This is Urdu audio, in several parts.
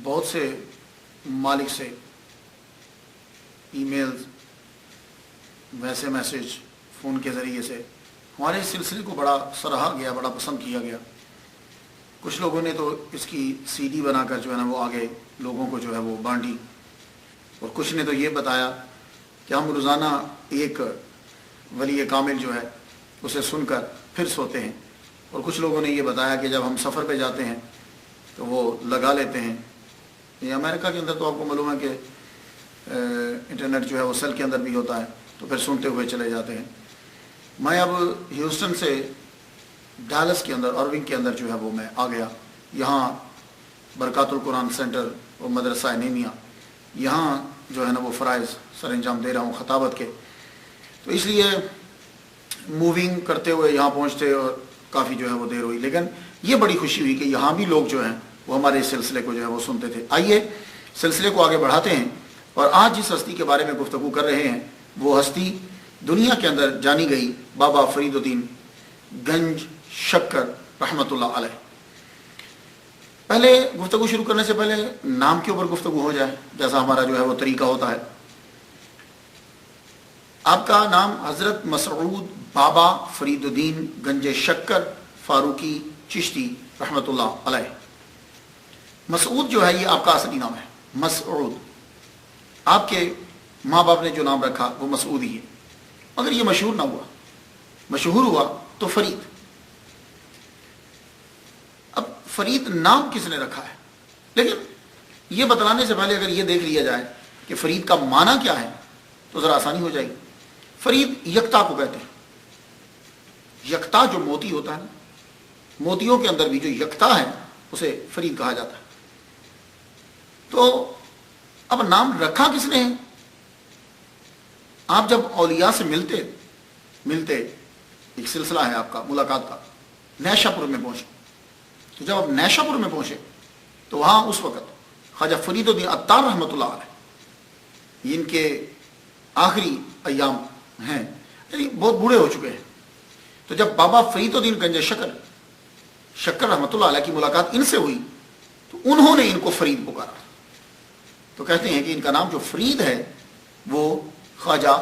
بہت سے ممالک سے ای میلز، ویسے میسیج، فون کے ذریعے سے ہمارے اس سلسلے کو بڑا سراہا گیا، بڑا پسند کیا گیا۔ کچھ لوگوں نے تو اس کی سی ڈی بنا کر جو ہے نا وہ آگے لوگوں کو جو ہے وہ بانٹی، اور کچھ نے تو یہ بتایا کہ ہم روزانہ ایک ولی کامل جو ہے اسے سن کر پھر سوتے ہیں، اور کچھ لوگوں نے یہ بتایا کہ جب ہم سفر پہ جاتے ہیں تو وہ لگا لیتے ہیں۔ یہ امریکہ کے اندر تو آپ کو معلوم ہے کہ انٹرنیٹ جو ہے وہ سیل کے اندر بھی ہوتا ہے، تو پھر سنتے ہوئے چلے جاتے ہیں۔ میں اب ہیوسٹن سے ڈالس کے اندر، ارونگ کے اندر جو ہے وہ میں آ گیا، یہاں برکات القرآن سینٹر اور مدرسہ نیمیا، یہاں جو ہے نا وہ فرائض سر انجام دے رہا ہوں خطابت کے، تو اس لیے موونگ کرتے ہوئے یہاں پہنچتے اور کافی جو ہے وہ دیر ہوئی، لیکن یہ بڑی خوشی ہوئی کہ یہاں بھی لوگ جو ہیں وہ ہمارے اس سلسلے کو جو ہے وہ سنتے تھے۔ آئیے سلسلے کو آگے بڑھاتے ہیں، اور آج جس ہستی کے بارے میں گفتگو کر رہے ہیں وہ ہستی دنیا کے اندر جانی گئی بابا فرید الدین گنج شکر رحمۃ اللہ علیہ۔ پہلے گفتگو شروع کرنے سے پہلے نام کے اوپر گفتگو ہو جائے، جیسا ہمارا جو ہے وہ طریقہ ہوتا ہے۔ آپ کا نام حضرت مسعود بابا فرید الدین گنج شکر فاروقی چشتی رحمۃ اللہ علیہ۔ مسعود جو ہے یہ آپ کا اصلی نام ہے، مسعود۔ آپ کے ماں باپ نے جو نام رکھا وہ مسعود ہی ہے، مگر یہ مشہور نہ ہوا، مشہور ہوا تو فرید۔ اب فرید نام کس نے رکھا ہے؟ لیکن یہ بتلانے سے پہلے اگر یہ دیکھ لیا جائے کہ فرید کا معنی کیا ہے تو ذرا آسانی ہو جائے گی۔ فرید یکتا کو کہتے ہیں۔ یکتا جو موتی ہوتا ہے نا، موتیوں کے اندر بھی جو یکتا ہے اسے فرید کہا جاتا ہے۔ تو اب نام رکھا کس نے ہے؟ آپ جب اولیاء سے ملتے ایک سلسلہ ہے آپ کا ملاقات کا، نیشا پور میں پہنچے، تو جب آپ نیشا پور میں پہنچے تو وہاں اس وقت خواجہ فرید الدین عطار رحمۃ اللہ علیہ، ان کے آخری ایام ہیں، یعنی بہت بوڑھے ہو چکے ہیں، تو جب بابا فرید الدین گنج شکر رحمۃ اللہ علیہ کی ملاقات ان سے ہوئی تو انہوں نے ان کو فرید پکارا۔ تو کہتے ہیں کہ ان کا نام جو فرید ہے وہ خواجہ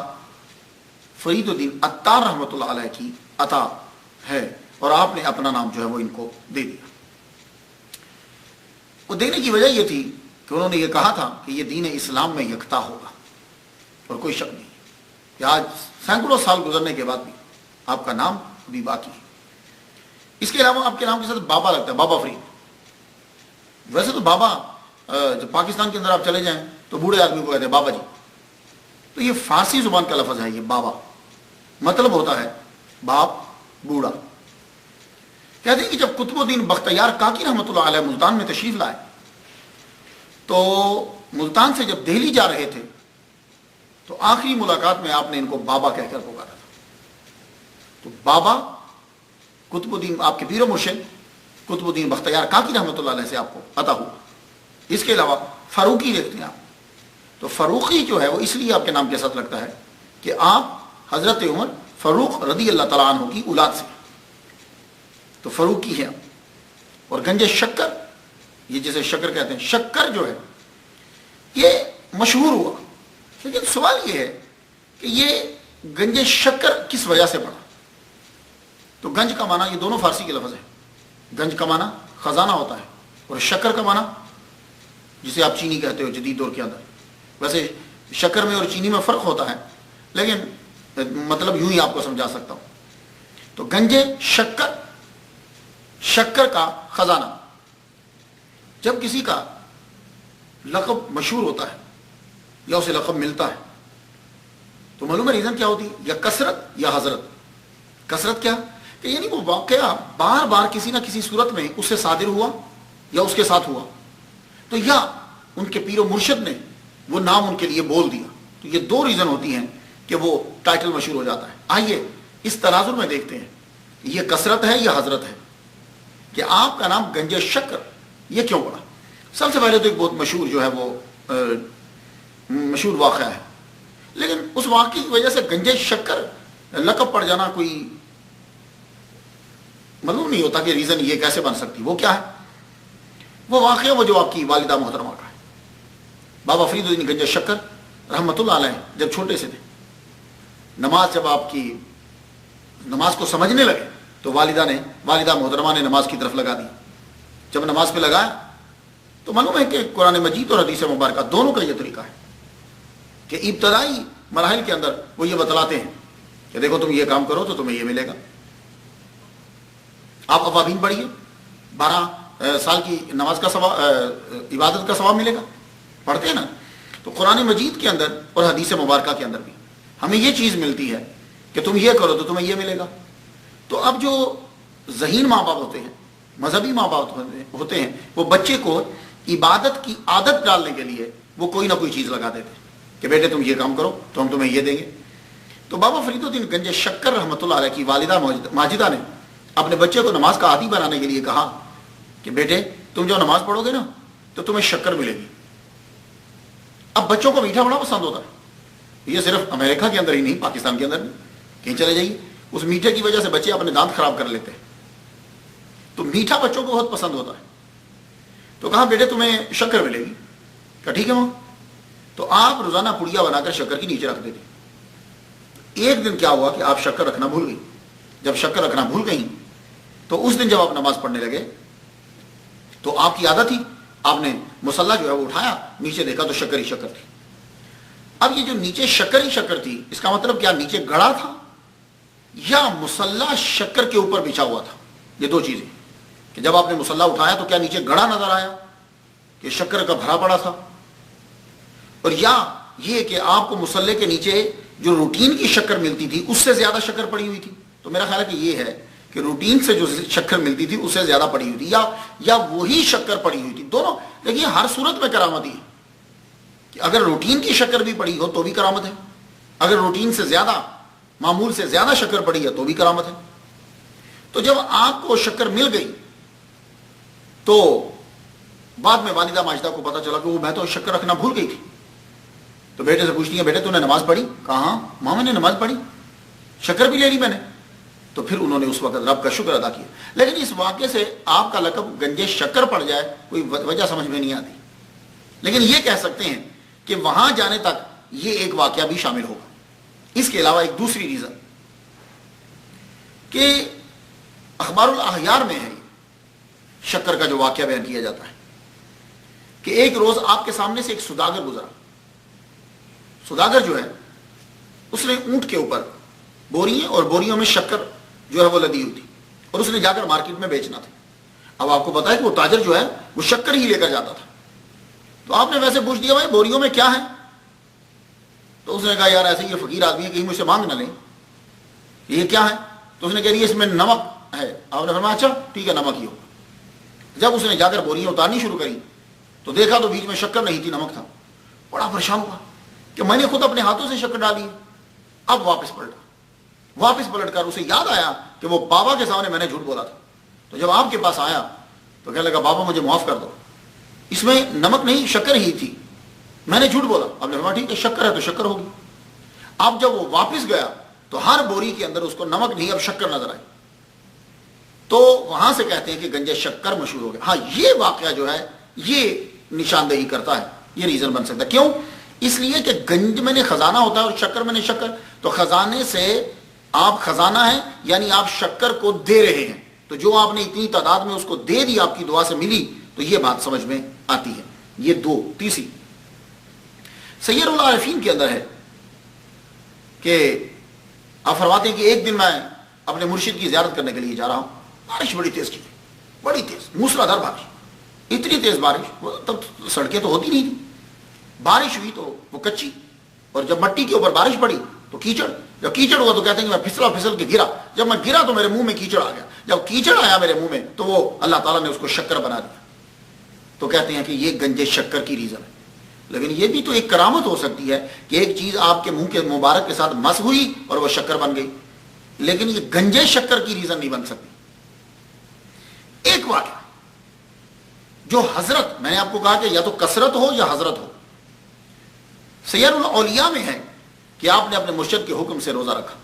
فرید الدین عطار رحمۃ اللہ علیہ کی عطا ہے، اور آپ نے اپنا نام جو ہے وہ ان کو دے دیا۔ وہ دینے کی وجہ یہ تھی کہ انہوں نے یہ کہا تھا کہ یہ دین اسلام میں یکتا ہوگا، اور کوئی شک نہیں کہ آج سینکڑوں سال گزرنے کے بعد بھی آپ کا نام ابھی باقی ہے۔ اس کے علاوہ آپ کے نام کے ساتھ بابا لگتا ہے، بابا فرید۔ ویسے تو بابا جب پاکستان کے اندر آپ چلے جائیں تو بوڑھے آدمی کو کہتے ہیں بابا جی، تو یہ فارسی زبان کا لفظ ہے، یہ بابا مطلب ہوتا ہے باپ، بوڑھا۔ کہتے ہیں کہ جب قطب الدین بختیار کاکی رحمۃ اللہ علیہ ملتان میں تشریف لائے تو ملتان سے جب دہلی جا رہے تھے تو آخری ملاقات میں آپ نے ان کو بابا کہہ کر پکارا تھا۔ تو بابا قطب الدین آپ کے پیر و مرشد قطب الدین بختیار کاکی رحمۃ اللہ علیہ سے آپ کو عطا ہوا۔ اس کے علاوہ فاروقی دیکھتے ہیں آپ، تو فاروقی جو ہے وہ اس لیے آپ کے نام کے ساتھ لگتا ہے کہ آپ حضرت عمر فاروق رضی اللہ تعالیٰ عنہ کی اولاد سے، تو فاروقی ہے۔ اور گنج شکر، یہ جسے شکر کہتے ہیں، شکر جو ہے یہ مشہور ہوا، لیکن سوال یہ ہے کہ یہ گنج شکر کس وجہ سے پڑا؟ تو گنج کا معنی، یہ دونوں فارسی کے لفظ ہیں، گنج کا معنی خزانہ ہوتا ہے، اور شکر کا معنی جسے آپ چینی کہتے ہو جدید دور کے اندر۔ ویسے شکر میں اور چینی میں فرق ہوتا ہے، لیکن مطلب یوں ہی آپ کو سمجھا سکتا ہوں۔ تو گنج شکر، شکر کا خزانہ۔ جب کسی کا لقب مشہور ہوتا ہے یا اسے لقب ملتا ہے تو معلوم ہے ریزن کیا ہوتی ہے، یا کثرت یا حضرت۔ کثرت کیا کہ یعنی وہ واقعہ بار بار کسی نہ کسی صورت میں اس سے صادر ہوا یا اس کے ساتھ ہوا، تو یا ان کے پیر و مرشد نے وہ نام ان کے لیے بول دیا، تو یہ دو ریزن ہوتی ہیں کہ وہ ٹائٹل مشہور ہو جاتا ہے۔ آئیے اس تناظر میں دیکھتے ہیں یہ کثرت ہے یا حضرت ہے، کہ آپ کا نام گنج شکر یہ کیوں پڑا؟ سب سے پہلے تو ایک بہت مشہور جو ہے وہ مشہور واقعہ ہے، لیکن اس واقعے کی وجہ سے گنج شکر لقب پڑ جانا کوئی معلوم نہیں ہوتا کہ ریزن یہ کیسے بن سکتی۔ وہ کیا ہے وہ واقعہ وہ جو آپ کی والدہ محترمہ کا ہے. بابا فرید الدین گنج شکر رحمۃ اللہ علیہ جب چھوٹے سے تھے، نماز جب آپ کی نماز کو سمجھنے لگے تو والدہ محترمہ نے نماز کی طرف لگا دی. جب نماز پہ لگایا تو معلوم ہے کہ قرآن مجید اور حدیث مبارکہ دونوں کا یہ طریقہ ہے کہ ابتدائی مراحل کے اندر وہ یہ بتلاتے ہیں کہ دیکھو تم یہ کام کرو تو تمہیں یہ ملے گا. آپ اوابین پڑھیے، 12 سال کی نماز کا ثواب، عبادت کا ثواب ملے گا، پڑھتے ہیں نا. تو قرآن مجید کے اندر اور حدیث مبارکہ کے اندر بھی ہمیں یہ چیز ملتی ہے کہ تم یہ کرو تو تمہیں یہ ملے گا. تو اب جو ذہین ماں باپ ہوتے ہیں، مذہبی ماں باپ ہوتے ہیں، وہ بچے کو عبادت کی عادت ڈالنے کے لیے وہ کوئی نہ کوئی چیز لگا دیتے ہیں کہ بیٹے تم یہ کام کرو تو ہم تمہیں یہ دیں گے. تو بابا فرید الدین گنج شکر رحمۃ اللہ علیہ کی والدہ ماجدہ نے اپنے بچے کو نماز کا عادی بنانے کے لیے کہا کہ بیٹے تم جو نماز پڑھو گے نا تو تمہیں شکر ملے گی. اب بچوں کو میٹھا بڑا پسند ہوتا ہے، یہ صرف امریکہ کے اندر ہی نہیں، پاکستان کے اندر بھی کہیں چلے جائیے، اس میٹھے کی وجہ سے بچے اپنے دانت خراب کر لیتے ہیں. تو میٹھا بچوں کو بہت پسند ہوتا ہے. تو کہا بیٹے تمہیں شکر ملے گی. کہا ٹھیک ہے ماں. تو آپ روزانہ پڑیا بنا کر شکر کی نیچے رکھ دیتے. ایک دن کیا ہوا کہ آپ شکر رکھنا بھول گئی. جب شکر رکھنا بھول گئی تو اس دن جب آپ نماز پڑھنے لگے تو آپ کی عادت تھی، آپ نے مصلی جو ہے وہ اٹھایا، نیچے دیکھا تو شکر ہی شکر تھی. اب یہ جو نیچے شکر ہی شکر تھی، اس کا مطلب کیا نیچے گڑا تھا یا مصلی شکر کے اوپر بچھا ہوا تھا؟ یہ دو چیزیں کہ جب آپ نے مصلی اٹھایا تو کیا نیچے گڑا نظر آیا کہ شکر کا بھرا پڑا تھا، اور یا یہ کہ آپ کو مصلی کے نیچے جو روٹین کی شکر ملتی تھی اس سے زیادہ شکر پڑی ہوئی تھی. تو میرا خیال ہے کہ یہ ہے کہ روٹین سے جو شکر ملتی تھی اس سے زیادہ پڑی ہوئی تھی یا وہی شکر پڑی ہوئی تھی. دونوں دیکھیے ہر صورت میں کرامت ہی ہے کہ اگر روٹین کی شکر بھی پڑی ہو تو بھی کرامت ہے، اگر روٹین سے زیادہ، معمول سے زیادہ شکر پڑی ہے تو بھی کرامت ہے. تو جب آپ کو شکر مل گئی تو بعد میں والدہ ماجدہ کو پتا چلا کہ وہ میں تو شکر رکھنا بھول گئی تھی. تو بیٹے سے پوچھتی ہیں بیٹے تو نے نماز پڑھی؟ کہا ہاں ماں میں نے نماز پڑھی، شکر بھی لے لی میں نے. تو پھر انہوں نے اس وقت رب کا شکر ادا کیا. لیکن اس واقعے سے آپ کا لقب گنج شکر پڑ جائے کوئی وجہ سمجھ میں نہیں آتی، لیکن یہ کہہ سکتے ہیں کہ وہاں جانے تک یہ ایک واقعہ بھی شامل ہوگا. اس کے علاوہ ایک دوسری ریزن کہ اخبار الاحیار میں ہے شکر کا جو واقعہ بیان کیا جاتا ہے کہ ایک روز آپ کے سامنے سے ایک سوداگر گزرا. سوداگر جو ہے اس نے اونٹ کے اوپر بوریاں اور بوریوں میں شکر جو ہے وہ لدی ہوئی تھی اور اس نے جا کر مارکیٹ میں بیچنا تھا. اب آپ کو پتا ہے کہ وہ تاجر جو ہے وہ شکر ہی لے کر جاتا تھا. تو آپ نے ویسے پوچھ دیا بھائی بوریوں میں کیا ہے؟ تو اس نے کہا یار ایسے یہ فقیر آدمی ہے کہیں مجھ سے مانگ نہ لیں، یہ کیا ہے؟ تو اس نے کہہ دیا اس میں نمک ہے. آپ نے فرمایا اچھا ٹھیک ہے نمک ہی ہو. جب اس نے جا کر بوریاں اتارنی شروع کری تو دیکھا تو بیچ میں شکر نہیں تھی، نمک تھا. بڑا پریشان ہوا کہ میں نے خود اپنے ہاتھوں سے شکر ڈالی. اب واپس پلٹ کر اسے یاد آیا کہ وہ بابا کے سامنے میں نے جھوٹ بولا تھا. تو جب آپ کے پاس آیا تو کہنے لگا بابا مجھے معاف کر دو، اس میں نمک نہیں شکر ہی تھی، میں نے جھوٹ بولا. اب نے فرمایا ٹھیک ہے شکر ہے تو شکر ہوگی. اب جب وہ واپس گیا تو ہر بوری کے اندر اس کو نمک نہیں اب شکر نظر آئی. تو وہاں سے کہتے ہیں کہ گنج شکر مشہور ہو گیا. ہاں یہ واقعہ جو ہے یہ نشاندہی کرتا ہے، یہ ریزن بن سکتا ہے. کیوں؟ اس لیے کہ گنج میں نے خزانہ ہوتا ہے اور شکر میں نے شکر، تو خزانے سے آپ خزانہ ہیں یعنی آپ شکر کو دے رہے ہیں. تو جو آپ نے اتنی تعداد میں اس کو دے دی آپ کی دعا سے ملی تو یہ بات سمجھ میں آتی ہے. یہ دو. تیسری سیر العارفین کے اندر ہے کہ آپ فرماتے ہیں کہ ایک دن میں اپنے مرشد کی زیارت کرنے کے لیے جا رہا ہوں. بارش بڑی تیز کی، بڑی تیز موسلادھار بارش، اتنی تیز بارش تب سڑکیں تو ہوتی نہیں تھی. بارش ہوئی تو وہ کچی، اور جب مٹی کے اوپر بارش پڑی تو کیچڑ. جب کیچڑ ہوا تو کہتے ہیں کہ میں پھسل کے گرا. جب میں گرا تو میرے منہ میں کیچڑ آ گیا. جب کیچڑ آیا میرے منہ میں تو وہ اللہ تعالیٰ نے اس کو شکر بنا دیا. تو کہتے ہیں کہ یہ گنج شکر کی ریزن ہے. لیکن یہ بھی تو ایک کرامت ہو سکتی ہے کہ ایک چیز آپ کے منہ کے مبارک کے ساتھ مس ہوئی اور وہ شکر بن گئی، لیکن یہ گنج شکر کی ریزن نہیں بن سکتی. ایک واقعہ جو حضرت، میں نے آپ کو کہا کہ یا تو کثرت ہو یا حضرت ہو، سیر الاولیاء میں ہے کہ آپ نے اپنے مرشد کے حکم سے روزہ رکھا.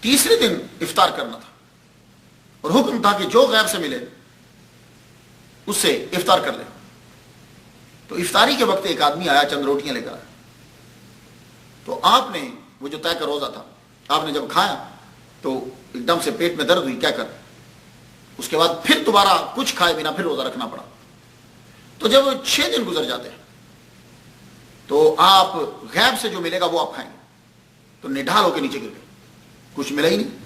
تیسرے دن افطار کرنا تھا اور حکم تھا کہ جو غیب سے ملے اس سے افطار کر لیں۔ تو افطاری کے وقت ایک آدمی آیا، چند روٹیاں لے کر آیا، تو آپ نے وہ جو طے کا روزہ تھا، آپ نے جب کھایا تو ایک دم سے پیٹ میں درد ہوئی، کیا کر، اس کے بعد پھر دوبارہ کچھ کھائے بنا پھر روزہ رکھنا پڑا۔ تو جب 6 دن گزر جاتے ہیں تو آپ غیب سے جو ملے گا وہ آپ کھائیں گے۔ تو نڈھال ہو کے نیچے گر گئے، کچھ ملا ہی نہیں۔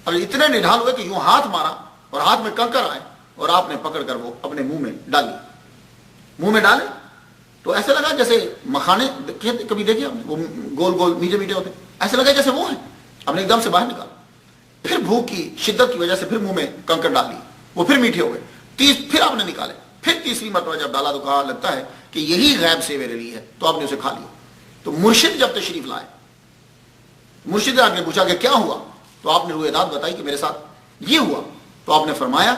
اب اتنے نڈھال ہوئے کہ یوں ہاتھ مارا اور ہاتھ میں کنکر آئے اور آپ نے پکڑ کر وہ اپنے منہ میں ڈالی، منہ میں ڈالے تو ایسا لگا جیسے مکھانے کبھی دیکھے آپ نے، وہ گول گول میٹھے میٹھے ہوتے، ایسا لگا جیسے وہ ہیں، ہم نے ایک دم سے باہر نکالا۔ پھر بھوک کی شدت کی وجہ سے پھر منہ میں کنکر ڈال لی، وہ پھر میٹھے ہو گئے، پھر آپ نے نکالے، پھر تیسری مرتبہ جب ڈالا تو کہا لگتا ہے کہ یہی غیب سے میرے لیے ہے، تو آپ نے اسے کھا لیا۔ تو مرشد جب تشریف لائے، مرشد نے آپ نے پوچھا کہ کیا ہوا، تو آپ نے روح داد بتائی کہ میرے ساتھ یہ ہوا۔ تو آپ نے فرمایا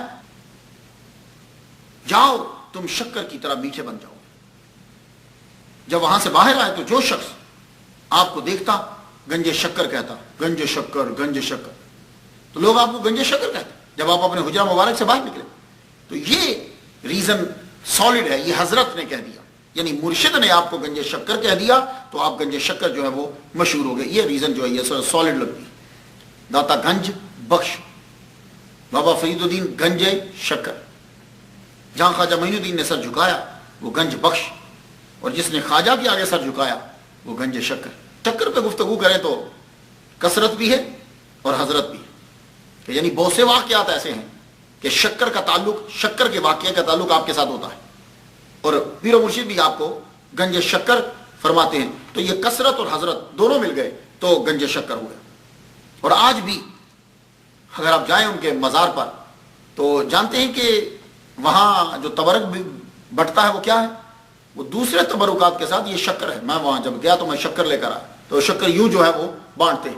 جاؤ تم شکر کی طرح میٹھے بن جاؤ۔ جب وہاں سے باہر آئے تو جو شخص آپ کو دیکھتا گنج شکر کہتا، گنج شکر گنج شکر، تو لوگ آپ کو گنج شکر کہتے جب آپ اپنے حجرہ مبارک سے باہر نکلے۔ تو یہ ریزن سالڈ ہے، یہ حضرت نے کہہ دیا، یعنی مرشد نے آپ کو گنج شکر کہہ دیا تو آپ گنج شکر جو ہے وہ مشہور ہو گئے۔ یہ ریزن جو ہے یہ سالڈ لگتی ہے۔ داتا گنج بخش، بابا فرید الدین گنج شکر، جہاں خواجہ معین الدین نے سر جھکایا وہ گنج بخش، اور جس نے خواجہ کے آگے سر جھکایا وہ گنج شکر۔ شکر پہ گفتگو کریں تو کثرت بھی ہے اور حضرت بھی ہے، کہ یعنی بہت سے واقعات ایسے ہیں کہ شکر کا تعلق، شکر کے واقعے کا تعلق آپ کے ساتھ ہوتا ہے، اور پیر و مرشد بھی آپ کو گنج شکر فرماتے ہیں۔ تو یہ کثرت اور حضرت دونوں مل گئے تو گنج شکر ہو گیا۔ اور آج بھی اگر آپ جائیں ان کے مزار پر تو جانتے ہیں کہ وہاں جو تبرک بھی بٹتا ہے وہ کیا ہے، وہ دوسرے تبرکات کے ساتھ یہ شکر ہے۔ میں وہاں جب گیا تو میں شکر لے کر آیا، تو شکر یوں جو ہے وہ بانٹتے ہیں،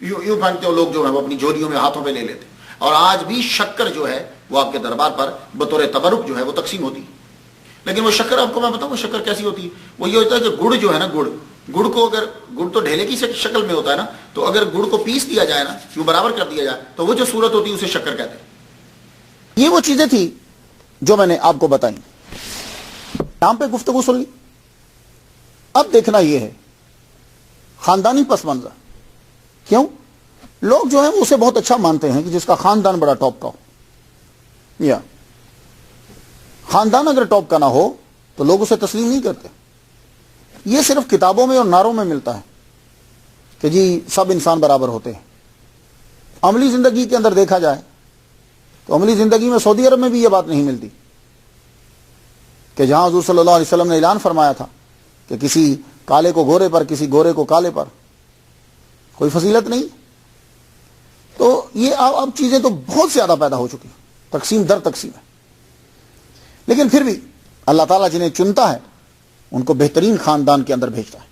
یوں پھینکتے ہیں لوگ، جو ہے وہ اپنی جھولیوں میں ہاتھوں پہ لے لیتے ہیں، اور آج بھی شکر جو ہے وہ آپ کے دربار پر بطور تبرک جو ہے وہ تقسیم ہوتی ہے۔ لیکن وہ شکر آپ کو میں بتاؤں وہ شکر کیسی ہوتی ہے، وہ یہ ہوتا ہے کہ گڑ جو ہے نا، گڑ کو اگر گڑ تو ڈھیلے کی شکل میں ہوتا ہے نا، تو اگر گڑ کو پیس دیا جائے نا، یوں برابر کر دیا جائے تو وہ جو صورت ہوتی ہے اسے شکر کہتے ہیں۔ یہ وہ چیزیں تھی جو میں نے آپ کو بتائیں، یہاں پہ گفتگو سن لی۔ اب دیکھنا یہ ہے خاندانی پس منظر، کیوں لوگ جو ہیں وہ اسے بہت اچھا مانتے ہیں کہ جس کا خاندان بڑا ٹاپ کا ہو، یا خاندان اگر ٹاپ کا نہ ہو تو لوگ اسے تسلیم نہیں کرتے۔ یہ صرف کتابوں میں اور نعروں میں ملتا ہے کہ جی سب انسان برابر ہوتے ہیں۔ عملی زندگی کے اندر دیکھا جائے تو عملی زندگی میں سعودی عرب میں بھی یہ بات نہیں ملتی، کہ جہاں حضور صلی اللہ علیہ وسلم نے اعلان فرمایا تھا کہ کسی کالے کو گورے پر، کسی گورے کو کالے پر کوئی فضیلت نہیں۔ تو یہ اب چیزیں تو بہت زیادہ پیدا ہو چکی، تقسیم در تقسیم ہے۔ لیکن پھر بھی اللہ تعالیٰ جنہیں چنتا ہے ان کو بہترین خاندان کے اندر بھیجتا ہے۔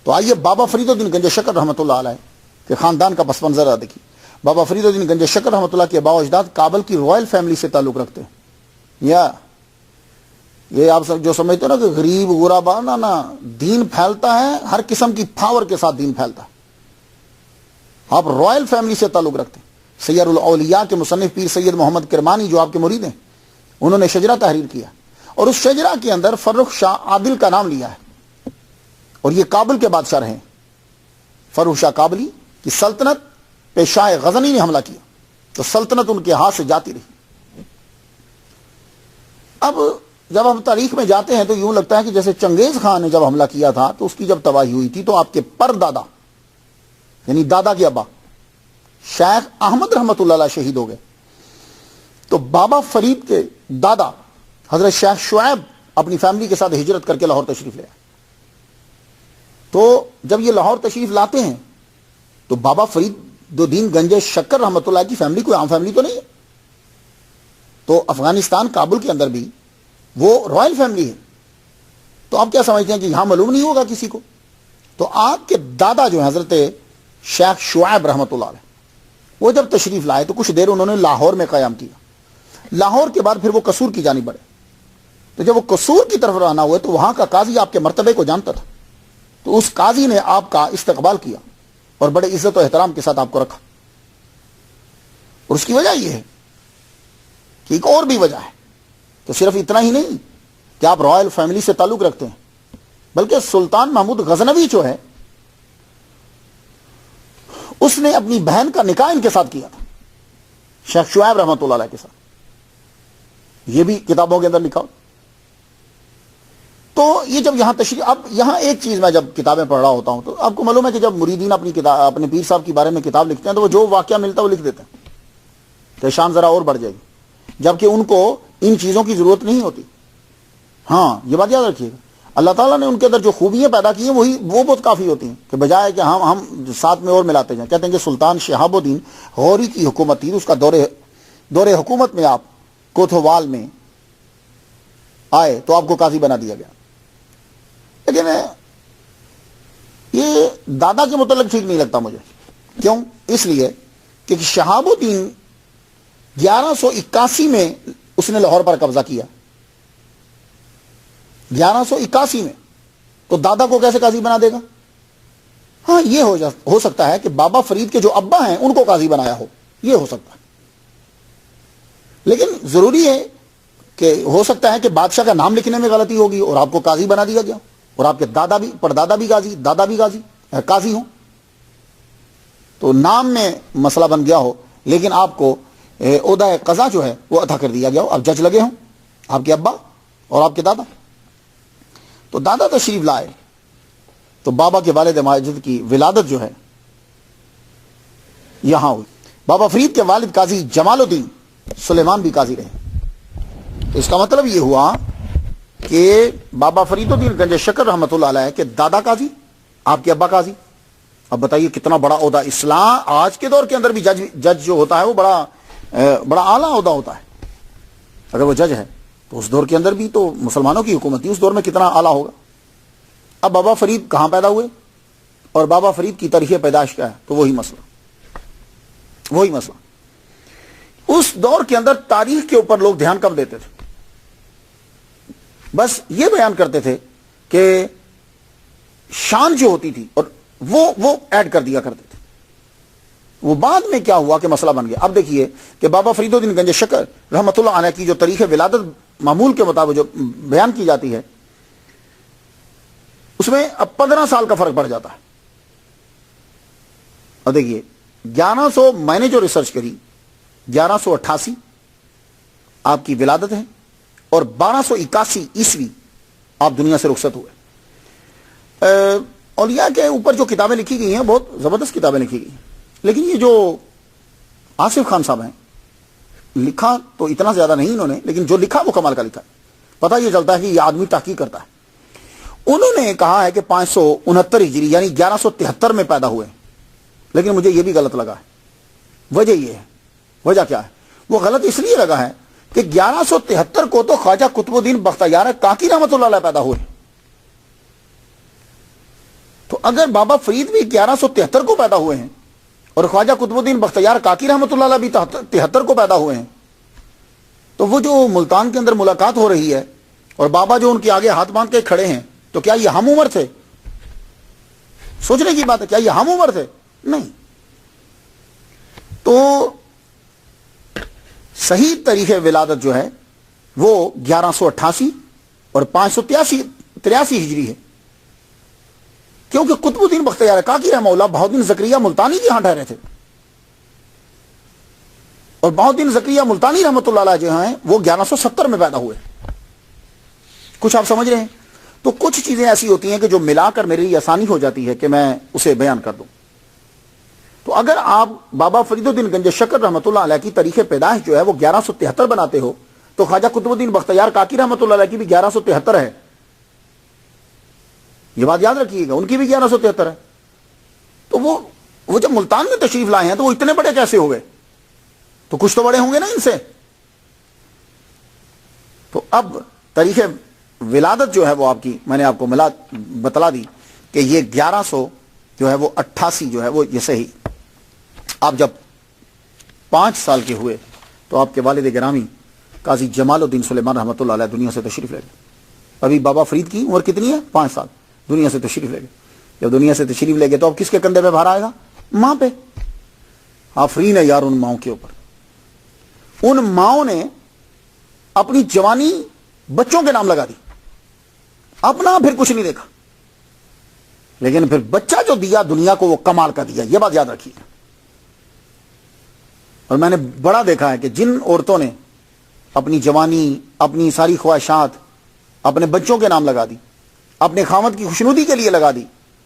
تو آئیے بابا فرید الدین گنج شکر رحمۃ اللہ علیہ کے خاندان کا پس منظر دیکھیے۔ بابا فرید الدین گنج شکر رحمۃ اللہ کے آباء و اجداد کابل کی رائل فیملی سے تعلق رکھتے ہیں۔ یا یہ آپ جو سمجھتے ہو نا کہ غریب غربا، نا دین پھیلتا ہے، ہر قسم کی پاور کے ساتھ دین پھیلتا ہے۔ آپ رائل فیملی سے تعلق رکھتے ہیں۔ سیر الاولیاء کے مصنف پیر سید محمد کرمانی جو آپ کے مرید ہیں، انہوں نے شجرہ تحریر کیا، اور اس شجرہ کے اندر فرخ شاہ عادل کا نام لیا ہے، اور یہ کابل کے بادشاہ رہے۔ فرخ شاہ کابلی کی سلطنت پہ شاہ غزنی نے حملہ کیا تو سلطنت ان کے ہاتھ سے جاتی رہی۔ اب جب ہم تاریخ میں جاتے ہیں تو یوں لگتا ہے کہ جیسے چنگیز خان نے جب حملہ کیا تھا تو اس کی جب تباہی ہوئی تھی تو آپ کے پر دادا یعنی دادا کے ابا شیخ احمد رحمت اللہ علیہ شہید ہو گئے، تو بابا فرید کے دادا حضرت شیخ شعیب اپنی فیملی کے ساتھ ہجرت کر کے لاہور تشریف لے آئے۔ تو جب یہ لاہور تشریف لاتے ہیں تو بابا فرید الدین گنج شکر رحمت اللہ کی فیملی کوئی عام فیملی تو نہیں ہے، تو افغانستان کابل کے اندر بھی وہ رائل فیملی ہے۔ تو آپ کیا سمجھتے ہیں کہ یہاں معلوم نہیں ہوگا کسی کو؟ تو آپ کے دادا جو ہیں حضرت شیخ شعیب رحمت اللہ علیہ، وہ جب تشریف لائے تو کچھ دیر انہوں نے لاہور میں قیام کیا۔ لاہور کے بعد پھر وہ قصور کی جانب بڑھے، تو جب وہ قصور کی طرف روانہ ہوئے تو وہاں کا قاضی آپ کے مرتبے کو جانتا تھا، تو اس قاضی نے آپ کا استقبال کیا اور بڑے عزت و احترام کے ساتھ آپ کو رکھا۔ اور اس کی وجہ یہ ہے کہ ایک اور بھی وجہ ہے تو صرف اتنا ہی نہیں کہ آپ رائل فیملی سے تعلق رکھتے ہیں، بلکہ سلطان محمود غزنوی جو ہے اس نے اپنی بہن کا نکاح ان کے ساتھ کیا تھا، شیخ شعیب رحمۃ اللہ علیہ کے ساتھ، یہ بھی کتابوں کے اندر لکھا ہو۔ تو یہ جب یہاں تشریح، اب یہاں ایک چیز میں جب کتابیں پڑھ رہا ہوتا ہوں تو آپ کو معلوم ہے کہ جب مریدین اپنے پیر صاحب کے بارے میں کتاب لکھتے ہیں تو وہ جو واقعہ ملتا ہے وہ لکھ دیتے ہیں کہ شان ذرا اور بڑھ جائے گی، جبکہ ان کو ان چیزوں کی ضرورت نہیں ہوتی۔ ہاں یہ بات یاد رکھیے گا، اللہ تعالیٰ نے ان کے اندر جو خوبیاں پیدا کی ہیں وہ بہت کافی ہوتی ہیں، کہ بجائے کہ ہم ساتھ میں اور ملاتے جائیں۔ کہتے ہیں کہ سلطان شہاب الدین غوری کی حکومت تھی، اس کا دور حکومت میں آپ کوتھوال میں آئے تو آپ کو قاضی بنا دیا گیا، لیکن یہ دادا کے متعلق ٹھیک نہیں لگتا مجھے۔ کیوں؟ اس لیے کہ شہاب الدین 1181 میں اس نے لاہور پر قبضہ کیا، 1181 میں، تو دادا کو کیسے قاضی بنا دے گا؟ ہاں یہ ہو سکتا ہے کہ بابا فرید کے جو ابا ہیں ان کو قاضی بنایا ہو، یہ ہو سکتا ہے، لیکن ضروری ہے کہ ہو سکتا ہے کہ بادشاہ کا نام لکھنے میں غلطی ہوگی اور آپ کو قاضی بنا دیا گیا، اور آپ کے دادا بھی، پردادا بھی قاضی، دادا بھی قاضی ہوں، تو نام میں مسئلہ بن گیا ہو، لیکن آپ کو عہدہ قضا جو ہے وہ عطا کر دیا گیا ہو، اب جج لگے ہوں آپ کے ابا اور آپ کے دادا۔ تو دادا تشریف لائے تو بابا کے والد ماجد کی ولادت جو ہے یہاں ہوئی۔ بابا فرید کے والد قاضی جمال الدین سلیمان بھی قاضی رہے، تو اس کا مطلب یہ ہوا کہ بابا فرید الدین گنج شکر رحمۃ اللہ علیہ کے دادا قاضی، آپ کے ابا قاضی۔ اب بتائیے کتنا بڑا عہدہ! اسلام آج کے دور کے اندر بھی جج جو ہوتا ہے وہ بڑا اعلیٰ عہدہ ہوتا ہے، اگر وہ جج ہے تو اس دور کے اندر بھی تو مسلمانوں کی حکومت تھی، اس دور میں کتنا اعلیٰ ہوگا۔ اب بابا فرید کہاں پیدا ہوئے اور بابا فرید کی تاریخ پیدائش کیا ہے، تو وہی مسئلہ اس دور کے اندر تاریخ کے اوپر لوگ دھیان کم دیتے تھے، بس یہ بیان کرتے تھے کہ شان جو ہوتی تھی اور وہ ایڈ کر دیا کرتے تھے۔ وہ بعد میں کیا ہوا کہ مسئلہ بن گیا۔ اب دیکھیے کہ بابا فرید الدین گنج شکر رحمۃ اللہ علیہ کی جو تاریخ ولادت معمول کے مطابق جو بیان کی جاتی ہے اس میں اب 15 سال کا فرق پڑ جاتا ہے۔ اب دیکھیے 1100 میں نے جو ریسرچ کری 1188 آپ کی ولادت ہے اور 1281 عیسوی آپ دنیا سے رخصت ہوئے۔ اولیاء کے اوپر جو کتابیں لکھی گئی ہیں بہت زبردست کتابیں لکھی گئی ہیں، لیکن یہ جو آصف خان صاحب ہیں لکھا تو اتنا زیادہ نہیں انہوں نے، لیکن جو لکھا وہ کمال کا لکھا ہے۔ پتہ یہ چلتا ہے کہ یہ آدمی تحقیق کرتا ہے۔ انہوں نے کہا ہے کہ 569 ہجری یعنی 1173 میں پیدا ہوئے، لیکن مجھے یہ بھی غلط لگا ہے۔ وجہ یہ ہے، وجہ کیا ہے؟ وہ غلط اس لیے لگا ہے کہ 1173 کو تو خواجہ قطب الدین بختیار کاکی رحمۃ اللہ علیہ پیدا ہوئے، تو اگر بابا فرید بھی 1173 کو پیدا ہوئے ہیں اور خواجہ قطب الدین بختیار کاکی رحمۃ اللہ علیہ بھی 73 کو پیدا ہوئے ہیں، تو وہ جو ملتان کے اندر ملاقات ہو رہی ہے اور بابا جو ان کے آگے ہاتھ باندھ کے کھڑے ہیں، تو کیا یہ ہم عمر تھے؟ سوچنے کی بات ہے، کیا یہ ہم عمر تھے؟ نہیں۔ تو صحیح تاریخ ولادت جو ہے وہ 1188 اور 583 ہجری ہے، کیونکہ قطب الدین بختیار کاکی رحمہ اللہ بہاؤالدین زکریا ملتانی کے ہاں ٹھہرے تھے، اور بہاؤالدین زکریا ملتانی رحمۃ اللہ علیہ جو ہیں وہ 1170 میں پیدا ہوئے۔ کچھ آپ سمجھ رہے ہیں؟ تو کچھ چیزیں ایسی ہوتی ہیں کہ جو ملا کر میرے لیے آسانی ہو جاتی ہے کہ میں اسے بیان کر دوں۔ تو اگر آپ بابا فرید الدین گنج شکر رحمۃ اللہ علیہ کی تاریخ پیدائش جو ہے وہ 1173 بناتے ہو تو خواجہ قطب الدین بختیار کاکی رحمۃ اللہ علیہ کی بھی 1173 ہے، یہ بات یاد رکھیے گا، ان کی بھی 1173 ہے۔ تو وہ جب ملتان میں تشریف لائے ہیں تو وہ اتنے بڑے کیسے ہو گئے؟ تو کچھ تو بڑے ہوں گے نا ان سے۔ تو اب تاریخ ولادت جو ہے وہ آپ کی میں نے آپ کو بتلا دی کہ یہ 1100 جو ہے وہ 88 جو ہے وہ یہ صحیح۔ آپ جب 5 سال کے ہوئے تو آپ کے والد گرامی قاضی جمال الدین سلیمان رحمۃ اللہ علیہ دنیا سے تشریف لے گئے۔ ابھی بابا فرید کی عمر کتنی ہے؟ 5 سال، دنیا سے تشریف لے گئے۔ جب دنیا سے تشریف لے گئے تو اب کس کے کندھے پہ بھار آئے گا؟ ماں پہ۔ آفرین ہے یار ان ماؤں کے اوپر، ان ماؤں نے اپنی جوانی بچوں کے نام لگا دی, اپنا پھر کچھ نہیں دیکھا. لیکن پھر بچہ جو دیا دنیا کو وہ کمال کا دیا, یہ بات یاد رکھیے. اور میں نے بڑا دیکھا ہے کہ جن عورتوں نے اپنی جوانی, اپنی ساری خواہشات اپنے بچوں کے نام لگا دی, اپنے خاوند کی خوشنودی کے لیے لگا دی,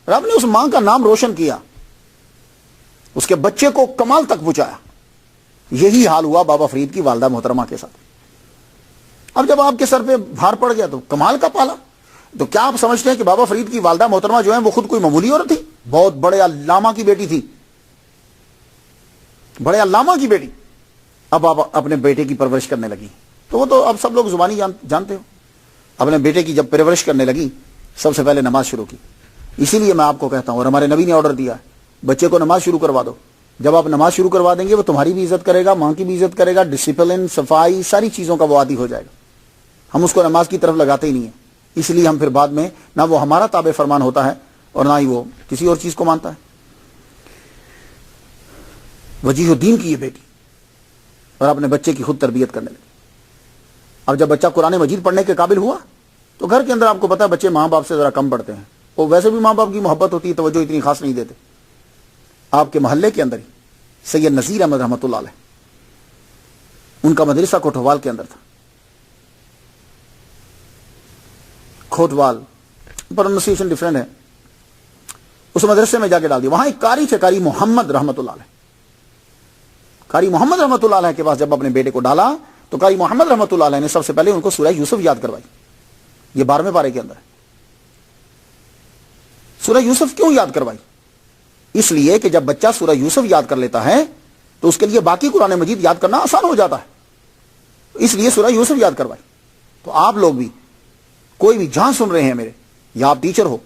رب نے اس ماں کا نام روشن کیا, اس کے بچے کو کمال تک پہنچایا. یہی حال ہوا بابا فرید کی والدہ محترمہ کے ساتھ. اب جب آپ کے سر پہ بھار پڑ گیا تو کمال کا پالا. تو کیا آپ سمجھتے ہیں کہ بابا فرید کی والدہ محترمہ جو ہے وہ خود کوئی معمولی عورت تھی؟ بہت بڑے علامہ کی بیٹی تھی, بڑے علامہ کی بیٹی. اب آپ اپنے بیٹے کی پرورش کرنے لگی, تو وہ تو اب سب لوگ زبانی جانتے ہو. اپنے بیٹے کی جب پرورش کرنے لگی, سب سے پہلے نماز شروع کی. اسی لیے میں آپ کو کہتا ہوں, اور ہمارے نبی نے آرڈر دیا ہے, بچے کو نماز شروع کروا دو. جب آپ نماز شروع کروا دیں گے وہ تمہاری بھی عزت کرے گا, ماں کی بھی عزت کرے گا, ڈسپلن, صفائی, ساری چیزوں کا وہ عادی ہو جائے گا. ہم اس کو نماز کی طرف لگاتے ہی نہیں ہیں, اس لیے ہم پھر بعد میں نہ وہ ہمارا تابع فرمان ہوتا ہے اور نہ ہی وہ کسی اور چیز کو مانتا ہے. وجیہ الدین کی یہ بیٹی, اور اپنے بچے کی خود تربیت کرنے لگی. اب جب بچہ قرآن مجید پڑھنے کے قابل ہوا تو گھر کے اندر آپ کو پتا ہے بچے ماں باپ سے ذرا کم پڑھتے ہیں, وہ ویسے بھی ماں باپ کی محبت ہوتی ہے, توجہ اتنی خاص نہیں دیتے. آپ کے محلے کے اندر ہی سید نذیر احمد رحمۃ اللہ علیہ, ان کا مدرسہ کوٹھوال کے اندر تھا. کھوٹوال پروننسیشن ڈفرینٹ ہے. اس مدرسے میں جا کے ڈال دیا. وہاں ایک قاری تھے, قاری محمد رحمۃ اللہ علیہ. قاری محمد رحمۃ اللہ علیہ کے پاس جب اپنے بیٹے کو ڈالا تو قاری محمد رحمۃ اللہ علیہ نے سب سے پہلے ان کو سورہ یوسف یاد کروائی. یہ 12ویں پارے کے اندر ہے. سورہ یوسف کیوں یاد کروائی؟ اس لیے کہ جب بچہ سورہ یوسف یاد کر لیتا ہے تو اس کے لیے باقی قرآن مجید یاد کرنا آسان ہو جاتا ہے. اس لیے سورہ یوسف یاد کروائی. تو آپ لوگ بھی, کوئی بھی جہاں سن رہے ہیں میرے, یا آپ ٹیچر ہو,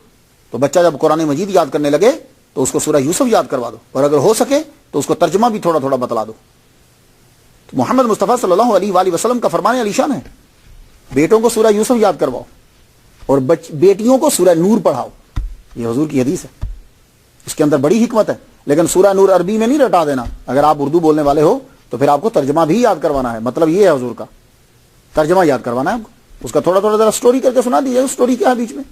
تو بچہ جب قرآن مجید یاد کرنے لگے تو اس کو سورہ یوسف یاد کروا دو, اور اگر ہو سکے تو اس کو ترجمہ بھی تھوڑا تھوڑا بتلا دو. تو محمد مصطفیٰ صلی اللہ علیہ وآلہ وسلم کا فرمان علی شان ہے, بیٹوں کو سورہ یوسف یاد کرواؤ اور بیٹیوں کو سورہ نور پڑھاؤ. یہ حضور کی حدیث ہے, اس کے اندر بڑی حکمت ہے. لیکن سورہ نور عربی میں نہیں رٹا دینا. اگر آپ اردو بولنے والے ہو تو پھر آپ کو ترجمہ بھی یاد کروانا ہے. مطلب یہ ہے حضور کا ترجمہ یاد کروانا ہے آپ کو. اس کا تھوڑا تھوڑا ذرا سٹوری کر کے سنا دیجیے. سٹوری کیا ہے بیچ میں,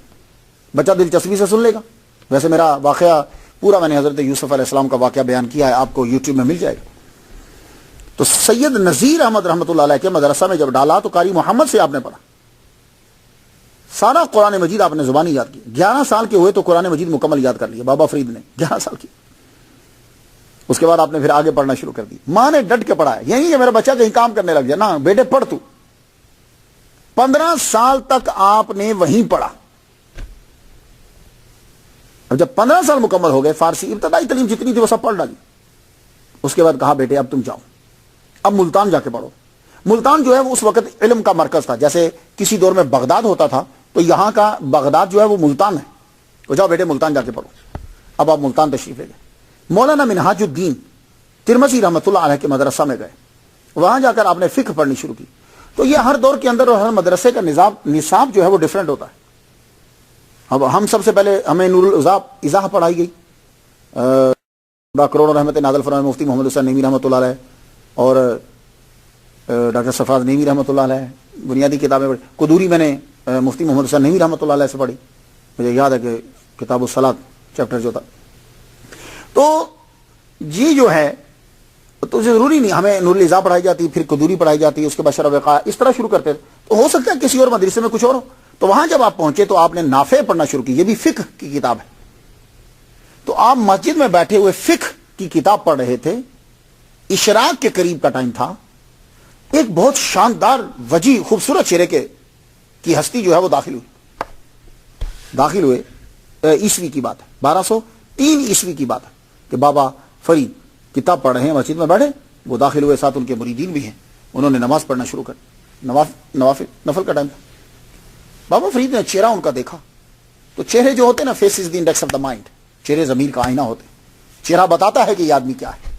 بچہ دلچسپی سے سن لے گا. ویسے میرا واقعہ پورا میں نے حضرت یوسف علیہ السلام کا واقعہ بیان کیا ہے, آپ کو یوٹیوب میں مل جائے گا. تو سید نذیر احمد رحمۃ اللہ علیہ کے مدرسہ میں جب ڈالا تو قاری محمد سے آپ نے پڑھا. سارا قرآن مجید آپ نے زبانی یاد کی. 11 سال کے ہوئے تو قرآن مجید مکمل یاد کر لیا بابا فرید نے, 11 سال کی. اس کے بعد آپ نے پھر آگے پڑھنا شروع کر دی. ماں نے ڈٹ کے پڑھایا, یہ نہیں کہ میرا بچہ کہیں کام کرنے لگ جائے, نا بیٹے پڑھ تو. 15 سال تک آپ نے وہیں پڑھا. اب جب 15 سال مکمل ہو گئے, فارسی ابتدائی تعلیم جتنی تھی وہ سب پڑھ ڈالی. اس کے بعد کہا بیٹے اب تم جاؤ, اب ملتان جا کے پڑھو. ملتان جو ہے وہ اس وقت علم کا مرکز تھا. جیسے کسی دور میں بغداد ہوتا تھا تو یہاں کا بغداد جو ہے وہ ملتان ہے. تو جاؤ بیٹے ملتان جا کے پڑھو. اب آپ ملتان تشریف لے گئے. مولانا منہاج الدین ترمذی رحمۃ اللہ علیہ کے مدرسہ میں گئے. وہاں جا کر آپ نے فقہ پڑھنی شروع کی. تو یہ ہر دور کے اندر اور ہر مدرسے کا نصاب جو ہے وہ ڈیفرنٹ ہوتا ہے. اب ہم سب سے پہلے ہمیں نور الازاح پڑھائی گئی, کروڑ رحمت نازل فرمائے مفتی محمد حسین نعیمی رحمۃ اللہ علیہ, اور ڈاکٹر سرفراز نعیمی رحمۃ اللہ علیہ. بنیادی کتابیں پڑھی. قدوری میں نے مفتی محمد حسین نعیمی رحمۃ اللہ علیہ سے پڑھی. مجھے یاد ہے کہ کتاب الصلاۃ چیپٹر جو تھا. تو یہ جو ہے تو ضروری نہیں ہمیں نور الازاح پڑھائی جاتی, پھر قدوری پڑھائی جاتی, اس کے بعد شرح وقاع, اس طرح شروع کرتے. تو ہو سکتا ہے کسی اور مدرسے میں کچھ اور ہو. تو وہاں جب آپ پہنچے تو آپ نے نافع پڑھنا شروع کی. یہ بھی فقہ کی کتاب ہے. تو آپ مسجد میں بیٹھے ہوئے فقہ کی کتاب پڑھ رہے تھے. اشراق کے قریب کا ٹائم تھا. ایک بہت شاندار وجی خوبصورت چہرے کی ہستی جو ہے وہ داخل ہوئے. عیسوی کی بات ہے, 1203 عیسوی کی بات ہے کہ بابا فرید کتاب پڑھ رہے ہیں, مسجد میں بیٹھے, وہ داخل ہوئے, ساتھ ان کے مریدین بھی ہیں. انہوں نے نماز پڑھنا شروع کر. نفل کا ٹائم تھا. بابا فرید نے چہرہ ان کا دیکھا. تو چہرے جو ہوتے ہیں نا, face is the index of the mind, چہرے ضمیر کا آئینہ ہوتے. چہرہ بتاتا ہے کہ یہ آدمی کیا ہے.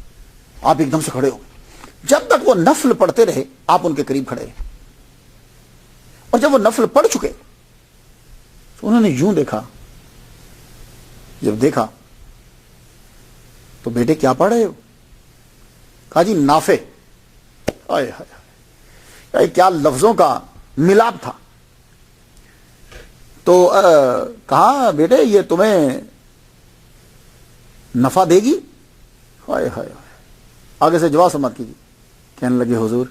آپ ایک دم سے کھڑے ہو گئے. جب تک وہ نفل پڑھتے رہے آپ ان کے قریب کھڑے رہے, اور جب وہ نفل پڑھ چکے تو انہوں نے یوں دیکھا. جب دیکھا تو بیٹے کیا پڑھ رہے ہو؟ کہا جی نافع. کیا لفظوں کا ملاپ تھا. تو کہا بیٹے یہ تمہیں نفع دے گی؟ ہائے ہائے آگے سے جواب سمجھ کیجیے. کہنے لگے حضور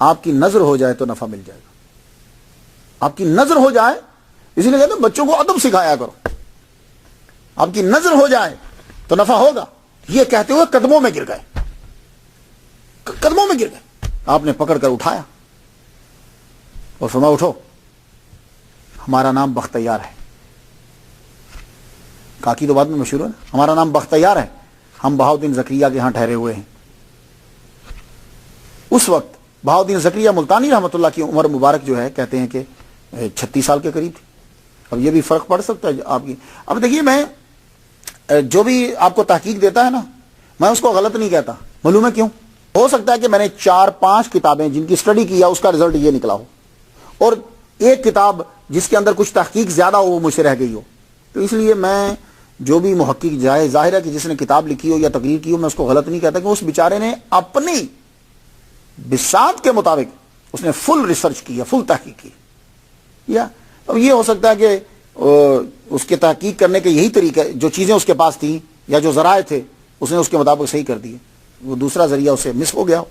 آپ کی نظر ہو جائے تو نفع مل جائے گا. آپ کی نظر ہو جائے، اسی لیے کہتے ہیں بچوں کو ادب سکھایا کرو. آپ کی نظر ہو جائے تو نفع ہوگا. یہ کہتے ہوئے قدموں میں گر گئے، قدموں میں گر گئے. آپ نے پکڑ کر اٹھایا اور فرمایا اٹھو، ہمارا نام بختیار ہے. کاکی تو بعد میں مشہور ہے نا، ہمارا نام بختیار ہے، ہم بہاؤدین زکریا کے ہاں ٹھہرے ہوئے ہیں. اس وقت بہاؤدین زکریا ملتانی رحمۃ اللہ کی عمر مبارک جو ہے کہتے ہیں کہ 36 سال کے قریب تھی. اب یہ بھی فرق پڑ سکتا ہے آپ کی. اب دیکھیے میں جو بھی آپ کو تحقیق دیتا ہے نا، میں اس کو غلط نہیں کہتا. معلوم ہے کیوں؟ ہو سکتا ہے کہ میں نے 4-5 کتابیں جن کی اسٹڈی کیا اس کا رزلٹ یہ نکلا ہو، اور ایک کتاب جس کے اندر کچھ تحقیق زیادہ ہو وہ مجھ سے رہ گئی ہو. تو اس لیے میں جو بھی محقق جائے، ظاہر ہے کہ جس نے کتاب لکھی ہو یا تقریر کی ہو، میں اس کو غلط نہیں کہتا کہ اس بیچارے نے اپنی بساط کے مطابق اس نے فل ریسرچ کیا، فل تحقیق کی. یا اب یہ ہو سکتا ہے کہ اس کے تحقیق کرنے کے یہی طریقہ، جو چیزیں اس کے پاس تھیں یا جو ذرائع تھے اس نے اس کے مطابق صحیح کر دیے، وہ دوسرا ذریعہ اسے مس ہو گیا.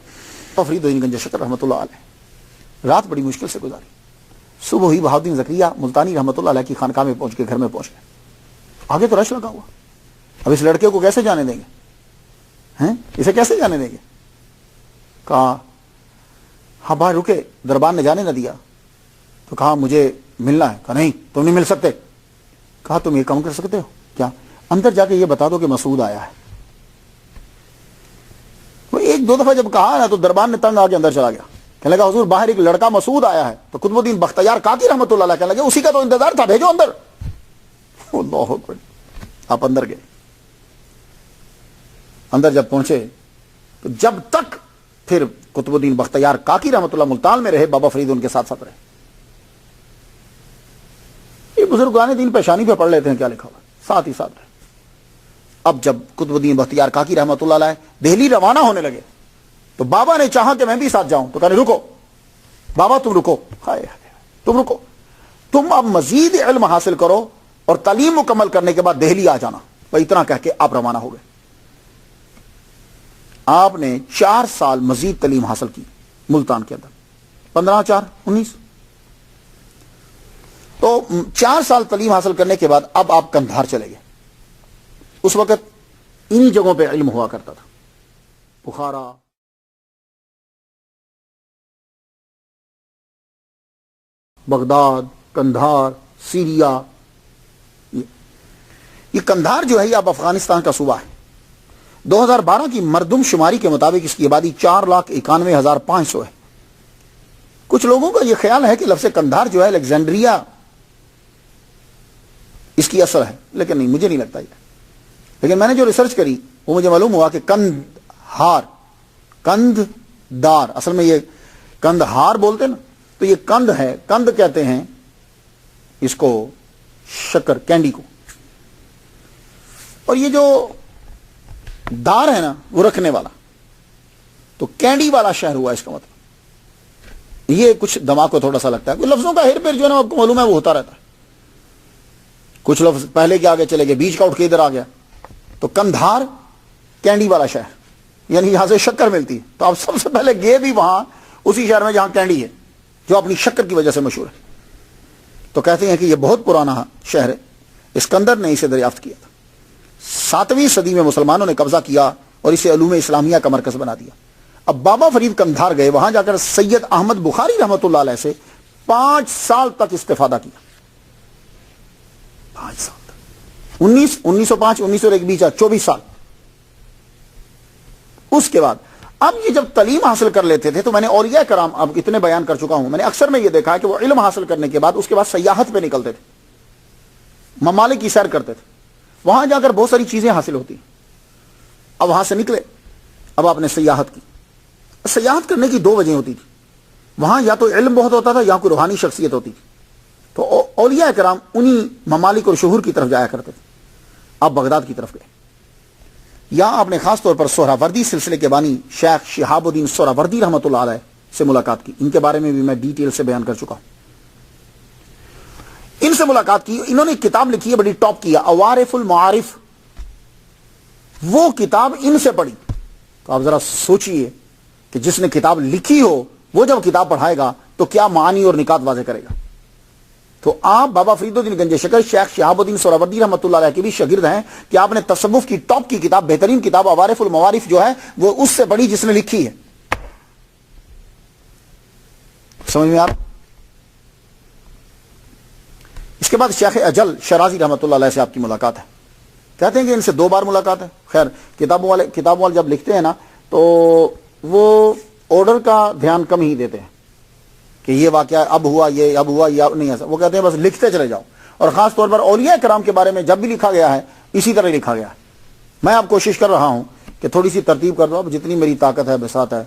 فرید الدین گنج شکر رحمۃ اللہ علیہ رات بڑی مشکل سے گزاری. صبح ہی بہاؤدین زکریا ملتانی رحمۃ اللہ علیہ کی خانقاہ میں پہنچ کے گھر میں پہنچ گئے. آگے تو رش لگا ہوا. اب اس لڑکے کو کیسے جانے دیں گے؟ اسے کیسے جانے دیں گے؟ کہا ہاں باہر رکے، دربار نے جانے نہ دیا. تو کہا مجھے ملنا ہے. کہا نہیں تم نہیں مل سکتے. کہا تم یہ کام کر سکتے ہو کیا؟ اندر جا کے یہ بتا دو کہ مسعود آیا ہے. وہ 1-2 دفعہ جب کہا نا تو دربار نے تنگ آ کے اندر چلا گیا. کہنے لگا حضور باہر ایک لڑکا مسعود آیا ہے. تو قطب الدین بختیار کاکی رحمۃ اللہ علیہ کہنے لگے اسی کا تو انتظار تھا، بھیجو اندر. اللہ اکبر. آپ اندر گئے. اندر جب پہنچے تو جب تک پھر قطب الدین بختیار کاکی رحمۃ اللہ ملتان میں رہے، بابا فرید ان کے ساتھ ساتھ رہے. یہ بزرگان دین پیشانی پہ پڑھ لیتے ہیں کیا لکھا ہوا، ساتھ ہی ساتھ رہے. اب جب قطب الدین بختیار کاکی رحمۃ اللہ علیہ دہلی روانہ ہونے لگے تو بابا نے چاہا کہ میں بھی ساتھ جاؤں. تو کہنے رکو بابا، تم رکو، ہائے تم رکو، تم اب مزید علم حاصل کرو اور تعلیم مکمل کرنے کے بعد دہلی آ جانا. بھائی اتنا کہہ کے آپ روانہ ہو گئے. آپ نے 4 سال مزید تعلیم حاصل کی ملتان کے اندر. 15-4-19. تو 4 سال تعلیم حاصل کرنے کے بعد اب آپ کندھار چلے گئے. اس وقت انہی جگہوں پہ علم ہوا کرتا تھا، بخارا، بغداد، کندھار، سیریا. یہ کندھار جو ہے یہ اب افغانستان کا صوبہ ہے. 2012 کی مردم شماری کے مطابق اس کی آبادی 4,91,500 ہے. کچھ لوگوں کا یہ خیال ہے کہ لفظ کندھار جو ہے الیگزینڈریا اس کی اصل ہے، لیکن نہیں، مجھے نہیں لگتا یہ. لیکن میں نے جو ریسرچ کری وہ مجھے معلوم ہوا کہ کندھار اصل میں یہ کندھار بولتے نا، تو یہ کند ہے. کند کہتے ہیں اس کو شکر کینڈی کو، اور یہ جو دار ہے نا وہ رکھنے والا، تو کینڈی والا شہر ہوا اس کا مطلب. یہ کچھ دماغ کو تھوڑا سا لگتا ہے، لفظوں کا ہیر پھیر جو ہے نا آپ کو معلوم ہے وہ ہوتا رہتا ہے. کچھ لفظ پہلے کے آگے چلے گئے، بیچ کا اٹھ کے ادھر آ گیا. تو کندھار کینڈی والا شہر، یعنی یہاں سے شکر ملتی ہے. تو آپ سب سے پہلے گئے بھی وہاں اسی شہر میں جہاں کینڈی ہے، جو اپنی شکر کی وجہ سے مشہور ہے. تو کہتے ہیں کہ یہ بہت پرانا شہر ہے، اسکندر نے اسے دریافت کیا تھا. 7ویں صدی میں مسلمانوں نے قبضہ کیا اور اسے علوم اسلامیہ کا مرکز بنا دیا. اب بابا فرید کندھار گئے، وہاں جا کر سید احمد بخاری رحمۃ اللہ علیہ سے 5 سال تک استفادہ کیا. 5 سال تک، 1905 1901 بیچا 24 سال. اس کے بعد اب یہ جب تعلیم حاصل کر لیتے تھے تو میں نے اولیاء کرام اب اتنے بیان کر چکا ہوں، میں نے اکثر میں یہ دیکھا ہے کہ وہ علم حاصل کرنے کے بعد اس کے بعد سیاحت پہ نکلتے تھے، ممالک کی سیر کرتے تھے. وہاں جا کر بہت ساری چیزیں حاصل ہوتی. اب وہاں سے نکلے، اب آپ نے سیاحت کی. سیاحت کرنے کی 2 وجہیں ہوتی تھی. وہاں یا تو علم بہت ہوتا تھا یا کوئی روحانی شخصیت ہوتی تھی. تو اولیاء کرام انہی ممالک اور شہور کی طرف جایا کرتے تھے. آپ بغداد کی طرف گئے. یہاں آپ نے خاص طور پر سہراوردی سلسلے کے بانی شیخ شہاب الدین سہراوردی رحمۃ اللہ علیہ سے ملاقات کی. ان کے بارے میں بھی میں ڈیٹیل سے بیان کر چکا ہوں. ان سے ملاقات کی. انہوں نے ایک کتاب لکھی ہے, بڑی ٹاپ کی ہے, عوارف المعارف. وہ کتاب ان سے پڑھی. تو آپ ذرا سوچئے کہ جس نے کتاب لکھی ہو وہ جب کتاب پڑھائے گا تو کیا معانی اور نکات واضح کرے گا. تو آپ بابا فرید الدین گنج شکر شیخ شہاب الدین سہروردی رحمۃ اللہ علیہ کے بھی شاگرد ہیں کہ آپ نے تصوف کی ٹاپ کی کتاب, بہترین کتاب عوارف المعارف جو ہے وہ اس سے پڑھی جس نے لکھی ہے. سمجھ میں آپ. اس کے بعد شیخ اجل شرازی رحمۃ اللہ علیہ سے آپ کی ملاقات ہے. کہتے ہیں کہ ان سے 2 بار ملاقات ہے. خیر کتابوں والے جب لکھتے ہیں نا تو وہ آرڈر کا دھیان کم ہی دیتے ہیں کہ یہ واقعہ اب ہوا, یہ اب ہوا, یہ اب نہیں ایسا. وہ کہتے ہیں بس لکھتے چلے جاؤ. اور خاص طور پر اولیاء کرام کے بارے میں جب بھی لکھا گیا ہے اسی طرح لکھا گیا ہے. میں اب کوشش کر رہا ہوں کہ تھوڑی سی ترتیب کر دو, اب جتنی میری طاقت ہے بساط ہے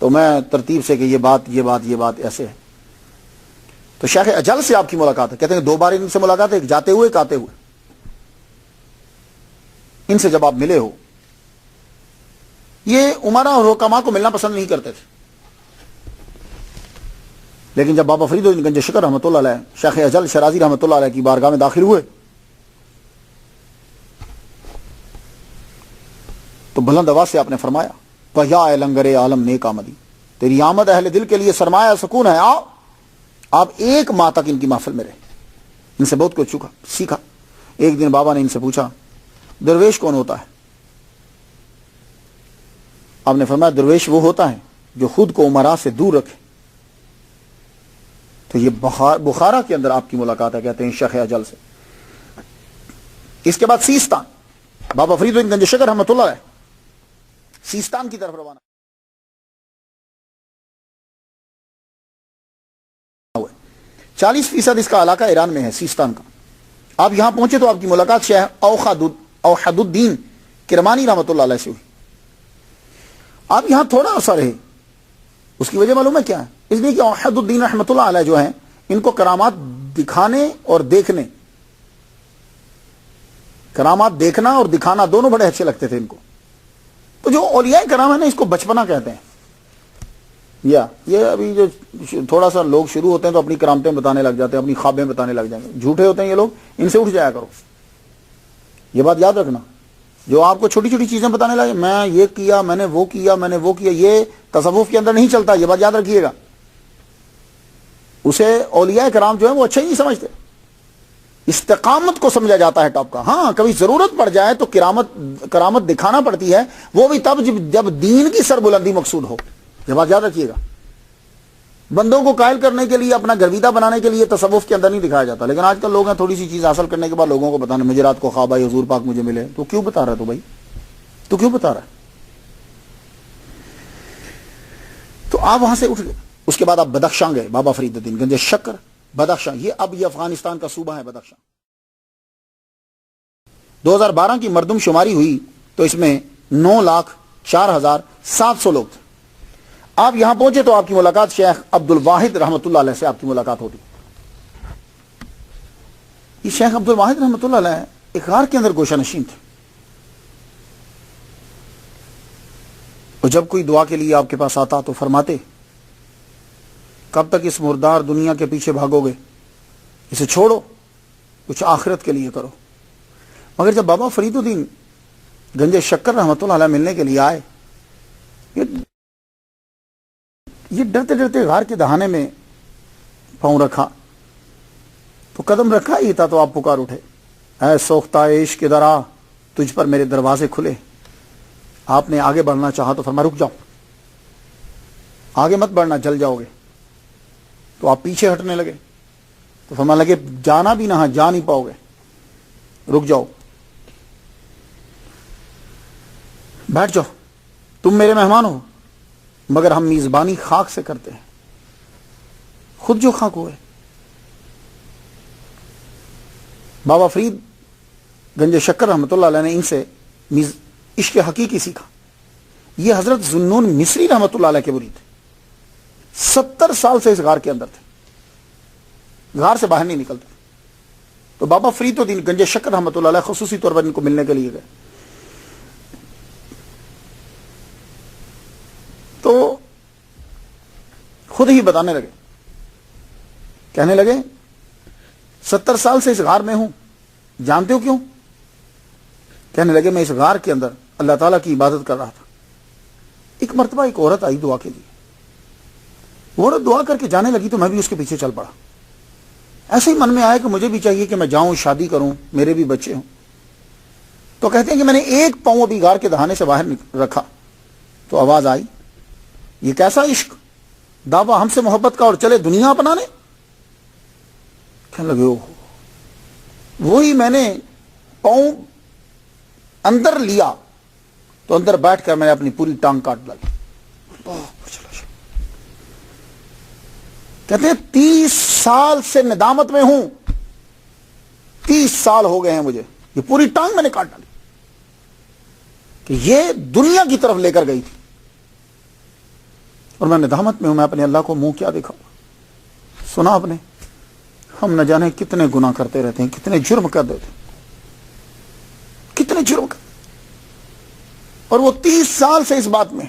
تو میں ترتیب سے کہ یہ بات ایسے ہے. تو شیخ اجل سے آپ کی ملاقات ہے. کہتے ہیں 2 بار ان سے ملاقات ہے, ایک جاتے ہوئے ایک آتے ہوئے. ان سے جب آپ ملے ہو, یہ عمرا اور حکما کو ملنا پسند نہیں کرتے تھے, لیکن جب بابا فرید الدین گنج شکر رحمۃ اللہ علیہ شیخ اجل شرازی رحمۃ اللہ علیہ کی بارگاہ میں داخل ہوئے تو بلند آواز سے آپ نے فرمایا, پہیا اے لنگر عالم نیک آمدی, تیری آمد اہل دل کے لیے سرمایہ سکون ہے, آؤ. آپ 1 ماہ تک ان کی محفل میں رہے, ان سے بہت کچھ سیکھا. ایک دن بابا نے ان سے پوچھا درویش کون ہوتا ہے؟ آپ نے فرمایا درویش وہ ہوتا ہے جو خود کو امراء سے دور رکھے. تو یہ بخارا کے اندر آپ کی ملاقات ہے, کہتے ہیں شیخ اجل سے. اس کے بعد سیستان, بابا فرید الدین گنج شکر رحمۃ اللہ علیہ سیستان کی طرف روانہ ہوئے. 40% اس کا علاقہ ایران میں ہے, سیستان کا. آپ یہاں پہنچے تو آپ کی ملاقات شیخ اوحد الدین کرمانی رحمۃ اللہ علیہ سے ہوئی. آپ یہاں تھوڑا عرصہ رہے, اس کی وجہ معلوم ہے کیا ہے؟ اس لیے کہ اوحد الدین رحمۃ اللہ علیہ جو ہیں ان کو کرامات دکھانے اور دیکھنے, کرامات دیکھنا اور دکھانا دونوں بڑے اچھے لگتے تھے ان کو. تو جو اولیاء کرام ہے نا اس کو بچپنا کہتے ہیں. یا یہ ابھی جو تھوڑا سا لوگ شروع ہوتے ہیں تو اپنی کرامتیں بتانے لگ جاتے ہیں, اپنی خوابیں بتانے لگ جائیں گے. جھوٹے ہوتے ہیں یہ لوگ, ان سے اٹھ جایا کرو. یہ بات یاد رکھنا, جو آپ کو چھوٹی چھوٹی چیزیں بتانے لگے, میں یہ کیا, میں نے وہ کیا, یہ تصوف کے اندر نہیں چلتا. یہ بات یاد رکھیے گا. اسے اولیاء کرام جو ہیں وہ اچھا ہی نہیں سمجھتے, استقامت کو سمجھا جاتا ہے ٹاپ کا. ہاں کبھی ضرورت پڑ جائے تو کرامت دکھانا پڑتی ہے, وہ بھی تب جب دین کی سربلندی مقصود ہو. یہ بات یاد رکھیے گا. بندوں کو قائل کرنے کے لیے, اپنا گرویدہ بنانے کے لیے تصوف کے اندر نہیں دکھایا جاتا. لیکن آج کل لوگ ہیں تھوڑی سی چیز حاصل کرنے کے بعد لوگوں کو بتانا, مجھے رات کو خواب آئی حضور پاک مجھے ملے. تو کیوں بتا رہا ہے؟ تو بھائی تو کیوں بتا رہا ہے؟ تو آپ وہاں سے اٹھ گئے. اس کے بعد آپ بدخشاں گئے, بابا فرید الدین گنج شکر بدخشاں. یہ افغانستان کا صوبہ ہے بدخشاں. 2012 کی مردم شماری ہوئی تو اس میں 9,04,700 لوگ تھے. آپ یہاں پہنچے تو آپ کی ملاقات شیخ عبد الواحد رحمۃ اللہ علیہ سے آپ کی ملاقات ہوتی. یہ شیخ عبد الواحد رحمۃ اللہ علیہ ایک غار کے اندر گوشہ نشین تھے, اور جب کوئی دعا کے لیے آپ کے پاس آتا تو فرماتے کب تک اس مردار دنیا کے پیچھے بھاگو گے, اسے چھوڑو, کچھ آخرت کے لیے کرو. مگر جب بابا فرید الدین گنج شکر رحمۃ اللہ علیہ ملنے کے لیے آئے, یہ ڈرتے ڈرتے غار کے دہانے میں پاؤں رکھا تو قدم رکھا ہی تھا تو آپ پکار اٹھے, اے سوختہ عشق درا تجھ پر میرے دروازے کھلے. آپ نے آگے بڑھنا چاہا تو فرمایا رک جاؤ, آگے مت بڑھنا, جل جاؤ گے. تو آپ پیچھے ہٹنے لگے تو فرمانے لگے جانا بھی نہ, جا نہیں پاؤ گے, رک جاؤ, بیٹھ جاؤ, تم میرے مہمان ہو مگر ہم میزبانی خاک سے کرتے ہیں, خود جو خاک ہوئے. بابا فرید گنج شکر رحمۃ اللہ علیہ نے ان سے عشق حقیقی سیکھا. یہ حضرت ذوالنون مصری رحمۃ اللہ علیہ کے مرید تھے. 70 سال سے اس غار کے اندر تھے, غار سے باہر نہیں نکلتے. تو بابا فرید الدین گنج شکر رحمۃ اللہ علیہ خصوصی طور پر ان کو ملنے کے لیے گئے. تو خود ہی بتانے لگے، کہنے لگے 70 سال سے اس غار میں ہوں، جانتے ہو کیوں؟ کہنے لگے میں اس غار کے اندر اللہ تعالیٰ کی عبادت کر رہا تھا، ایک مرتبہ ایک عورت آئی دعا کے لیے، وہ عورت دعا کر کے جانے لگی تو میں بھی اس کے پیچھے چل پڑا، ایسے ہی من میں آیا کہ مجھے بھی چاہیے کہ میں جاؤں، شادی کروں، میرے بھی بچے ہوں۔ تو کہتے ہیں کہ میں نے ایک پاؤں ابھی غار کے دہانے سے باہر رکھا تو آواز آئی، یہ کیسا عشق، دعویٰ ہم سے محبت کا اور چلے دنیا اپنانے۔ کہنے لگے وہی میں نے پاؤں اندر لیا تو اندر بیٹھ کر میں نے اپنی پوری ٹانگ کاٹ ڈالی۔ کہتے ہیں 30 سال سے ندامت میں ہوں، 30 سال ہو گئے ہیں مجھے، یہ پوری ٹانگ میں نے کاٹ ڈالی کہ یہ دنیا کی طرف لے کر گئی تھی، اور میں ندامت میں ہوں، میں اپنے اللہ کو منہ کیا دکھاؤں۔ سنا آپ نے، ہم نہ جانے کتنے گناہ کرتے رہتے ہیں، کتنے جرم کر دیتے ہیں، کتنے جرم کر، اور وہ 30 سال سے اس بات میں۔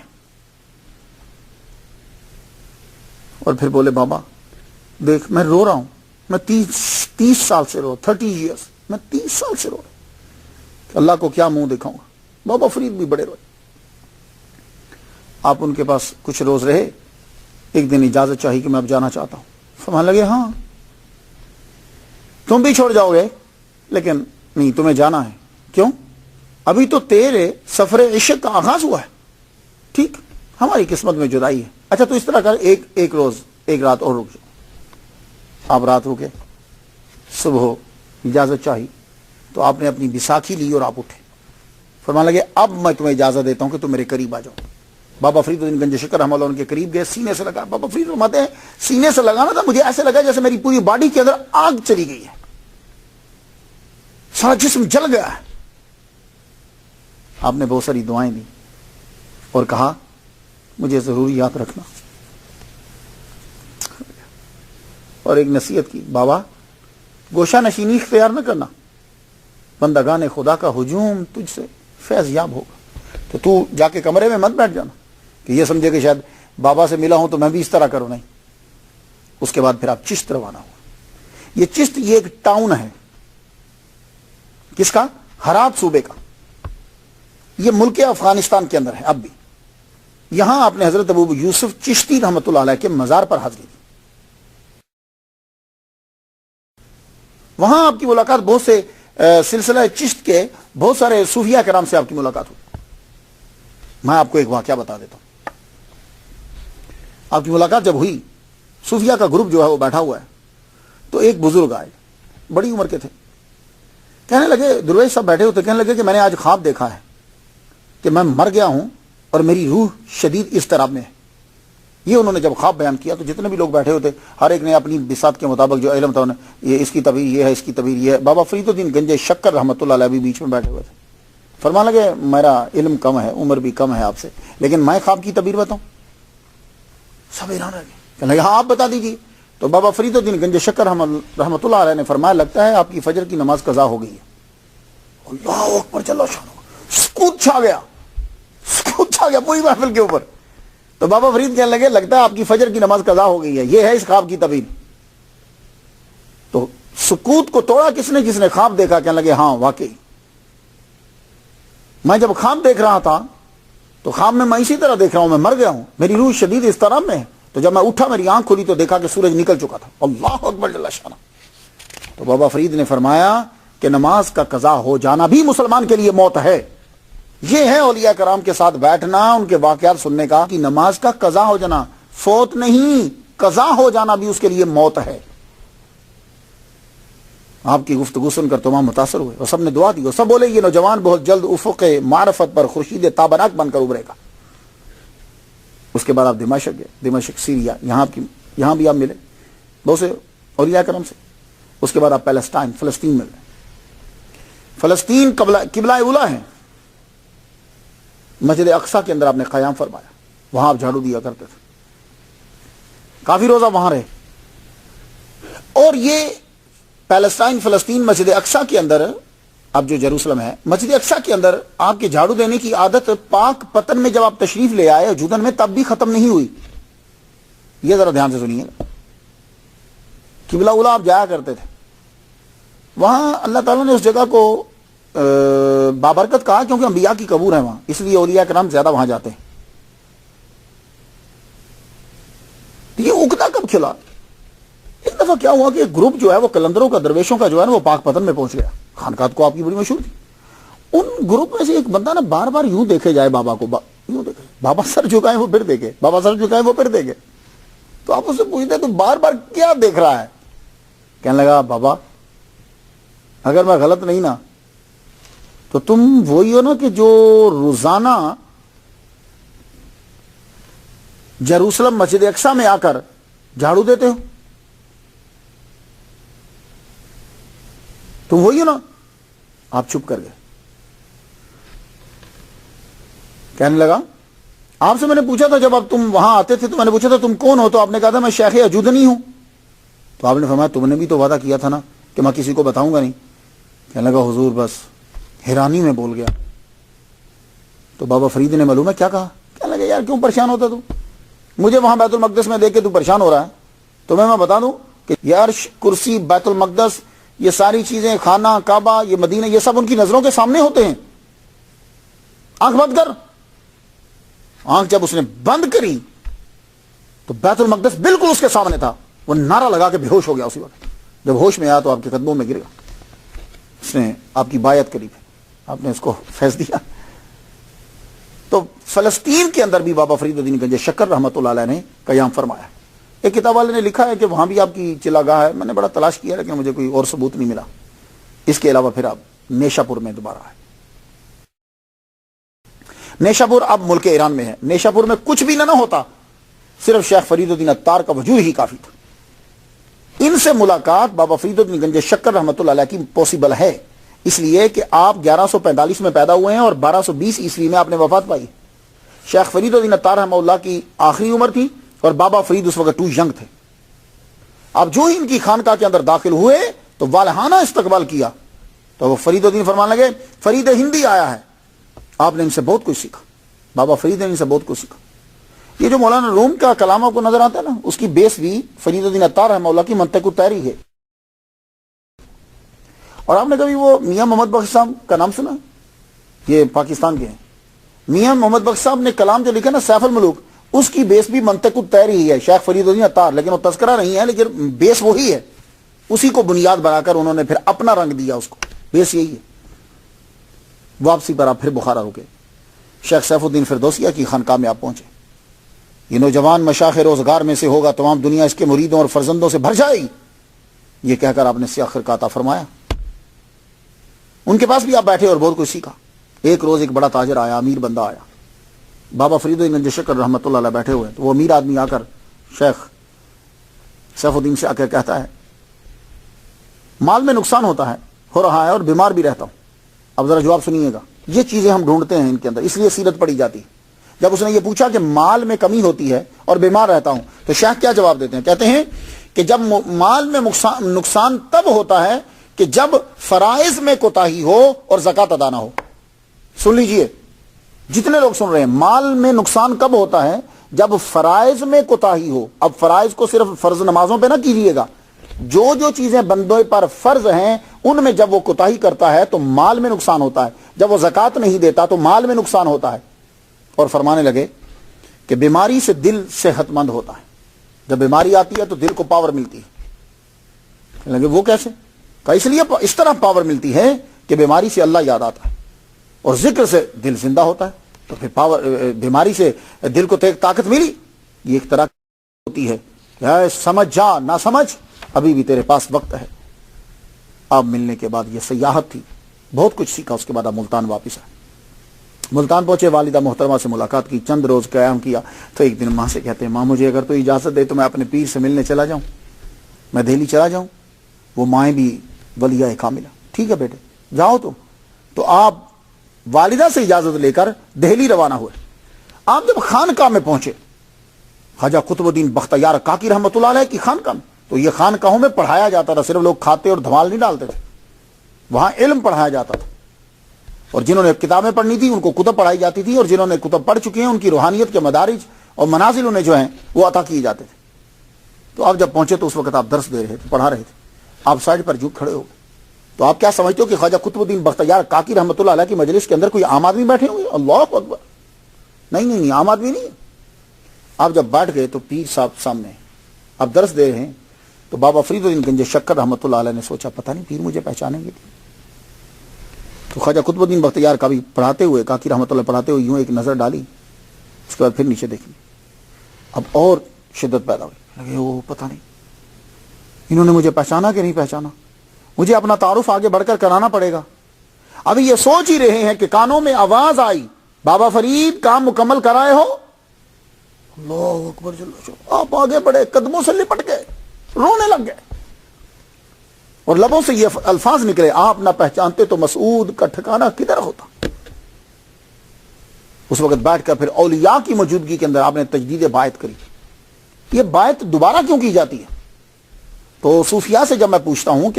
اور پھر بولے بابا دیکھ میں رو رہا ہوں، میں 30 سال سے رو، 30 ایئرس میں 30 سال سے رو رہا ہوں، اللہ کو کیا منہ دکھاؤں گا۔ بابا فرید بھی بڑے روئے۔ آپ ان کے پاس کچھ روز رہے، ایک دن اجازت چاہیے کہ میں اب جانا چاہتا ہوں۔ فرمانے لگے ہاں تم بھی چھوڑ جاؤ گے، لیکن نہیں تمہیں جانا ہے۔ کیوں؟ ابھی تو تیرے سفر عشق کا آغاز ہوا ہے، ٹھیک، ہماری قسمت میں جدائی ہے۔ اچھا تو اس طرح کر، ایک روز ایک رات اور رک جاؤ۔ آپ رات رکے، صبح اجازت چاہی تو آپ نے اپنی بیساکھی لی اور آپ اٹھے۔ فرمانے لگے اب میں تمہیں اجازت دیتا ہوں کہ تم میرے قریب آ جاؤ۔ بابا فرید الدین گنج شکر رحمۃ اللہ ان کے قریب گئے، سینے سے لگا۔ بابا فرید فرماتے ہیں سینے سے لگانا تھا، مجھے ایسے لگا جیسے میری پوری باڈی کے اندر آگ چلی گئی ہے، سارا جسم جل گیا ہے۔ آپ نے بہت ساری دعائیں دی اور کہا مجھے ضرور یاد رکھنا، اور ایک نصیحت کی، بابا گوشہ نشینی اختیار نہ کرنا، بندگان خدا کا ہجوم تجھ سے فیض یاب ہوگا، تو جا کے کمرے میں مت بیٹھ جانا کہ یہ سمجھے کہ شاید بابا سے ملا ہوں تو میں بھی اس طرح کروں، نہیں۔ اس کے بعد پھر آپ چشت روانہ ہو۔ یہ چشت یہ ایک ٹاؤن ہے، کس کا؟ ہرات صوبے کا، یہ ملک افغانستان کے اندر ہے اب بھی۔ یہاں آپ نے حضرت ابو یوسف چشتی رحمۃ اللہ علیہ کے مزار پر حاضری دی، وہاں آپ کی ملاقات بہت سے سلسلہ چشت کے بہت سارے صوفیہ کرام سے آپ کی ملاقات ہوئی۔ میں آپ کو ایک واقعہ بتا دیتا ہوں۔ آپ کی ملاقات جب ہوئی، صوفیہ کا گروپ جو ہے وہ بیٹھا ہوا ہے، تو ایک بزرگ آئے، بڑی عمر کے تھے، کہنے لگے، درویش صاحب بیٹھے ہوتے، کہنے لگے کہ میں نے آج خواب دیکھا ہے کہ میں مر گیا ہوں اور میری روح شدید اضطراب میں ہے۔ یہ انہوں نے جب خواب بیان کیا تو جتنے بھی لوگ بیٹھے ہوتے ہر ایک نے اپنی بساط کے مطابق جو علم تھا انہیں، یہ اس کی تعبیر یہ ہے، اس کی تعبیر یہ ہے۔ بابا فرید الدین گنج شکر رحمۃ اللہ علیہ بھی بیچ میں بیٹھے ہوئے تھے۔ فرمانے لگے میرا علم کم ہے، عمر بھی کم ہے آپ سے، لیکن میں خواب کی تعبیر بتاؤں؟ سب حیران رہ گئے، کہنے لگے ہاں آپ بتا دیجیے۔ تو بابا فرید الدین گنج شکر رحمۃ اللہ علیہ نے فرمایا لگتا ہے آپ کی فجر کی نماز قضا ہو گئی ہے۔ اللہ اکبر جل شانہ، سکوت چھا گیا، سکوت چھا گیا پوری محفل کے اوپر۔ تو بابا فرید کہنے لگے لگتا ہے آپ کی فجر کی نماز قضا ہو گئی ہے، یہ ہے اس خواب کی تعبیر۔ تو سکوت کو توڑا کس نے؟ جس نے خواب دیکھا، کہنے لگے ہاں واقعی میں جب خواب دیکھ رہا تھا تو خواب میں اسی طرح دیکھ رہا ہوں، میں مر گیا ہوں، میری روح شدید اضطراب میں ہے۔ تو جب میں اٹھا میری آنکھ کھلی تو دیکھا کہ سورج نکل چکا تھا۔ اللہ اکبر جل شانہ۔ تو بابا فرید نے فرمایا کہ نماز کا قضا ہو جانا بھی مسلمان کے لیے موت ہے۔ یہ ہے اولیاء کرام کے ساتھ بیٹھنا، ان کے واقعات سننے کا، کہ نماز کا قضا ہو جانا فوت نہیں، قضا ہو جانا بھی اس کے لیے موت ہے۔ آپ کی گفتگو سن کر تمام متاثر ہوئے اور سب نے دعا دی، اور سب بولے یہ نوجوان بہت جلد افق معرفت پر خورشید تابناک بن کر ابھرے گا۔ اس کے بعد آپ دمشق گئے، دمشق سیریا، یہاں بھی آپ ملے بہت سے اولیاء کرام سے۔ اس کے بعد آپ پیلسٹائن فلسطین میں گئے۔ فلسطین قبلہ اولا ہے، مسجد اقصیٰ کے اندر آپ نے قیام فرمایا، وہاں آپ جھاڑو دیا کرتے تھے، کافی روزہ وہاں رہے۔ اور یہ پیلسٹائن فلسطین مسجد اقصیٰ کے اندر، اب جو جیروسلم ہے، مسجد اقصیٰ کے اندر آپ کے جھاڑو دینے کی عادت پاک پتن میں جب آپ تشریف لے آئے جودن میں، تب بھی ختم نہیں ہوئی۔ یہ ذرا دھیان سے سنیے گا. قبلہ اولا آپ جایا کرتے تھے وہاں. اللہ تعالیٰ نے اس جگہ کو بابرکت کہا کیونکہ انبیاء کی قبور ہے وہاں, اس لیے اولیاء کرام زیادہ وہاں جاتے ہیں. یہ اکتا کب کھلا؟ ایک دفعہ کیا ہوا کہ ایک گروپ جو ہے وہ قلندروں کا, درویشوں کا جو ہے نا, وہ پاک پتن میں پہنچ گیا. خانقاہ کو آپ کی بڑی مشہور تھی. ان گروپ میں سے ایک بندہ نا بار بار یوں دیکھے جائے بابا کو, یوں دیکھے, بابا سر جھکائیں وہ پھر دیکھے, بابا سر جھکائیں وہ پھر دیکھے. تو آپ اس سے پوچھتے تو بار بار کیا دیکھ رہا ہے؟ کہنے لگا بابا اگر میں غلط نہیں نا تو تم وہی ہو نا کہ جو روزانہ جیروسلم مسجد اقصی میں آ کر جھاڑو دیتے ہو, تم وہی ہو نا. آپ چپ کر گئے. کہنے لگا آپ سے میں نے پوچھا تھا جب آپ تم وہاں آتے تھے تو میں نے پوچھا تھا تم کون ہو, تو آپ نے کہا تھا میں شیخ عجودنی ہوں. تو آپ نے فرمایا تم نے بھی تو وعدہ کیا تھا نا کہ میں کسی کو بتاؤں گا نہیں. کہنے لگا حضور بس حیرانی میں بول گیا. تو بابا فرید نے معلوم ہے کیا کہا؟ کہنے لگا یار کیوں پریشان ہوتا تو, مجھے وہاں بیت المقدس میں دیکھ کے تو پریشان ہو رہا ہے. تو میں بتا دوں کہ یہ عرش, کرسی, بیت المقدس, یہ ساری چیزیں, خانہ کعبہ, یہ مدینہ, یہ سب ان کی نظروں کے سامنے ہوتے ہیں. آنکھ بند کر. آنکھ جب اس نے بند کری تو بیت المقدس بالکل اس کے سامنے تھا. وہ نعرہ لگا کے بے ہوش ہو گیا اسی وقت. جب ہوش میں آیا تو آپ کے قدموں میں گر گیا. اس نے آپ کی بایعت کری, آپ نے اس کو فیض دیا. تو فلسطین کے اندر بھی بابا فرید الدین گنج شکر رحمۃ اللہ علیہ نے قیام فرمایا. ایک کتاب والے نے لکھا ہے کہ وہاں بھی آپ کی چلا گاہ ہے. میں نے بڑا تلاش کیا لیکن مجھے کوئی اور ثبوت نہیں ملا. اس کے علاوہ پھر آپ نیشا پور میں دوبارہ ہے. نیشا پور اب ملک ایران میں ہے. نیشا پور میں کچھ بھی نہ ہوتا, صرف شیخ فرید الدین اتار کا وجود ہی کافی تھا. ان سے ملاقات بابا فرید الدین گنج شکر رحمۃ اللہ علیہ کی پاسبل ہے اس لیے کہ آپ 1145 میں پیدا ہوئے ہیں اور 1220 عیسوی میں آپ نے وفات پائی. شیخ فرید الدین اتار رحمہ اللہ کی آخری عمر تھی اور بابا فرید اس وقت ٹو ینگ تھے. اب جو ہی ان کی خانقاہ کے اندر داخل ہوئے تو والہانہ استقبال کیا. تو وہ فرید الدین فرمانے لگے فرید ہندی آیا ہے. آپ نے ان سے بہت کچھ سیکھا. بابا فرید نے ان سے بہت کچھ سیکھا. یہ جو مولانا روم کا کلام آپ کو نظر آتا ہے نا, اس کی بیس بھی فرید الدین اتار رحمہ اللہ کی منطق الطیری ہے. اور آپ نے کبھی وہ میاں محمد بخش صاحب کا نام سنا؟ یہ پاکستان کے ہیں. میاں محمد بخش صاحب نے کلام جو لکھا نا سیف الملوک, اس کی بیس بھی منطق الطیری ہی ہے, شیخ فرید الدین اتار, لیکن وہ تذکرہ نہیں ہے لیکن بیس وہی ہے. اسی کو بنیاد بنا کر انہوں نے پھر اپنا رنگ دیا اس کو. بیس یہی ہے. واپسی پر آپ پھر بخارا رکے, شیخ سیف الدین فردوسیہ کی خانقاہ میں آپ پہنچے. یہ نوجوان مشاخ روزگار میں سے ہوگا, تمام دنیا اس کے مریدوں اور فرزندوں سے بھر جائے گی, یہ کہہ کر آپ نے سیاہ خرقہ عطا فرمایا. ان کے پاس بھی آپ بیٹھے اور بہت کچھ سیکھا. ایک روز ایک بڑا تاجر آیا, امیر بندہ آیا. بابا فرید الدین گنج شکر رحمۃ اللہ علیہ بیٹھے ہوئے. تو وہ امیر آدمی آ کر شیخ سیف الدین سے آ کر کہتا ہے مال میں نقصان ہوتا ہے, ہو رہا ہے, اور بیمار بھی رہتا ہوں. اب ذرا جواب سنیے گا. یہ چیزیں ہم ڈھونڈتے ہیں ان کے اندر, اس لیے سیرت پڑھی جاتی ہے. جب اس نے یہ پوچھا کہ مال میں کمی ہوتی ہے اور بیمار رہتا ہوں, تو شیخ کیا جواب دیتے ہیں؟ کہتے ہیں کہ جب مال میں نقصان تب ہوتا ہے کہ جب فرائض میں کوتاہی ہو اور زکات ادا نہ ہو. سن لیجئے جتنے لوگ سن رہے ہیں, مال میں نقصان کب ہوتا ہے؟ جب فرائض میں کوتاہی ہو. اب فرائض کو صرف فرض نمازوں پہ نہ کیجیے گا, جو چیزیں بندوں پر فرض ہیں ان میں جب وہ کوتاہی کرتا ہے تو مال میں نقصان ہوتا ہے. جب وہ زکات نہیں دیتا تو مال میں نقصان ہوتا ہے. اور فرمانے لگے کہ بیماری سے دل صحت مند ہوتا ہے. جب بیماری آتی ہے تو دل کو پاور ملتی ہے. لگے وہ کیسے؟ کہ اس لیے اس طرح پاور ملتی ہے کہ بیماری سے اللہ یاد آتا ہے اور ذکر سے دل زندہ ہوتا ہے. تو پھر پاور, بیماری سے دل کو طاقت ملی. یہ ایک طرح ہوتی ہے سمجھ جا نہ سمجھ, ابھی بھی تیرے پاس وقت ہے. آپ ملنے کے بعد یہ سیاحت تھی, بہت کچھ سیکھا. اس کے بعد آپ ملتان واپس آئے. ملتان پہنچے, والدہ محترمہ سے ملاقات کی, چند روز قیام کیا. تو ایک دن ماں سے کہتے ہیں ماں مجھے اگر تو اجازت دے تو میں اپنے پیر سے ملنے چلا جاؤں, میں دہلی چلا جاؤں. وہ مائیں بھی ولیہ کاملہ. ٹھیک ہے بیٹے جاؤ تم. تو آپ والدہ سے اجازت لے کر دہلی روانہ ہوئے. آپ جب خانقاہ میں پہنچے, خواجہ قطب الدین بختیار کاکی رحمۃ اللہ علیہ کی خانقاہ میں, تو یہ خانقاہوں میں پڑھایا جاتا تھا, صرف لوگ کھاتے اور دھمال نہیں ڈالتے تھے. وہاں علم پڑھایا جاتا تھا, اور جنہوں نے کتابیں پڑھنی تھی ان کو کتب پڑھائی جاتی تھی, اور جنہوں نے کتب پڑھ چکے ہیں ان کی روحانیت کے مدارج اور منازل انہیں جو ہیں وہ عطا کیے جاتے تھے. تو آپ جب پہنچے تو اس وقت آپ درس دے رہے تھے، پڑھا رہے تھے، آپ سائڈ پر جھک کھڑے ہو گئے. تو آپ کیا سمجھتے ہو کہ خواجہ قطب الدین بختیار کاکی رحمۃ اللہ علیہ کی مجلس کے اندر کوئی عام آدمی بیٹھے ہوں گے؟ اللہ اکبر. نہیں، عام آدمی نہیں. آپ جب بیٹھ گئے تو پیر صاحب سامنے آپ درس دے رہے ہیں، تو بابا فرید الدین گنج شکر رحمۃ اللہ علیہ نے سوچا پتہ نہیں پیر مجھے پہچانیں گے. تو خواجہ قطب الدین بختیار کا بھی پڑھاتے ہوئے، کاکی رحمۃ اللہ پڑھاتے ہوئے یوں ایک نظر ڈالی، اس کے بعد پھر نیچے دیکھی. اب اور شدت پیدا ہوئی، لگے وہ پتہ نہیں انہوں نے مجھے پہچانا کہ نہیں پہچانا، مجھے اپنا تعارف آگے بڑھ کر کرانا پڑے گا. ابھی یہ سوچ ہی رہے ہیں کہ کانوں میں آواز آئی، بابا فرید کام مکمل کرائے ہو. اللہ اکبر جل جلالہ. آپ آگے بڑھے، قدموں سے لپٹ گئے، رونے لگ گئے، اور لبوں سے یہ الفاظ نکلے، آپ نہ پہچانتے تو مسعود کا ٹھکانہ کدھر ہوتا. اس وقت بیٹھ کر پھر اولیاء کی موجودگی کے اندر آپ نے تجدید بائت کری. یہ بائت دوبارہ کیوں کی جاتی ہے؟ تو صوفیاء سے جب میں پوچھتا ہوں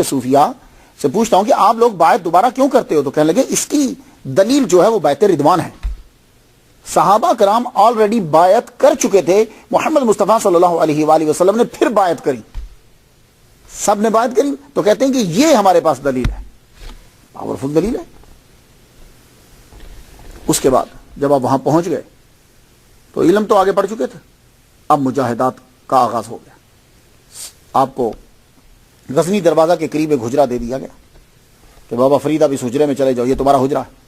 کہ آپ لوگ بائت دوبارہ کیوں کرتے ہو، تو کہنے لگے اس کی دلیل جو ہے وہ بیعت رضوان ہے. صحابہ کرام آلریڈی بائت کر چکے تھے، محمد مصطفیٰ صلی اللہ علیہ وآلہ وسلم نے پھر بائت کری، سب نے بائت کری. تو کہتے ہیں کہ یہ ہمارے پاس دلیل ہے، پاورفل دلیل ہے. اس کے بعد جب آپ وہاں پہنچ گئے تو علم تو آگے بڑھ چکے تھے، اب مجاہدات کا آغاز ہو گیا. آپ کو غزنی دروازہ کے قریب ایک حجرہ دے دیا گیا کہ بابا فرید آپ اس حجرے میں چلے جاؤ، یہ تمہارا حجرہ ہے،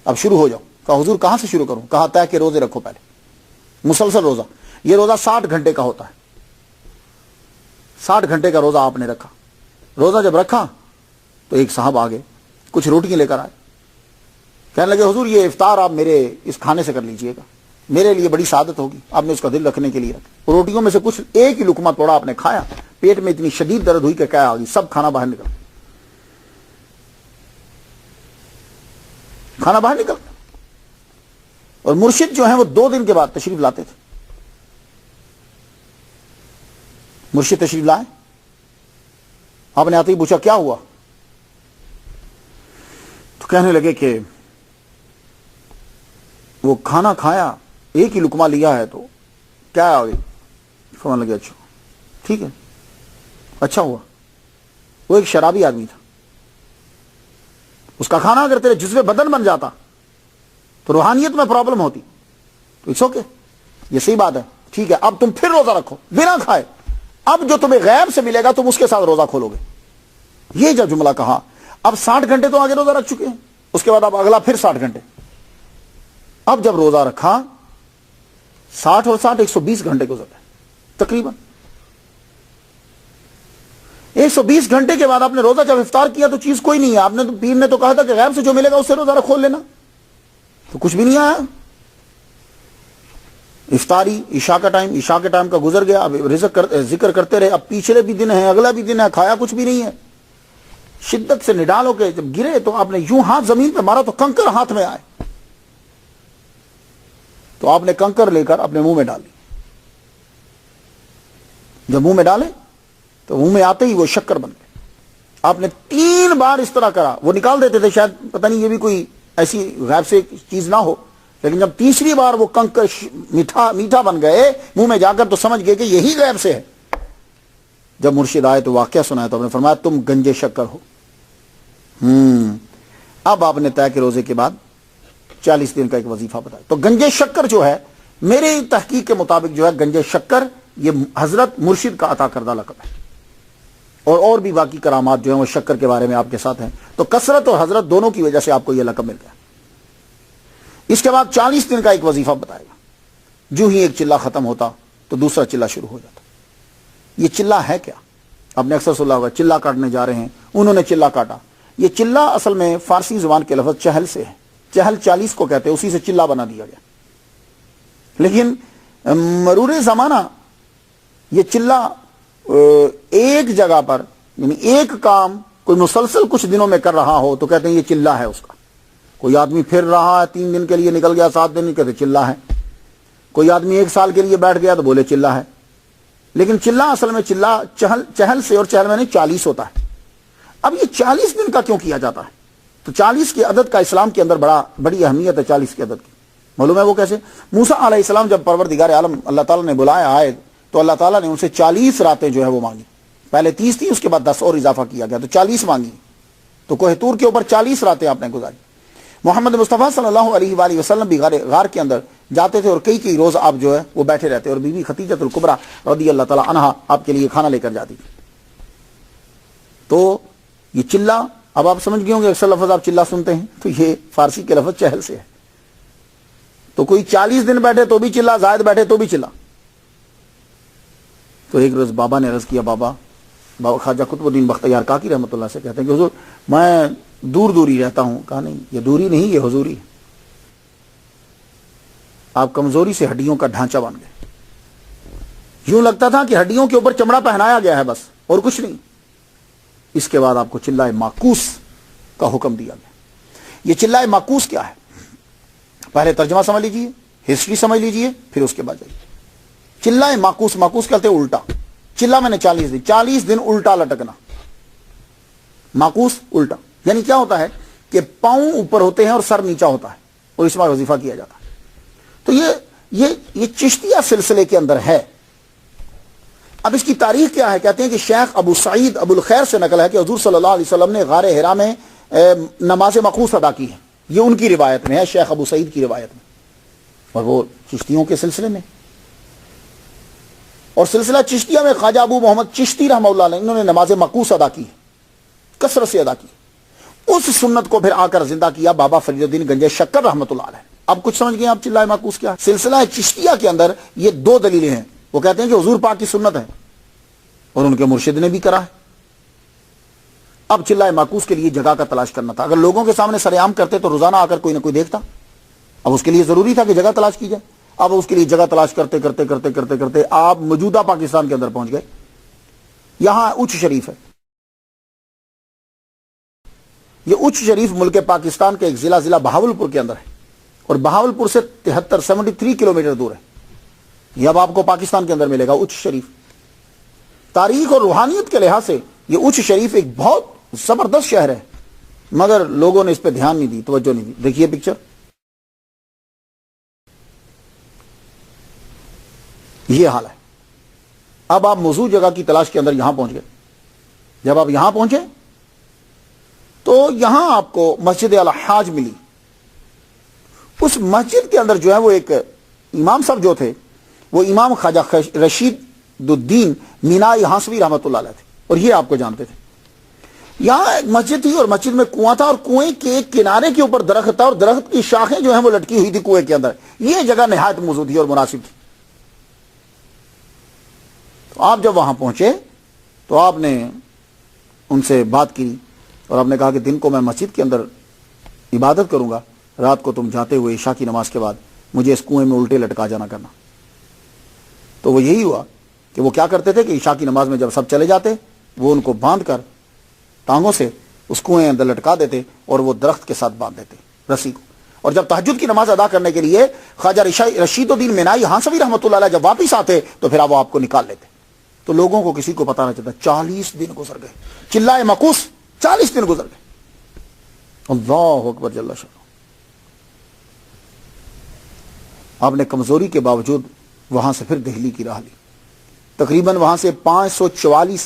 اب شروع ہو جاؤ. کہا حضور کہاں سے شروع کروں؟ کہا طے کے روزے رکھو پہلے، مسلسل روزہ. یہ روزہ 60 گھنٹے کا ہوتا ہے. 60 گھنٹے کا روزہ آپ نے رکھا. روزہ جب رکھا تو ایک صاحب آگے کچھ روٹیاں لے کر آئے، کہنے لگے حضور یہ افطار آپ میرے اس کھانے سے کر لیجئے گا، میرے لیے بڑی سعادت ہوگی. آپ نے اس کا دل رکھنے کے لیے رکھا. روٹیوں میں سے کچھ ایک ہی لقمہ توڑا، آپ نے کھایا، پیٹ میں اتنی شدید درد ہوئی کہ کیا آ گئی، سب کھانا باہر نکل گیا. اور مرشد جو ہیں وہ 2 دن کے بعد تشریف لاتے تھے. مرشد تشریف لائے، آپ نے آتے ہی پوچھا کیا ہوا؟ تو کہنے لگے کہ وہ کھانا کھایا، ایک ہی لقمہ لیا ہے تو کیا آ گئی. سمجھ لگے اچھا ٹھیک ہے، اچھا ہوا. وہ ایک شرابی آدمی تھا، اس کا کھانا اگر تیرے جزو بدن بن جاتا تو روحانیت میں پرابلم ہوتی. تو اٹس اوکے، یہ صحیح بات ہے، ٹھیک ہے. اب تم پھر روزہ رکھو بنا کھائے، اب جو تمہیں غیب سے ملے گا تم اس کے ساتھ روزہ کھولو گے. یہ جب جملہ کہا، اب 60 گھنٹے تو آگے روزہ رکھ چکے ہیں، اس کے بعد اب اگلا پھر 60 گھنٹے. اب جب روزہ رکھا 60 اور 60 120 گھنٹے گزر گئے تقریباً. 120 گھنٹے کے بعد آپ نے روزہ جب افطار کیا تو چیز کوئی نہیں ہے. آپ نے تو پیر نے تو کہا تھا کہ غیب سے جو ملے گا اس سے روزہ کھول لینا، تو کچھ بھی نہیں آیا. افطاری عشاء کا ٹائم کا گزر گیا. اب ذکر کرتے رہے، اب پیچھے بھی دن ہے، اگلا بھی دن ہے، کھایا کچھ بھی نہیں ہے. شدت سے نڈال ہو کے جب گرے تو آپ نے یوں ہاتھ زمین پہ مارا تو کنکر ہاتھ میں آئے. تو آپ نے کنکر لے کر اپنے منہ میں ڈال لی. جب منہ میں ڈالے تو منہ میں آتے ہی وہ شکر بن گئے. آپ نے 3 بار اس طرح کرا. وہ نکال دیتے تھے، شاید پتہ نہیں یہ بھی کوئی ایسی غیب سے چیز نہ ہو، لیکن جب تیسری بار وہ کنکر میٹھا بن گئے منہ میں جا کر تو سمجھ گئے کہ یہی غیب سے ہے. جب مرشد آئے تو واقعہ سنایا تو آپ نے فرمایا تم گنجے شکر ہو. اب آپ نے طے کے روزے کے بعد 40 دن کا ایک وظیفہ بتایا. تو گنجے شکر جو ہے، میرے تحقیق کے مطابق جو ہے گنجے شکر یہ حضرت مرشد کا عطا کردہ لقب ہے. اور بھی باقی کرامات جو ہیں وہ شکر کے بارے میں آپ کے ساتھ ہیں. تو کثرت اور حضرت دونوں کی وجہ سے آپ کو یہ لقب مل گیا. اس کے بعد 40 دن کا ایک وظیفہ بتائے گا. جو ہی ایک چلہ ختم ہوتا تو دوسرا چلہ شروع ہو جاتا. یہ چلہ ہے کیا؟ آپ نے اکثر سنا ہوگا چلہ کاٹنے جا رہے ہیں، انہوں نے چلہ کاٹا. یہ چلہ اصل میں فارسی زبان کے لفظ چہل سے ہے. چہل 40 کو کہتے ہیں، اسی سے چلہ بنا دیا گیا. لیکن مرور زمانہ یہ چلہ ایک جگہ پر، یعنی ایک کام کوئی مسلسل کچھ دنوں میں کر رہا ہو تو کہتے ہیں یہ چلہ ہے اس کا. کوئی آدمی پھر رہا ہے 3 دن کے لیے نکل گیا 7 دن کہتے چلہ ہے. کوئی آدمی 1 سال کے لیے بیٹھ گیا تو بولے چلہ ہے. لیکن چلہ اصل میں چلہ چہل سے، اور چہل میں 40 ہوتا ہے. اب یہ 40 دن کا کیوں کیا جاتا ہے؟ تو 40 کے عدد کا اسلام کے اندر بڑی اہمیت ہے. 40 کے عدد کی معلوم ہے وہ کیسے؟ موسیٰ علیہ السلام جب پروردگار عالم اللہ تعالیٰ نے بلایا آئے تو اللہ تعالیٰ نے ان سے 40 راتیں جو ہے وہ مانگی. پہلے 30 تھی, اس کے بعد 10 اور اضافہ کیا گیا تو 40 مانگی. تو کوہ طور کے اوپر 40 راتیں آپ نے گزاری. محمد مصطفیٰ صلی اللہ علیہ وآلہ وسلم بھی غار کے اندر جاتے تھے اور کئی روز آپ جو ہے وہ بیٹھے رہتے, اور بی بی خدیجہ الکبریٰ رضی اللہ تعالیٰ عنہا آپ کے لیے کھانا لے کر جاتی تھی. تو یہ چلہ, اب آپ سمجھ گئے ہوں گے اکثر لفظ آپ چلہ سنتے ہیں تو یہ فارسی کے لفظ چہل سے ہے. تو کوئی 40 دن بیٹھے تو بھی چلہ, زائد بیٹھے تو بھی چلہ. تو ایک روز بابا نے عرض کیا, بابا خواجہ قطب الدین بختیار کاکی رحمۃ اللہ سے کہتے ہیں کہ حضور میں دور دور ہی رہتا ہوں. کہا نہیں, یہ دوری نہیں, یہ حضوری. آپ کمزوری سے ہڈیوں کا ڈھانچہ بن گئے. یوں لگتا تھا کہ ہڈیوں کے اوپر چمڑا پہنایا گیا ہے بس, اور کچھ نہیں. اس کے بعد آپ کو چلہ ماکوس کا حکم دیا گیا. یہ چلہ ماکوس کیا ہے؟ پہلے ترجمہ سمجھ لیجئے, ہسٹری سمجھ لیجئے, پھر اس کے بعد جائیے. چلہ ماکوس, ماکوس کہتے ہیں الٹا. چلہ میں نے 40 دن الٹا لٹکنا. ماکوس الٹا یعنی کیا ہوتا ہے کہ پاؤں اوپر ہوتے ہیں اور سر نیچا ہوتا ہے, اور اس میں وظیفہ کیا جاتا ہے. تو یہ چشتیہ سلسلے کے اندر ہے. اب اس کی تاریخ کیا ہے؟ کہتے ہیں کہ شیخ ابو سعید ابو الخیر سے نقل ہے کہ حضور صلی اللہ علیہ وسلم نے غار حرا میں نماز ماکوس ادا کی ہے. یہ ان کی روایت میں ہے, شیخ ابو سعید کی روایت میں, اور وہ چشتیوں کے سلسلے میں. اور سلسلہ چشتیہ میں خواجہ ابو محمد چشتی رحمہ اللہ علیہ انہوں نے نماز ماکوس ادا کی, کثرت سے ادا کی. اس سنت کو پھر آ کر زندہ کیا بابا فرید الدین گنج شکر رحمۃ اللہ علیہ. اب کچھ سمجھ گئے آپ چلہ ماکوس کیا؟ سلسلہ چشتیہ کے اندر یہ 2 دلیلیں ہیں. وہ کہتے ہیں کہ حضور پاک کی سنت ہے اور ان کے مرشد نے بھی کرا ہے. اب چلہ ماکوس کے لیے جگہ کا تلاش کرنا تھا. اگر لوگوں کے سامنے سر عام کرتے تو روزانہ آ کر کوئی نہ کوئی دیکھتا. اب اس کے لیے ضروری تھا کہ جگہ تلاش کی جائے. اب اس کے لیے جگہ تلاش کرتے کرتے کرتے کرتے کرتے آپ موجودہ پاکستان کے اندر پہنچ گئے. یہاں اچ شریف ہے. یہ اچ شریف ملک پاکستان کے ایک ضلع بہاولپور کے اندر ہے, اور بہاولپور سے 73 کلومیٹر دور ہے. یہ اب آپ کو پاکستان کے اندر ملے گا اچ شریف. تاریخ اور روحانیت کے لحاظ سے یہ اچ شریف ایک بہت زبردست شہر ہے, مگر لوگوں نے اس پہ دھیان نہیں دی, توجہ نہیں دی. دیکھیے پکچر, یہ حال ہے. اب آپ موضوع جگہ کی تلاش کے اندر یہاں پہنچ گئے. جب آپ یہاں پہنچے تو یہاں آپ کو مسجد الحاج ملی. اس مسجد کے اندر جو ہے وہ ایک امام صاحب جو تھے وہ امام خواجہ رشید الدین مینائی ہانسوی رحمۃ اللہ علیہ تھے, اور یہ آپ کو جانتے تھے. یہاں ایک مسجد تھی اور مسجد میں کنواں تھا, اور کنویں کے ایک کنارے کے اوپر درخت تھا, اور درخت کی شاخیں جو ہیں وہ لٹکی ہوئی تھی کنویں کے اندر. یہ جگہ نہایت موزوں تھی اور مناسب تھی. تو آپ جب وہاں پہنچے تو آپ نے ان سے بات کی, اور آپ نے کہا کہ دن کو میں مسجد کے اندر عبادت کروں گا, رات کو تم جاتے ہوئے عشاء کی نماز کے بعد مجھے اس کنویں میں الٹے لٹکا جانا کرنا. تو وہ یہی ہوا کہ وہ کیا کرتے تھے کہ عشاء کی نماز میں جب سب چلے جاتے وہ ان کو باندھ کر ٹانگوں سے اس کنویں اندر لٹکا دیتے, اور وہ درخت کے ساتھ باندھ دیتے رسی کو. اور جب تہجد کی نماز ادا کرنے کے لیے خواجہ رشید الدین مینائی ہانسوی رحمۃ اللہ علیہ جب واپس آتے تو پھر وہ آپ کو نکال لیتے. تو لوگوں کو کسی کو پتا نہ چلتا. 40 دن گزر گئے, چلہ ماکوس 40 دن گزر گئے. اللہ اکبر جل شانہ. آپ نے کمزوری کے باوجود وہاں سے پھر دہلی کی راہ لی. تقریباً وہاں سے 544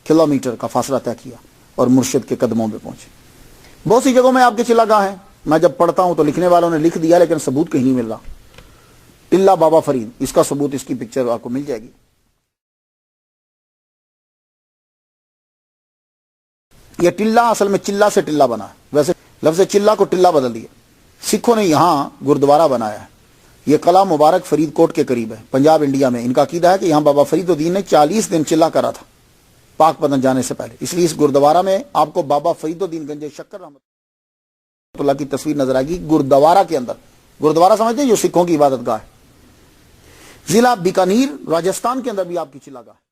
کلومیٹر کا فاصلہ طے کیا اور مرشد کے قدموں میں پہنچے. بہت سی جگہوں میں آپ کے چلہ گاہ ہیں, میں جب پڑھتا ہوں تو لکھنے والوں نے لکھ دیا لیکن ثبوت کہیں نہیں مل رہا. ٹلہ بابا فرید, اس کا ثبوت اس کی پکچر آپ کو مل جائے گی. یہ ٹلہ اصل میں چلہ سے ٹلہ بنا ہے. ویسے لفظ چلہ کو ٹلہ بدل دیا. سکھوں نے یہاں گردوارہ بنایا ہے. یہ قلعہ مبارک فرید کوٹ کے قریب ہے, پنجاب انڈیا میں. ان کا عقیدہ ہے کہ یہاں بابا فرید الدین نے 40 دن چلہ کرا تھا پاک پتن جانے سے پہلے. اس لیے اس گردوارہ میں آپ کو بابا فرید الدین گنج شکر رحمۃ اللہ کی تصویر نظر آئے گی. گردوارہ کے اندر, گردوارہ سمجھتے ہیں جو سکھوں کی عبادت گاہ ہے. ضلع بیکانیر راجستھان کے اندر بھی آپ کی چلہ گاہ ہے.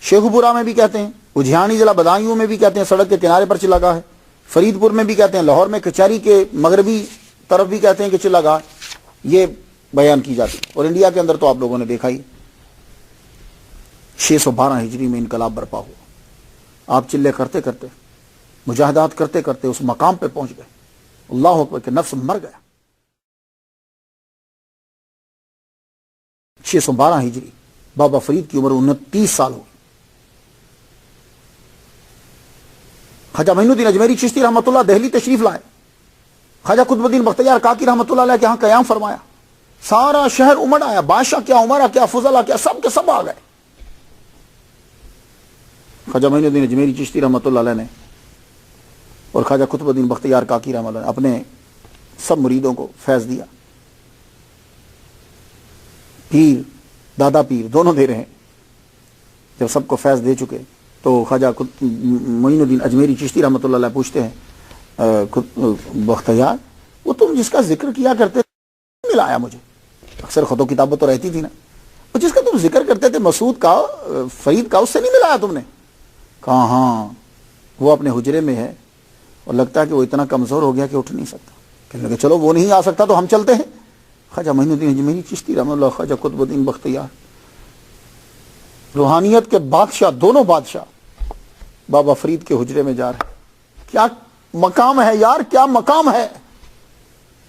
شیخو پورہ میں بھی کہتے ہیں, اجھیانی ضلع بدایوں میں بھی کہتے ہیں, سڑک کے کنارے پر چلہ گاہ ہے. فرید پور میں بھی کہتے ہیں, لاہور میں کچہری کے مغربی طرف بھی کہتے ہیں کہ چلہ گاہ یہ بیان کی جاتی. اور انڈیا کے اندر تو آپ لوگوں نے دیکھا ہی 612 ہجری میں انقلاب برپا ہوا. آپ چلے کرتے کرتے مجاہدات کرتے کرتے اس مقام پہ پہنچ گئے. اللہ اکبر کہ نفس مر گیا. 612 ہجری بابا فرید کی عمر 29 سال ہوئی. خواجہ معین الدین اجمیری چشتی رحمۃ اللہ دہلی تشریف لائے. خواجہ قطب الدین بختیار کاکی رحمۃ اللہ علیہ کے ہاں قیام فرمایا. سارا شہر امڑ آیا, بادشاہ کیا, عمرہ کیا, فضلہ کیا, سب کے سب آ گئے. خواجہ معین الدین اجمیری چشتی رحمۃ اللہ علیہ نے اور خواجہ قطب الدین بختیار کاکی رحمۃ اللہ نے اپنے سب مریدوں کو فیض دیا. پیر دادا پیر دونوں دے رہے ہیں. جب سب کو فیض دے چکے تو خواجہ معین الدین اجمیری چشتی رحمۃ اللہ علیہ پوچھتے ہیں بختیار, وہ تم جس کا ذکر کیا کرتے ملایا مجھے, اکثر خط و کتابت تو رہتی تھی نا, وہ جس کا تم ذکر کرتے تھے مسعود کا, فرید کا, اس سے نہیں ملایا تم نے؟ کہا ہاں وہ اپنے حجرے میں ہے اور لگتا ہے کہ وہ اتنا کمزور ہو گیا کہ اٹھ نہیں سکتا. کہنے لگے چلو وہ نہیں آ سکتا تو ہم چلتے ہیں. خواجہ معین الدین اجمیری چشتی رحمۃ اللہ, خواجہ قطب الدین بختیار, روحانیت کے بادشاہ, دونوں بادشاہ بابا فرید کے حجرے میں جا رہے ہیں. کیا مقام ہے یار, کیا مقام ہے.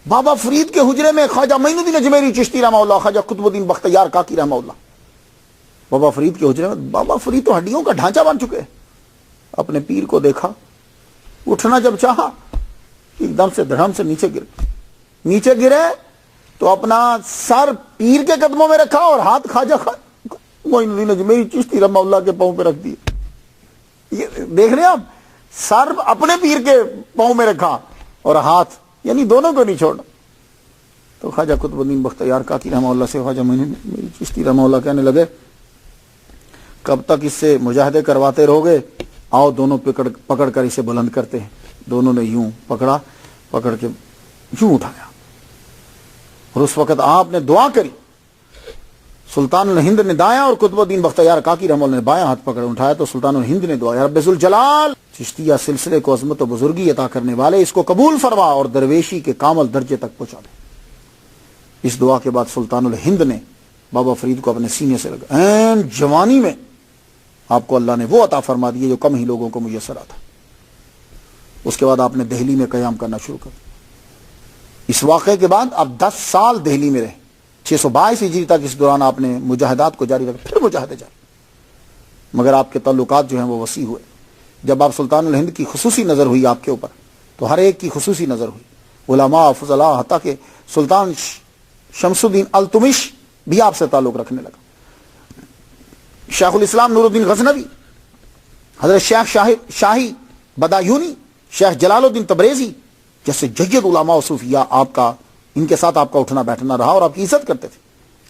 بابا فرید کے حجرے میں خواجہ معین الدین اجمیری چشتی رحمہ اللہ, خواجہ قطب الدین بختیار کاکی رحمہ اللہ, بابا فرید کے حجرے میں. بابا فرید تو ہڈیوں کا ڈھانچہ بن چکے, اپنے پیر کو دیکھا, اٹھنا جب چاہا ایک دم سے دھڑم سے نیچے گرے تو اپنا سر پیر کے قدموں میں رکھا اور ہاتھ خواجہ معین الدین اجمیری چشتی رحمہ اللہ کے پاؤں پہ رکھ دیے. یہ دیکھ رہے ہیں آپ, سر اپنے پیر کے پاؤں میں رکھا اور ہاتھ, یعنی دونوں کو نہیں چھوڑنا. تو خواجہ قطب الدین بختیار کاکی رحمہ اللہ سے خواجہ معین الدین چشتی رحمہ اللہ کہنے لگے کب تک اس سے مجاہدے کرواتے رہو گے, آؤ دونوں پکڑ کر اسے بلند کرتے ہیں. دونوں نے یوں پکڑا, پکڑ کے یوں اٹھایا اور اس وقت آپ نے دعا کری. سلطان الہند نے دایاں اور قطب الدین بختیار کاکی رحمہ اللہ نے بایاں ہاتھ پکڑ اٹھایا تو سلطان الہند نے دعا, یا رب ذوالجلال, چشتیہ سلسلے کو عظمت و بزرگی عطا کرنے والے, اس کو قبول فرما اور درویشی کے کامل درجے تک پہنچا دے. اس دعا کے بعد سلطان الہند نے بابا فرید کو اپنے سینے سے لگا. این جوانی میں آپ کو اللہ نے وہ عطا فرما دیے جو کم ہی لوگوں کو میسر آتا. اس کے بعد آپ نے دہلی میں قیام کرنا شروع کر دیا. اس واقعے کے بعد آپ 10 سال دہلی میں رہے. 622 ہجری تک اس دوران آپ نے مجاہدات کو جاری رکھا, پھر مجاہدے جاری, مگر آپ کے تعلقات جو ہیں وہ وسیع ہوئے. جب آپ سلطان الہند کی خصوصی نظر ہوئی آپ کے اوپر تو ہر ایک کی خصوصی نظر ہوئی, علماء, فضلاء, حتیٰ کہ سلطان شمس الدین التمش بھی آپ سے تعلق رکھنے لگا. شیخ الاسلام نور الدین غزنوی, حضرت شیخ شاہی بدایونی, شیخ جلال الدین تبریزی جیسے جید علماء و صوفیاء آپ کا, ان کے ساتھ آپ کا اٹھنا بیٹھنا رہا اور آپ کی عزت کرتے تھے.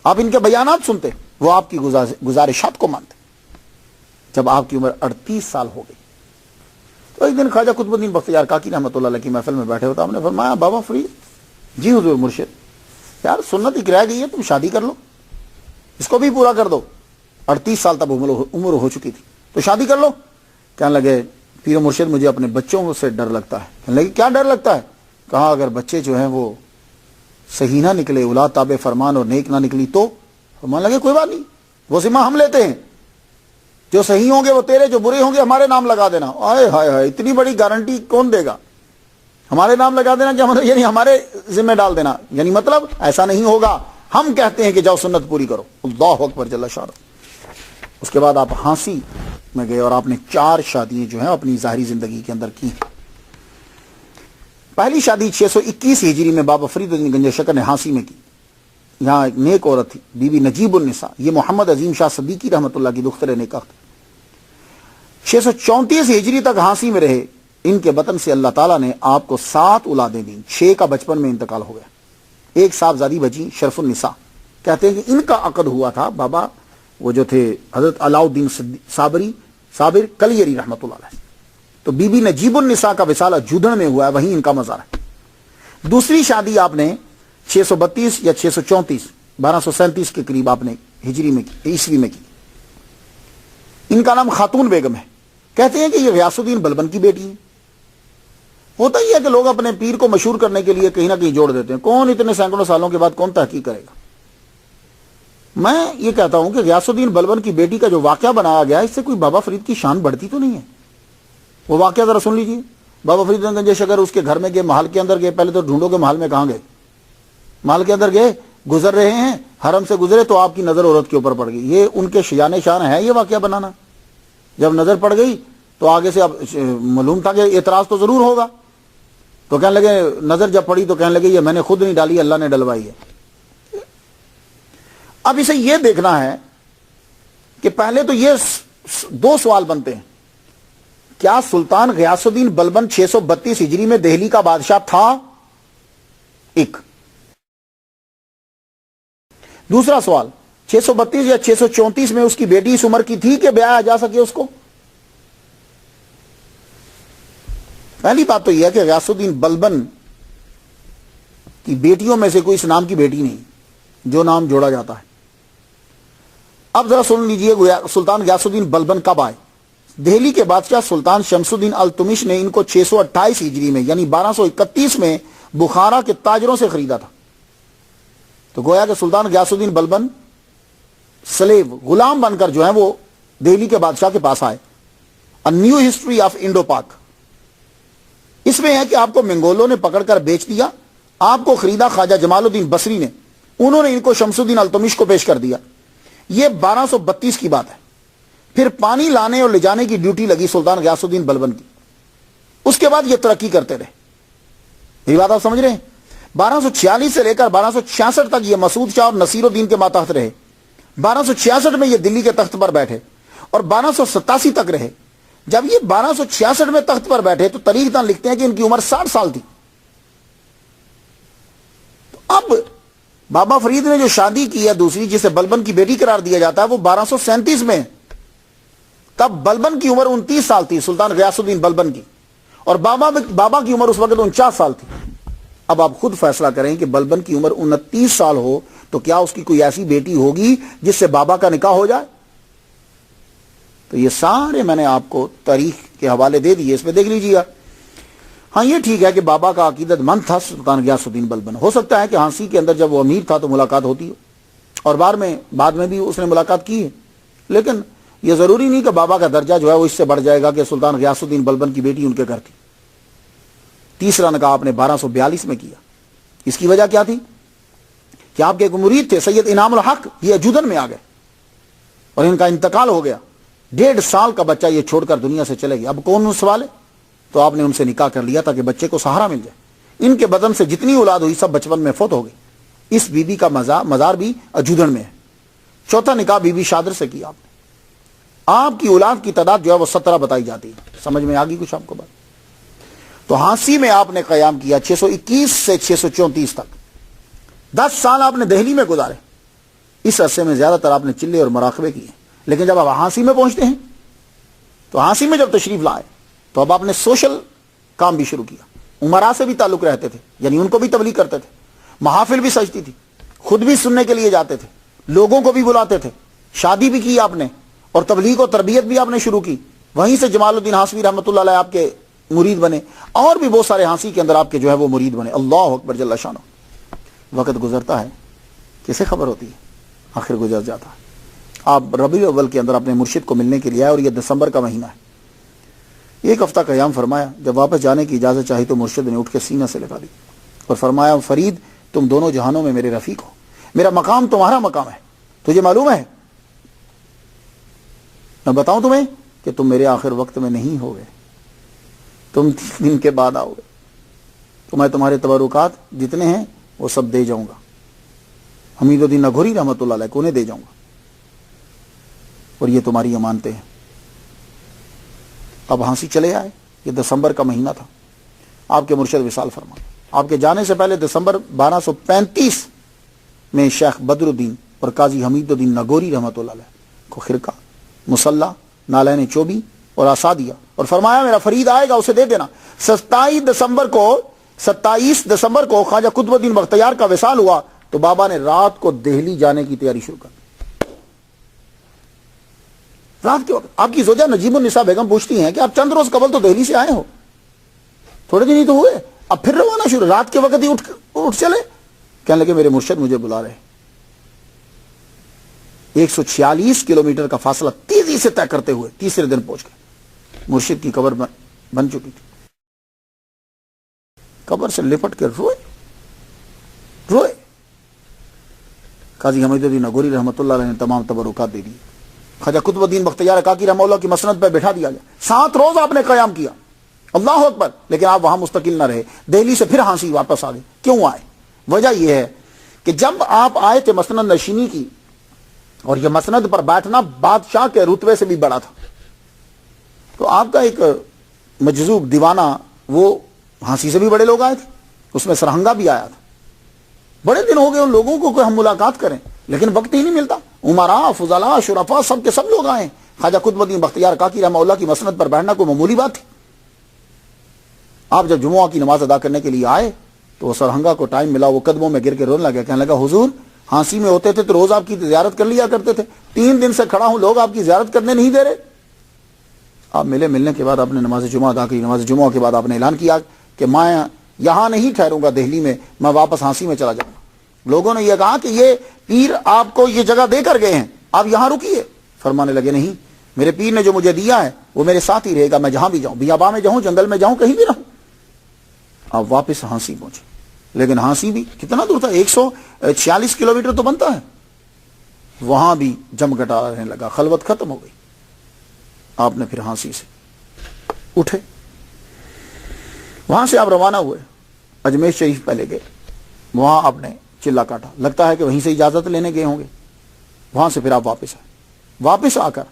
آپ ان کے بیانات سنتے, وہ آپ کی گزارشات کو مانتے. جب آپ کی عمر 38 سال ہو گئی تو ایک دن خواجہ قطب الدین بختیار کاکی رحمۃ اللہ علیہ کی محفل میں بیٹھے ہوتا, ہم نے فرمایا بابا فرید, جی حضور مرشد, یار سنت ایک رہ گئی ہے, تم شادی کر لو, اس کو بھی پورا کر دو. 38 سال تک عمر ہو چکی تھی تو شادی کر لو. کہنے لگے پیر مرشد مجھے اپنے بچوں سے ڈر لگتا ہے. کہنے لگے کیا ڈر لگتا ہے؟ کہا اگر بچے جو ہیں وہ صحیح نہ نکلے, اولاد تابع فرمان اور نیک نہ نکلی تو. فرمانے لگے کوئی بات نہیں, وہ ذمہ ہم لیتے ہیں, جو صحیح ہوں گے وہ تیرے, جو برے ہوں گے ہمارے نام لگا دینا. آئے ہائے ہائے, اتنی بڑی گارنٹی کون دے گا؟ ہمارے نام لگا دینا کہ یعنی ہمارے ذمہ ڈال دینا, یعنی مطلب ایسا نہیں ہوگا, ہم کہتے ہیں کہ جاؤ سنت پوری کرو. اللہ اکبر جل شانہ. اس کے بعد آپ ہانسی میں گئے اور آپ نے 4 شادیاں جو ہیں اپنی ظاہری زندگی کے اندر کی. پہلی شادی 621 ہجری میں بابا فرید الدین گنج شکر نے ہانسی میں کی. یہاں ایک نیک عورت تھی, بی بی نجیب النساء, یہ محمد عظیم شاہ صدیقی رحمۃ اللہ کی دختر نکاح تھی. 634 ہجری تک ہانسی میں رہے. ان کے بطن سے اللہ تعالیٰ نے آپ کو 7 اولادیں دیں. 6 کا بچپن میں انتقال ہو گیا. ایک صاحبزادی بچی شرف النساء. کہتے ہیں کہ ان کا عقد ہوا تھا بابا وہ جو تھے حضرت علاؤدین صابر کلیری رحمۃ اللہ علیہ. تو بی بی نجیب النساء کا وصال جودھن میں ہوا ہے, وہیں ان کا مزار ہے. دوسری شادی آپ نے 632 یا 634 1237 کے قریب آپ نے ہجری میں کی, عیسوی میں کی. ان کا نام خاتون بیگم ہے. کہتے ہیں کہ یہ غیاث الدین بلبن کی بیٹی ہے. ہوتا ہی ہے کہ لوگ اپنے پیر کو مشہور کرنے کے لیے کہیں نہ کہیں جوڑ دیتے ہیں. کون اتنے سینکڑوں سالوں کے بعد کون تحقیق کرے گا؟ میں یہ کہتا ہوں کہ غیاث الدین بلبن کی بیٹی کا جو واقعہ بنایا گیا ہے, اس سے کوئی بابا فرید کی شان بڑھتی تو نہیں ہے. وہ واقعہ ذرا سن لیجیے. بابا فرید گنج شکر اس کے گھر میں گئے, محل کے اندر گئے. پہلے تو ڈھونڈو کے محل میں کہاں گئے, محل کے اندر گئے, گزر رہے ہیں، حرم سے گزرے تو آپ کی نظر عورت کے اوپر پڑ گئی. یہ ان کے شان شان ہے یہ واقعہ بنانا. جب نظر پڑ گئی تو آگے سے اب معلوم تھا کہ اعتراض تو ضرور ہوگا، تو کہنے لگے، نظر جب پڑی تو کہنے لگے یہ میں نے خود نہیں ڈالی، اللہ نے ڈلوائی ہے. اب اسے یہ دیکھنا ہے کہ پہلے تو یہ دو سوال بنتے ہیں. کیا سلطان غیاث الدین بلبن 632 ہجری میں دہلی کا بادشاہ تھا؟ ایک. دوسرا سوال، 632 یا 634 میں اس کی بیٹی اس عمر کی تھی کہ بیایا جا سکے اس کو؟ پہلی بات تو یہ ہے کہ غیاث الدین بلبن کی بیٹیوں میں سے کوئی اس نام کی بیٹی نہیں جو نام جوڑا جاتا ہے. اب ذرا سن لیجئے سلطان غیاث الدین بلبن کب آئے. دہلی کے بادشاہ سلطان شمس الدین التمش نے ان کو 628 ہجری میں یعنی 1231 میں بخارا کے تاجروں سے خریدا تھا. تو گویا کہ سلطان غیاث الدین بلبن سلیو، غلام بن کر جو ہے وہ دہلی کے بادشاہ کے پاس آئے. A new history of Indo-Pak. اس میں ہے کہ آپ کو منگولوں نے پکڑ کر بیچ دیا، آپ کو خریدا خواجہ جمال الدین بصری نے، انہوں نے ان کو شمس الدین التمش کو پیش کر دیا. یہ 1232 کی بات ہے. پھر پانی لانے اور لے جانے کی ڈیوٹی لگی سلطان غیاث الدین بلبن کی. اس کے بعد یہ ترقی کرتے رہے. یہ بات آپ سمجھ رہے ہیں؟ 1246 سے لے کر 1266 تک یہ مسعود شاہ اور نصیر الدین کے ماتحت رہے. 1266 میں یہ دلی کے تخت پر بیٹھے اور 1287 تک رہے. جب یہ 1266 میں تخت پر بیٹھے تو تاریخ دان لکھتے ہیں کہ ان کی عمر 60 سال تھی. تو اب بابا فرید نے جو شادی کی ہے دوسری، جسے بلبن کی بیٹی قرار دیا جاتا ہے، وہ 1237 میں. تب بلبن کی عمر 29 سال تھی، سلطان غیاث الدین بلبن کی، اور بابا کی عمر اس وقت 49 سال تھی. اب آپ خود فیصلہ کریں کہ بلبن کی عمر 29 سال ہو تو کیا اس کی کوئی ایسی بیٹی ہوگی جس سے بابا کا نکاح ہو جائے؟ تو یہ سارے میں نے آپ کو تاریخ کے حوالے دے دیے، اس پہ دیکھ لیجیے. ہاں یہ ٹھیک ہے کہ بابا کا عقیدت مند تھا سلطان غیاث الدین بلبن. ہو سکتا ہے کہ ہانسی کے اندر جب وہ امیر تھا تو ملاقات ہوتی ہو، اور بعد میں بھی اس نے ملاقات کی ہے، لیکن یہ ضروری نہیں کہ بابا کا درجہ جو ہے وہ اس سے بڑھ جائے گا کہ سلطان غیاث الدین بلبن کی بیٹی ان کے گھر تھی. تیسرا نکاح آپ نے 1242 میں کیا. اس کی وجہ کیا تھی کہ آپ کے ایک مرید تھے سید انعام الحق، یہ جودن میں آ گئے اور ان کا انتقال ہو گیا. 1.5 سال کا بچہ یہ چھوڑ کر دنیا سے چلے گیا. اب کون سوال ہے؟ تو آپ نے ان سے نکاح کر لیا تاکہ بچے کو سہارا مل جائے. ان کے بدن سے جتنی اولاد ہوئی سب بچپن میں فوت ہو گئی. اس بی بی کا مزار بھی جودن میں ہے. چوتھا نکاح بی بی شادر سے کیا آپ نے. آپ کی اولاد کی تعداد جو ہے وہ 17 بتائی جاتی ہے. سمجھ میں آ گئی کچھ آپ کو بات؟ تو ہانسی میں آپ نے قیام کیا 621 سے 634 تک. 10 سال آپ نے دہلی میں گزارے. اس عرصے میں زیادہ تر آپ نے چلے اور مراقبے کیے. لیکن جب آپ ہانسی میں پہنچتے ہیں تو ہانسی میں جب تشریف لائے تو اب آپ نے سوشل کام بھی شروع کیا. عمرا سے بھی تعلق رہتے تھے، یعنی ان کو بھی تبلیغ کرتے تھے. محافل بھی سجتی تھی، خود بھی سننے کے لیے جاتے تھے، لوگوں کو بھی بلاتے تھے. شادی بھی کی آپ نے اور تبلیغ و تربیت بھی آپ نے شروع کی. وہیں سے جمال الدین ہانسوی رحمۃ اللہ علیہ آپ کے مرید بنے، اور بھی بہت سارے ہانسی کے اندر آپ کے جو ہے وہ مرید بنے. اللہ اکبر جل شانہ. وقت گزرتا ہے، کسے خبر ہوتی ہے، آخر گزر جاتا ہے. آپ ربیع الاول کے اندر اپنے مرشد کو ملنے کے لیے آئے اور یہ دسمبر کا مہینہ ہے. 1 ہفتہ قیام فرمایا. جب واپس جانے کی اجازت چاہی تو مرشد نے اٹھ کے سینہ سے لگا لی اور فرمایا، فرید تم دونوں جہانوں میں میرے رفیق ہو، میرا مقام تمہارا مقام ہے. تجھے معلوم ہے، میں بتاؤں تمہیں کہ تم میرے آخر وقت میں نہیں ہو گئے، تم 3 دن کے بعد آؤ گے. تو میں تمہارے تبرکات جتنے ہیں وہ سب دے جاؤں گا. حمید الدین نگوری رحمۃ اللہ علیہ کو انہیں دے جاؤں گا، اور یہ تمہاری امانتیں ہیں. اب ہانسی چلے آئے. یہ دسمبر کا مہینہ تھا. آپ کے مرشد وصال فرما. آپ کے جانے سے پہلے دسمبر 1235 میں شیخ بدر الدین اور قاضی حمید الدین نگوری رحمۃ اللہ علیہ کو خرقہ، مصلہ، نالین چوبی اور آسا دیا اور فرمایا میرا فرید آئے گا اسے دے دینا. 27 دسمبر کو خواجہ قطب الدین بختیار کا وصال ہوا تو بابا نے رات کو دہلی جانے کی تیاری شروع کر دی. رات کے وقت آپ کی زوجہ نجیب النساء بیگم پوچھتی ہیں کہ آپ چند روز قبل تو دہلی سے آئے ہو، تھوڑے دن ہی تو ہوئے، اب پھر روانہ شروع، رات کے وقت ہی اٹھ چلے. کہنے لگے میرے مرشد مجھے بلا رہے. 146 کلومیٹر کا فاصلہ تیزی سے طے کرتے ہوئے تیسرے دن پہنچ گئے. مرشد کی قبر بن چکی تھی. قبر سے لپٹ کے روئے. قاضی حمید الدین نگوری رحمۃ اللہ علیہ نے تمام تبرکات دے دی. خواجہ قطب الدین بختیار کاکی رحمہ اللہ کی مسند پہ بٹھا دیا گیا. 7 روز آپ نے قیام کیا, اللہ اکبر, لیکن آپ وہاں مستقل نہ رہے. دہلی سے پھر ہانسی واپس آ گئے. کیوں آئے؟ وجہ یہ ہے کہ جب آپ آئے تھے مسند نشینی کی, اور یہ مسند پر بیٹھنا بادشاہ کے رتبے سے بھی بڑا تھا, تو آپ کا ایک مجذوب دیوانہ, وہ ہانسی سے بھی بڑے لوگ آئے تھے, اس میں سرہنگا بھی آیا تھا. بڑے دن ہو گئے ان لوگوں کو کہ ہم ملاقات کریں, لیکن وقت ہی نہیں ملتا. عمراء, فضلاء, شرفاء سب کے سب لوگ آئے. خواجہ قطب الدین بختیار کاکی رحمہ اللہ کی مسند پر بیٹھنا کوئی معمولی بات تھی؟ آپ جب جمعہ کی نماز ادا کرنے کے لیے آئے تو وہ سرہنگا کو ٹائم ملا, وہ قدموں میں گر کے رونے لگا, کہنے لگا حضور ہانسی میں ہوتے تھے تو روز آپ کی زیارت کر لیا کرتے تھے, 3 دن سے کھڑا ہوں, لوگ آپ کی زیارت کرنے نہیں دے رہے. آپ ملنے کے بعد آپ نے نماز جمعہ ادا کی. نماز جمعہ کے بعد آپ نے اعلان کیا کہ میں یہاں نہیں ٹھہروں گا دہلی میں واپس ہانسی میں چلا جاؤں گا. لوگوں نے یہ کہا کہ یہ پیر آپ کو یہ جگہ دے کر گئے ہیں, آپ یہاں رکیے. فرمانے لگے نہیں, میرے پیر نے جو مجھے دیا ہے وہ میرے ساتھ ہی رہے گا, میں جہاں بھی جاؤں, بیاباں میں جاؤں, جنگل میں جاؤں, کہیں بھی رہوں. آپ واپس ہانسی پہنچے, لیکن ہانسی بھی کتنا دور تھا, 146 کلومیٹر تو بنتا ہے. وہاں بھی جمگٹا رہنے لگا, خلوت ختم ہو گئی. آپ نے پھر ہانسی سے اٹھے, وہاں سے آپ روانہ ہوئے, اجمیر شریف پہلے گئے, وہاں آپ نے چلا کاٹا, لگتا ہے کہ وہیں سے اجازت لینے گئے ہوں گے. وہاں سے پھر آپ واپس آئے, واپس آ کر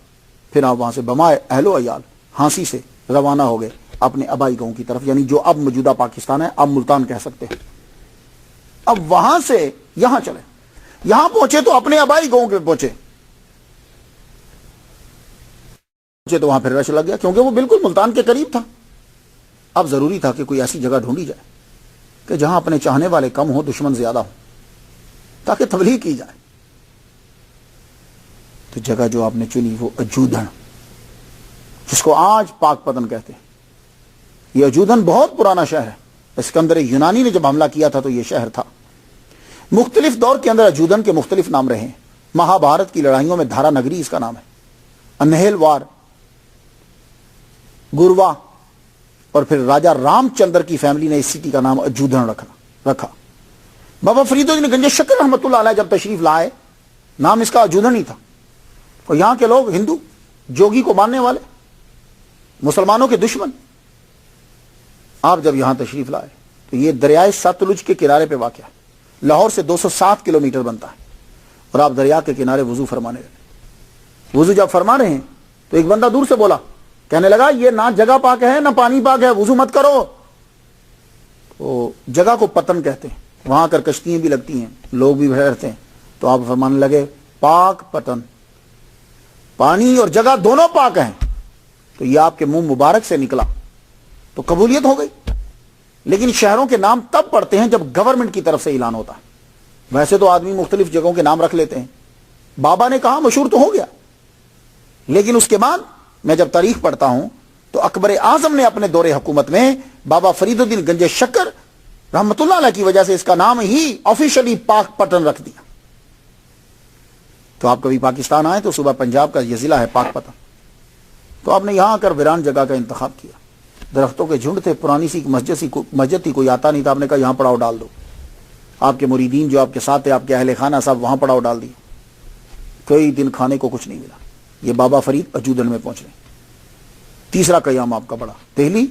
پھر آپ وہاں سے بمائے اہل و عیال ہانسی سے روانہ ہو گئے اپنے آبائی گاؤں کی طرف, یعنی جو اب موجودہ پاکستان ہے, اب ملتان کہہ سکتے ہیں. اب وہاں سے یہاں چلے, یہاں پہنچے تو اپنے آبائی گاؤں کے پہنچے تو وہاں پھر رش لگ گیا, کیونکہ وہ بالکل ملتان کے قریب تھا. اب ضروری تھا کہ کوئی ایسی جگہ ڈھونڈی جائے کہ جہاں اپنے چاہنے والے کم ہو, دشمن زیادہ ہو, تاکہ تبلیغ کی جائے. تو جگہ جو آپ نے چنی وہ اجودھن, جس کو آج پاک پتن کہتے ہیں. یہ اجودھن بہت پرانا شہر ہے. اسکندر یونانی نے جب حملہ کیا تھا تو یہ شہر تھا. مختلف دور کے اندر اجودھن کے مختلف نام رہے ہیں. مہا بھارت کی لڑائیوں میں دھارا نگری اس کا نام ہے, انہیل وار, گوروا, اور پھر راجہ رام چندر کی فیملی نے اس سٹی کا نام اجودھن رکھا. بابا فرید الدین گنج شکر رحمۃ اللہ علیہ جب تشریف لائے, نام اس کا اجودھن ہی تھا. اور یہاں کے لوگ ہندو, جوگی کو ماننے والے, مسلمانوں کے دشمن. آپ جب یہاں تشریف لائے تو یہ دریائے ستلج کے کنارے پہ واقع ہے. لاہور سے 207 کلومیٹر بنتا ہے. اور آپ دریا کے کنارے وضو فرمانے لگے. وضو جب فرما رہے ہیں تو ایک بندہ دور سے بولا, کہنے لگا یہ نہ جگہ پاک ہے نہ پانی پاک ہے, وضو مت کرو. تو جگہ کو پتن کہتے ہیں, وہاں کر کشتیاں بھی لگتی ہیں, لوگ بھی رہتے ہیں. تو آپ فرمانے لگے پاک پتن, پانی اور جگہ دونوں پاک ہیں. تو یہ آپ کے منہ مبارک سے نکلا تو قبولیت ہو گئی. لیکن شہروں کے نام تب پڑتے ہیں جب گورنمنٹ کی طرف سے اعلان ہوتا ہے. ویسے تو آدمی مختلف جگہوں کے نام رکھ لیتے ہیں. بابا نے کہا مشہور تو ہو گیا, لیکن اس کے بعد میں جب تاریخ پڑھتا ہوں تو اکبر اعظم نے اپنے دور حکومت میں بابا فرید الدین گنج شکر رحمت اللہ علیہ کی وجہ سے اس کا نام ہی آفیشلی پاک پتن رکھ دیا. تو آپ کبھی پاکستان آئے تو صوبہ پنجاب کا یہ ضلع ہے پاک پتن. تو آپ نے یہاں آ کر ویران جگہ کا انتخاب کیا. درختوں کے جھنڈ تھے, پرانی سی مسجد تھی, کوئی آتا نہیں تھا. آپ نے کہا یہاں پڑاؤ ڈال دو. آپ کے مریدین جو آپ کے ساتھ تھے, آپ کے اہل خانہ صاحب, وہاں پڑاؤ ڈال دی. کئی دن کھانے کو کچھ نہیں ملا. یہ بابا فرید اجودھن میں پہنچ گئے. تیسرا قیام آپ کا بڑا دہلی,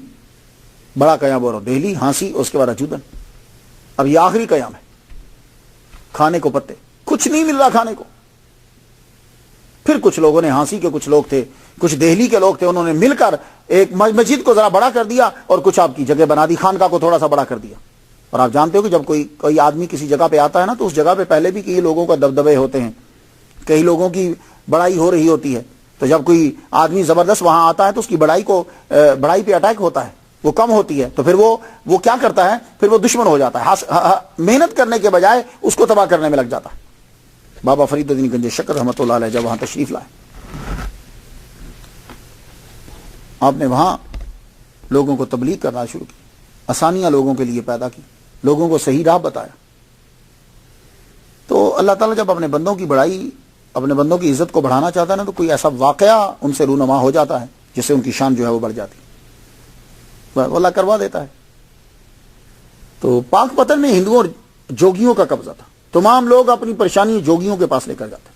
بڑا قیام بولو دہلی, ہانسی, اس کے بعد اجودھن. اب یہ آخری قیام ہے. کھانے کو پتے, کچھ نہیں مل رہا کھانے کو. پھر کچھ لوگوں نے, ہانسی کے کچھ لوگ تھے, کچھ دہلی کے لوگ تھے, انہوں نے مل کر ایک مسجد کو ذرا بڑا کر دیا اور کچھ آپ کی جگہ بنا دی, خانقاہ کو تھوڑا سا بڑا کر دیا. اور آپ جانتے ہو کہ جب کوئی آدمی کسی جگہ پہ آتا ہے نا, تو اس جگہ پہ پہلے بھی کئی لوگوں کا دبدبے ہوتے ہیں, کئی لوگوں کی بڑائی ہو رہی ہوتی ہے. تو جب کوئی آدمی زبردست وہاں آتا ہے تو اس کی بڑائی پہ اٹیک ہوتا ہے, وہ کم ہوتی ہے. تو پھر وہ کیا کرتا ہے, پھر وہ دشمن ہو جاتا ہے, محنت کرنے کے بجائے اس کو تباہ کرنے میں لگ جاتا ہے. بابا فرید الدین گنج شکر رحمۃ اللہ علیہ جب وہاں تشریف لائے, آپ نے وہاں لوگوں کو تبلیغ کرنا شروع کی, آسانیاں لوگوں کے لیے پیدا کی, لوگوں کو صحیح راہ بتایا. تو اللہ تعالیٰ جب اپنے بندوں کی بڑائی, اپنے بندوں کی عزت کو بڑھانا چاہتا ہے نا, تو کوئی ایسا واقعہ ان سے رونما ہو جاتا ہے جس سے ان کی شان جو ہے وہ بڑھ جاتی ہے, اللہ کروا دیتا ہے. تو پاک پتن میں ہندوؤں اور جوگیوں کا قبضہ تھا. تمام لوگ اپنی پریشانی جوگیوں کے پاس لے کر جاتے.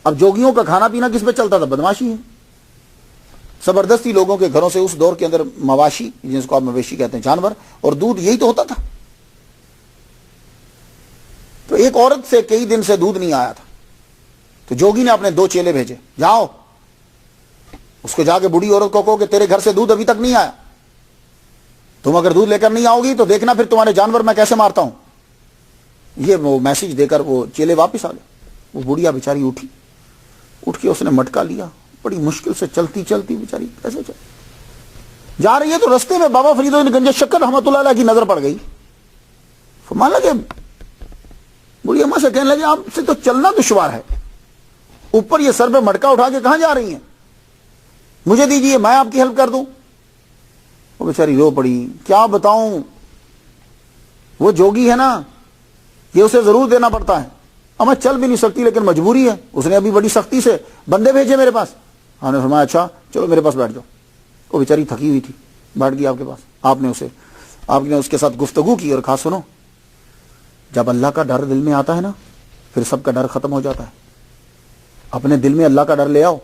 اب جوگیوں کا کھانا پینا کس پہ چلتا تھا؟ بدماشی ہے. زبردستی لوگوں کے گھروں سے اس دور کے اندر مواشی، جس کو آپ مویشی کہتے ہیں، جانور اور دودھ، یہی تو ہوتا تھا. تو ایک عورت سے کئی دن سے دودھ نہیں آیا تھا، تو جوگی نے اپنے 2 چیلے بھیجے، جاؤ اس کو جا کے بوڑھی عورت کو کہو کہ تیرے گھر سے دودھ ابھی تک نہیں آیا، تم اگر دودھ لے کر نہیں آؤ گی تو دیکھنا پھر تمہارے جانور میں کیسے مارتا ہوں. یہ وہ میسج دے کر وہ چیلے واپس آ گئے. وہ بڑھیا بیچاری اٹھی، اٹھ کے اس نے مٹکا لیا، بڑی مشکل سے چلتی چلتی بیچاری کیسے جا رہی ہے، تو رستے میں بابا فرید گنج شکر رحمۃ اللہ علیہ کی نظر پڑ گئی. فرمان لگے، بڑھی اماں سے کہنے لگے آپ سے تو چلنا دشوار ہے، اوپر یہ سر پہ مٹکا اٹھا کے کہاں جا رہی ہیں، مجھے دیجیے میں آپ کی ہیلپ کر دوں. وہ بیچاری رو پڑی. کیا بتاؤں، وہ جوگی ہے نا، یہ اسے ضرور دینا پڑتا ہے، اب میں چل بھی نہیں سکتی لیکن مجبوری ہے. اس نے ابھی بڑی سختی سے بندے بھیجے میرے پاس. ہم نے فرمایا اچھا چلو میرے پاس بیٹھ جاؤ. وہ بیچاری تھکی ہوئی تھی، بیٹھ گئی آپ کے پاس. آپ نے اس کے ساتھ گفتگو کی اور کہا سنو، جب اللہ کا ڈر دل میں آتا ہے نا پھر سب کا ڈر ختم ہو جاتا ہے. اپنے دل میں اللہ کا ڈر لے آؤ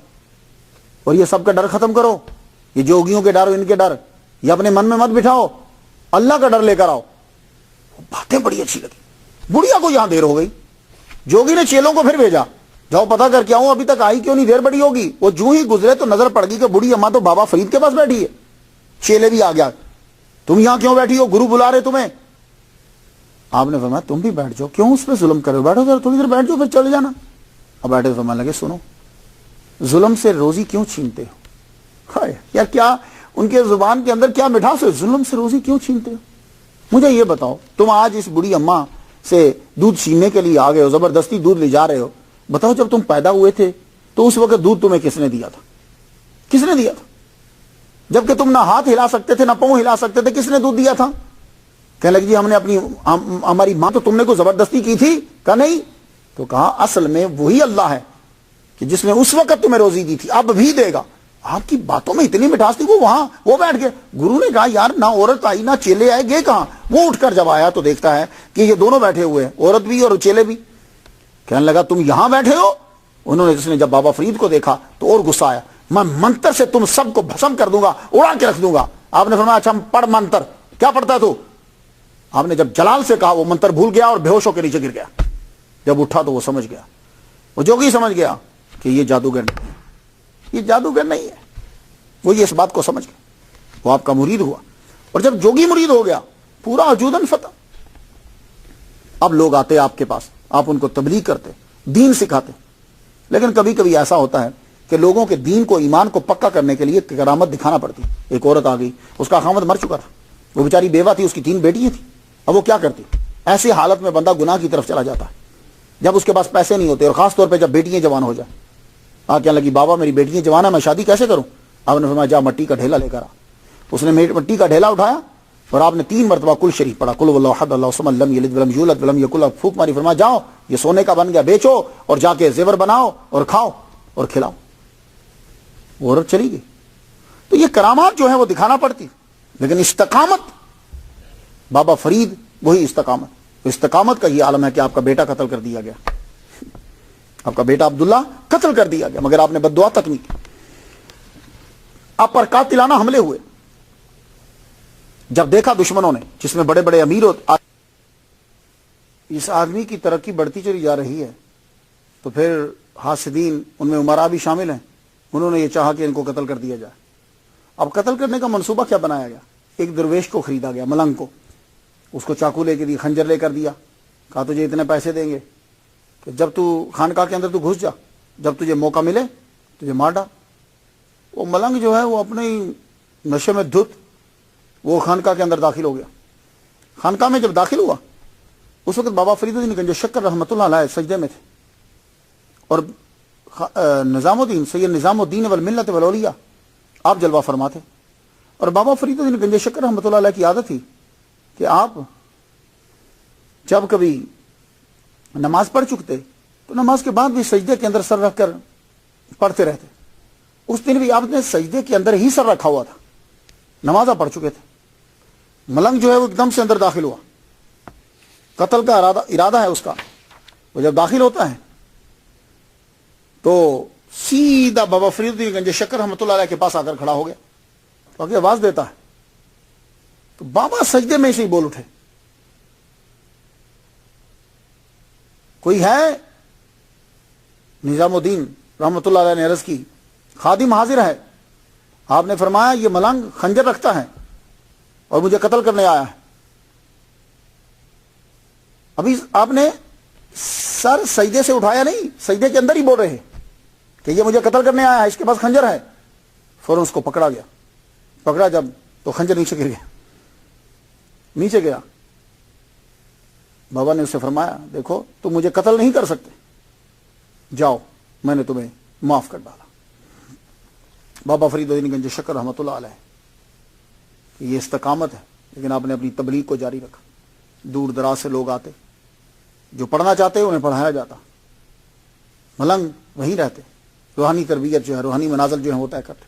اور یہ سب کا ڈر ختم کرو. یہ جوگیوں کے ڈر، ان کے ڈر یہ اپنے من میں مت بٹھاؤ، اللہ کا ڈر لے کر آؤ. باتیں بڑی اچھی لگی. بڑھیا کو یہاں دیر ہو گئی. جوگی نے چیلوں کو پھر بھیجا، جاؤ پتا کر کے آؤں ابھی تک آئی کیوں نہیں، دیر بڑی ہوگی. وہ جو ہی گزرے تو نظر پڑ گئی کہ بڑھی اماں تو بابا فرید کے پاس بیٹھی ہے. چیلے بھی آ گیا، تم یہاں کیوں بیٹھی ہو، گرو بلا رہے تمہیں. آپ نے فرمایا تم بھی بیٹھ جاؤ، کیوں اس پہ ظلم کرو، بیٹھو ذرا تھوڑی دیر بیٹھ جاؤ پھر چلے جانا. اب بیٹھے فرمانے لگے سنو، ظلم سے روزی کیوں چھینتے ہو؟ یار کیا ان کے زبان کے اندر کیا مٹھاس ہے، ظلم سے روزی کیوں چھینتے ہو؟ مجھے یہ بتاؤ، تم آج اس بڑی اماں سے دودھ چھیننے کے لیے آ گئے ہو، زبردستی دودھ لے جا رہے ہو. بتاؤ جب تم پیدا ہوئے تھے تو اس وقت دودھ تمہیں کس نے دیا تھا؟ کس نے دیا تھا؟ جبکہ تم نہ ہاتھ ہلا سکتے تھے نہ پاؤں ہلا سکتے تھے، کس نے دودھ دیا تھا؟ کہنے لگے جی ہم نے ہماری ماں. تو تم نے کوئی زبردستی کی تھی؟ کہا نہیں. تو کہا اصل میں وہی اللہ ہے کہ جس نے اس وقت تمہیں روزی دی تھی اب بھی دے گا. آپ کی باتوں میں اتنی مٹھاس تھی. وہ بیٹھ گئے. گرو نے کہا یار نہ عورت آئی نہ چیلے آئے، گئے کہاں؟ وہ اٹھ کر جب آیا تو دیکھتا ہے کہ یہ دونوں بیٹھے ہوئے ہیں، عورت بھی اور چیلے بھی. کہنے لگا تم یہاں بیٹھے ہو؟ انہوں نے جس نے جب بابا فرید کو دیکھا تو اور غصہ آیا. میں منتر سے تم سب کو بھسم کر دوں گا، اڑا کے رکھ دوں گا. آپ نے فرمایا اچھا پڑھ منتر. کیا پڑھتا ہے تو؟ آپ نے جب جلال سے کہا وہ منتر بھول گیا اور بے ہوش ہو کے نیچے گر گیا. جب اٹھا تو وہ سمجھ گیا، وہ جوگی سمجھ گیا کہ یہ جادوگر نہیں ہے، یہ جادوگر نہیں ہے. وہ یہ اس بات کو سمجھ گیا، وہ آپ کا مرید ہوا. اور جب جوگی مرید ہو گیا پورا وجودن فتح. اب لوگ آتے آپ کے پاس، آپ ان کو تبلیغ کرتے، دین سکھاتے. لیکن کبھی کبھی ایسا ہوتا ہے کہ لوگوں کے دین کو، ایمان کو پکا کرنے کے لیے کرامت دکھانا پڑتی. ایک عورت آ گئی، اس کا خاوند مر چکا تھا، وہ بیچاری بیوہ تھی، اس کی 3 بیٹیاں تھیں. اب وہ کیا کرتی؟ ایسی حالت میں بندہ گناہ کی طرف چلا جاتا ہے جب اس کے پاس پیسے نہیں ہوتے، اور خاص طور پہ جب بیٹیاں جوان ہو جائیں. کہنے لگی بابا میری بیٹیاں جوان ہیں، میں شادی کیسے کروں؟ آپ نے فرمایا جا مٹی کا ڈھیلا لے کر آ. اس نے مٹی کا ڈھیلا اٹھایا اور آپ نے 3 مرتبہ کل شریف پڑھا، کل واللہ احد اللہ الصمد لم یلد ولم یولد ولم یکن لہ پھونک ماری. فرمایا جاؤ یہ سونے کا بن گیا، بیچو اور جا کے زیور بناؤ اور کھاؤ اور کھلاؤ. وہ عورت چلی گئی. تو یہ کرامات جو ہے وہ دکھانا پڑتی، لیکن استقامت، بابا فرید وہی استقامت کا یہ عالم ہے کہ آپ کا بیٹا قتل کر دیا گیا، آپ کا بیٹا عبداللہ قتل کر دیا گیا، مگر آپ نے بد دعا تک نہیں کی. آپ پر قاتلانہ حملے ہوئے. جب دیکھا دشمنوں نے، جس میں بڑے بڑے امیر اس آدمی کی ترقی بڑھتی چلی جا رہی ہے، تو پھر حاسدین، ان میں عمرا بھی شامل ہیں، انہوں نے یہ چاہا کہ ان کو قتل کر دیا جائے. اب قتل کرنے کا منصوبہ کیا بنایا گیا؟ ایک درویش کو خریدا گیا، ملنگ کو. اس کو چاقو لے کے دی، خنجر لے کر دیا، کہا تجھے اتنے پیسے دیں گے کہ جب تو خانقاہ کے اندر تو گھس جا، جب تجھے موقع ملے تجھے مار ڈال. وہ ملنگ جو ہے وہ اپنے نشے میں دھت وہ خانقاہ کے اندر داخل ہو گیا. خانقاہ میں جب داخل ہوا اس وقت بابا فرید الدین گنج شکر رحمۃ اللہ علیہ سجدے میں تھے، اور نظام الدین سید نظام الدین والملت والاولیاء آپ جلوہ فرما تھے. اور بابا فرید الدین گنج شکر رحمۃ اللہ علیہ کی عادت تھی کہ آپ جب کبھی نماز پڑھ چکتے تو نماز کے بعد بھی سجدے کے اندر سر رکھ کر پڑھتے رہتے. اس دن بھی آپ نے سجدے کے اندر ہی سر رکھا ہوا تھا، نماز آپ پڑھ چکے تھے. ملنگ جو ہے وہ ایک دم سے اندر داخل ہوا. قتل کا ارادہ ہے اس کا، وہ جب داخل ہوتا ہے تو سیدھا بابا فرید الدین گنج شکر رحمۃ اللہ علیہ کے پاس آ کر کھڑا ہو گیا، تو آگے آواز دیتا ہے تو بابا سجدے میں سے ہی بول اٹھے، کوئی ہے؟ نظام الدین رحمۃ اللہ علیہ نے عرض کی خادم حاضر ہے۔ آپ نے فرمایا یہ ملنگ خنجر رکھتا ہے اور مجھے قتل کرنے آیا ہے۔ ابھی آپ نے سر سجدے سے اٹھایا نہیں، سجدے کے اندر ہی بول رہے ہیں کہ یہ مجھے قتل کرنے آیا ہے، اس کے پاس خنجر ہے۔ فوراً اس کو پکڑا گیا، پکڑا جب تو خنجر نیچے گر گیا، نیچے گیا۔ بابا نے اسے فرمایا دیکھو تم مجھے قتل نہیں کر سکتے، جاؤ میں نے تمہیں معاف کر ڈالا۔ بابا فرید الدین گنج شکر رحمۃ اللہ علیہ، یہ استقامت ہے، لیکن آپ نے اپنی تبلیغ کو جاری رکھا۔ دور دراز سے لوگ آتے، جو پڑھنا چاہتے انہیں پڑھایا جاتا، ملنگ وہیں رہتے، روحانی تربیت جو ہے، روحانی منازل جو ہے وہ طے کرتے۔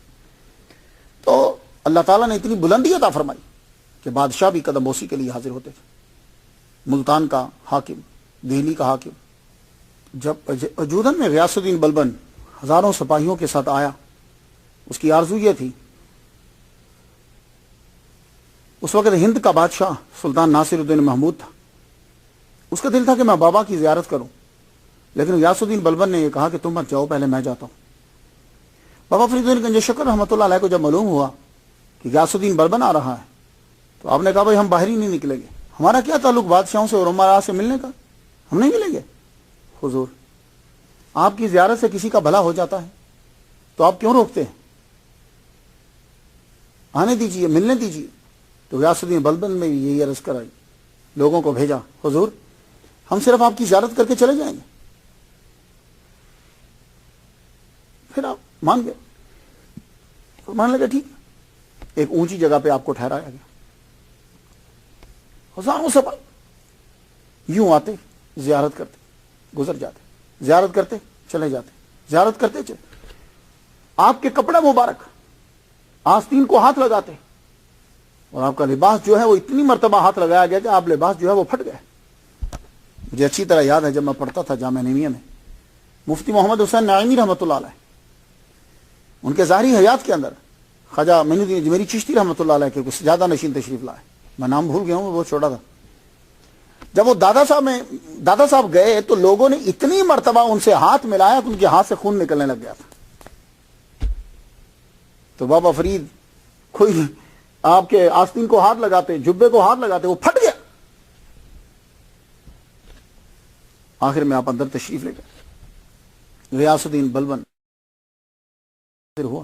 تو اللہ تعالیٰ نے اتنی بلندی عطا فرمائی کہ بادشاہ بھی قدم بوسی کے لیے حاضر ہوتے تھے۔ ملتان کا حاکم، دہلی کا حاکم، جب وجودن میں غیاث الدین بلبن ہزاروں سپاہیوں کے ساتھ آیا، اس کی آرزو یہ تھی، اس وقت ہند کا بادشاہ سلطان ناصر الدین محمود تھا، اس کا دل تھا کہ میں بابا کی زیارت کروں، لیکن غیاث الدین بلبن نے یہ کہا کہ تم مت جاؤ، پہلے میں جاتا ہوں۔ بابا فرید الدین گنج شکر رحمۃ اللہ علیہ کو جب معلوم ہوا کہ غیاث الدین بلبن آ رہا ہے تو آپ نے کہا بھائی ہم باہر ہی نہیں نکلیں گے، ہمارا کیا تعلق بادشاہوں سے اور امراء سے ملنے کا، ہم نہیں ملیں گے۔ حضور آپ کی زیارت سے کسی کا بھلا ہو جاتا ہے تو آپ کیوں روکتے ہیں؟ آنے دیجیے، ملنے دیجیے۔ تو غیاث الدین بلبن میں بھی یہی عرض کرائی، لوگوں کو بھیجا، حضور ہم صرف آپ کی زیارت کر کے چلے جائیں گے۔ پھر آپ مان گئے، مان لگے ٹھیک۔ ایک اونچی جگہ پہ آپ کو ٹھہرایا گیا، ہزاروں سپاہی یوں آتے، زیارت کرتے، گزر جاتے، زیارت کرتے چلے جاتے، زیارت کرتے چلے۔ آپ کے کپڑے مبارک آستین کو ہاتھ لگاتے، اور آپ کا لباس جو ہے وہ اتنی مرتبہ ہاتھ لگایا گیا کہ آپ لباس جو ہے وہ پھٹ گئے۔ مجھے اچھی طرح یاد ہے جب میں پڑھتا تھا جامعہ نعیمیہ میں، مفتی محمد حسین نعیمی رحمۃ اللہ علیہ، ان کے ظاہری حیات کے اندر خواجہ معین الدین اجمیری چشتی رحمۃ اللہ علیہ کے کچھ زیادہ نشین تشریف لائے، میں نام بھول گیا ہوں، وہ بہت چھوٹا تھا۔ جب وہ دادا صاحب گئے تو لوگوں نے اتنی مرتبہ ان سے ہاتھ ملایا کہ ان کے ہاتھ سے خون نکلنے لگ گیا تھا۔ تو بابا فرید کوئی آپ کے آستین کو ہاتھ لگاتے، جبے کو ہاتھ لگاتے، وہ پھٹ گیا۔ آخر میں آپ اندر تشریف لے گئے، غیاث الدین بلبن ہوا۔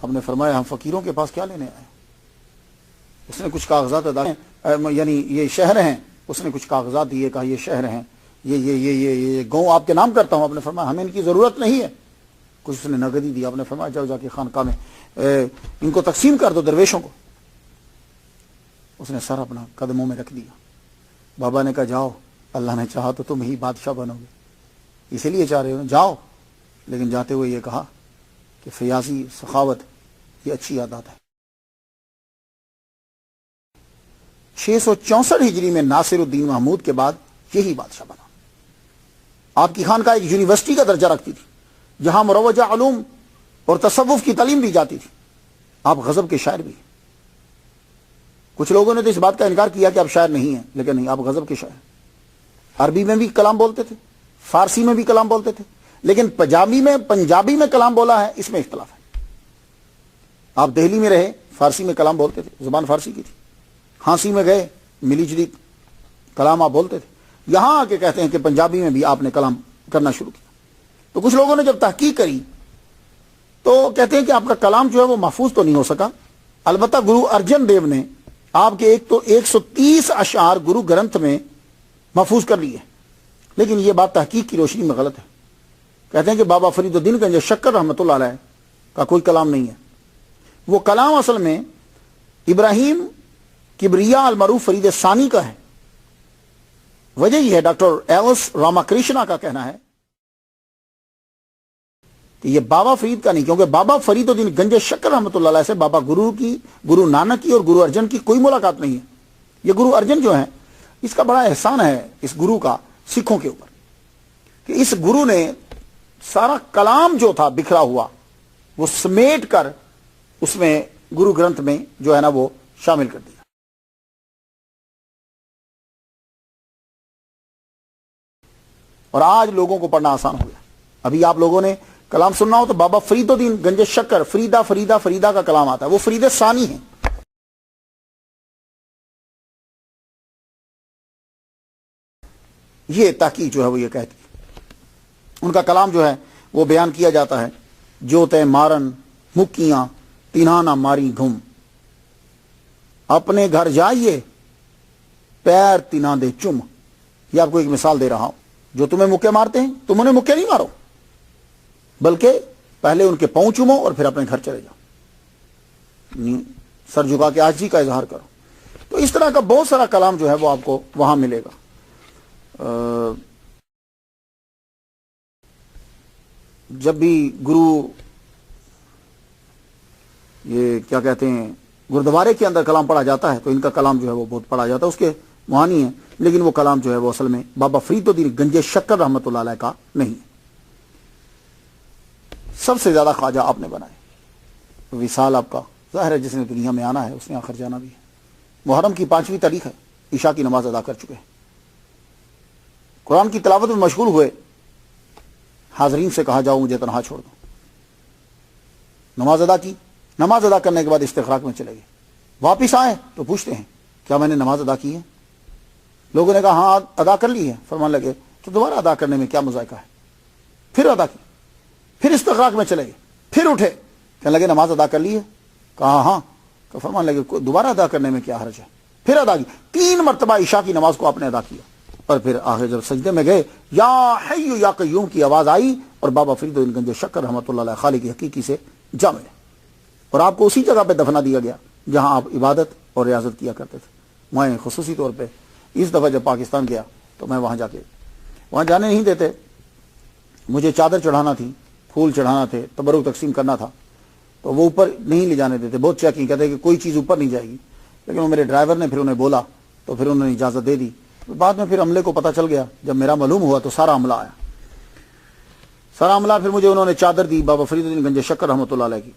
آپ نے فرمایا ہم فقیروں کے پاس کیا لینے آئے؟ اس نے کچھ کاغذات یعنی یہ شہر ہیں، اس نے کچھ کاغذات دیے، کہا یہ شہر ہیں، یہ گاؤں آپ کے نام کرتا ہوں۔ آپ نے فرمایا ہمیں ان کی ضرورت نہیں ہے، کچھ اس نے نقدی دی۔ آپ نے فرمایا جاؤ جا کے خانقاہ میں ان کو تقسیم کر دو درویشوں کو۔ اس نے سر اپنا قدموں میں رکھ دیا۔ بابا نے کہا جاؤ، اللہ نے چاہا تو تم ہی بادشاہ بنو گے، اسی لیے چاہ رہے ہو جاؤ۔ لیکن جاتے ہوئے یہ کہا کہ فیاضی، سخاوت یہ اچھی عادت ہے۔ 664 ہجری میں ناصر الدین محمود کے بعد یہی بادشاہ بنا۔ آپ کی خانقاہ ایک یونیورسٹی کا درجہ رکھتی تھی جہاں مروجہ علوم اور تصوف کی تعلیم دی جاتی تھی۔ آپ غضب کے شاعر بھی، کچھ لوگوں نے تو اس بات کا انکار کیا کہ آپ شاعر نہیں ہیں، لیکن نہیں، آپ غضب کے شاعر۔ عربی میں بھی کلام بولتے تھے، فارسی میں بھی کلام بولتے تھے، لیکن پنجابی میں کلام بولا ہے، اس میں اختلاف ہے۔ آپ دہلی میں رہے، فارسی میں کلام بولتے تھے، زبان فارسی کی تھی۔ ہانسی میں گئے، ملی جلی کلام آپ بولتے تھے۔ یہاں آ کے کہتے ہیں کہ پنجابی میں بھی آپ نے کلام کرنا شروع کیا۔ تو کچھ لوگوں نے جب تحقیق کری تو کہتے ہیں کہ آپ کا کلام جو ہے وہ محفوظ تو نہیں ہو سکا، البتہ گرو ارجن دیو نے آپ کے 130 اشعار گرو گرنتھ میں محفوظ کر لیے، لیکن یہ بات تحقیق کی روشنی میں غلط ہے۔ کہتے ہیں کہ بابا فرید الدین گنج شکر رحمۃ اللہ علیہ کا کوئی کلام نہیں ہے، وہ کلام اصل میں ابراہیم کبریا المعروف فرید ثانی کا ہے۔ وجہ یہ ہے، ڈاکٹر ایوس راما کرشنا کا کہنا ہے کہ یہ بابا فرید کا نہیں، کیونکہ بابا فرید الدین گنج شکر رحمۃ اللہ علیہ سے بابا گرو نانک کی اور گرو ارجن کی کوئی ملاقات نہیں ہے۔ یہ گرو ارجن جو ہیں، اس کا بڑا احسان ہے اس گرو کا سکھوں کے اوپر، کہ اس گرو نے سارا کلام جو تھا بکھرا ہوا وہ سمیٹ کر اس میں گرو گرنتھ میں جو ہے نا وہ شامل کر دیا۔ اور آج لوگوں کو پڑھنا آسان ہو گیا۔ ابھی آپ لوگوں نے کلام سننا ہو تو بابا فرید الدین گنج شکر، فریدہ کا کلام آتا ہے، وہ فرید ثانی ہیں۔ یہ تحقیق جو ہے وہ یہ کہتی ہے، ان کا کلام جو ہے وہ بیان کیا جاتا ہے، جو تے مارن مکیاں تینانا ماری گھم، اپنے گھر جائیے پیر تینا دے چم۔ یہ آپ کو ایک مثال دے رہا ہوں، جو تمہیں مکے مارتے ہیں تم انہیں مکے نہیں مارو، بلکہ پہلے ان کے پاؤں چومو اور پھر اپنے گھر چلے جاؤ، سر جھکا کے عاجزی کا اظہار کرو۔ تو اس طرح کا بہت سارا کلام جو ہے وہ آپ کو وہاں ملے گا۔ جب بھی گرو یہ کیا کہتے ہیں گردوارے کے اندر کلام پڑھا جاتا ہے تو ان کا کلام جو ہے وہ بہت پڑھا جاتا ہے، اس کے معانی ہیں، لیکن وہ کلام جو ہے وہ اصل میں بابا فرید الدین گنج شکر رحمۃ اللہ علیہ کا نہیں۔ سب سے زیادہ خواجہ آپ نے بنائے، وصال آپ کا ظاہر ہے، جس نے دنیا میں آنا ہے اس نے آخر جانا بھی ہے۔ محرم کی 5ویں تاریخ ہے، عشاء کی نماز ادا کر چکے ہیں، قرآن کی تلاوت میں مشغول ہوئے، حاضرین سے کہا جاؤ مجھے تنہا چھوڑ دو، نماز ادا کی، نماز ادا کرنے کے بعد استغراق میں چلے گئے، واپس آئے تو پوچھتے ہیں کیا میں نے نماز ادا کی ہے؟ لوگوں نے کہا ہاں ادا کر لی ہے۔ فرمان لگے تو دوبارہ ادا کرنے میں کیا مذائقہ ہے؟ پھر ادا کی، پھر استغراق میں چلے گئے، پھر اٹھے، کہنے لگے نماز ادا کر لی ہے؟ کہا ہاں، تو فرمان لگے دوبارہ ادا کرنے میں کیا حرج ہے؟ پھر ادا کی، 3 مرتبہ عشاء کی نماز کو آپ نے ادا کیا، اور پھر آخر جب سجدے میں گئے یا حی یا قیوم کی آواز آئی اور بابا فرید الدین گنج شکر رحمۃ اللہ علیہ خالق حقیقی سے جا ملے، اور آپ کو اسی جگہ پہ دفنا دیا گیا جہاں آپ عبادت اور ریاضت کیا کرتے تھے۔ میں خصوصی طور پہ اس دفعہ جب پاکستان گیا تو میں وہاں جانے نہیں دیتے، مجھے چادر چڑھانا تھی، پھول چڑھانا تھے، تبرک تقسیم کرنا تھا، تو وہ اوپر نہیں لے جانے دیتے، بہت چیکنگ کہتے کہ کوئی چیز اوپر نہیں جائے گی، لیکن وہ میرے ڈرائیور نے پھر انہیں بولا تو پھر انہوں نے اجازت دے دی۔ بعد میں پھر عملے کو پتہ چل گیا، جب میرا معلوم ہوا تو سارا عملہ آیا، پھر مجھے انہوں نے چادر دی بابا فرید الدین گنج شکر رحمۃ اللہ علیہ کی۔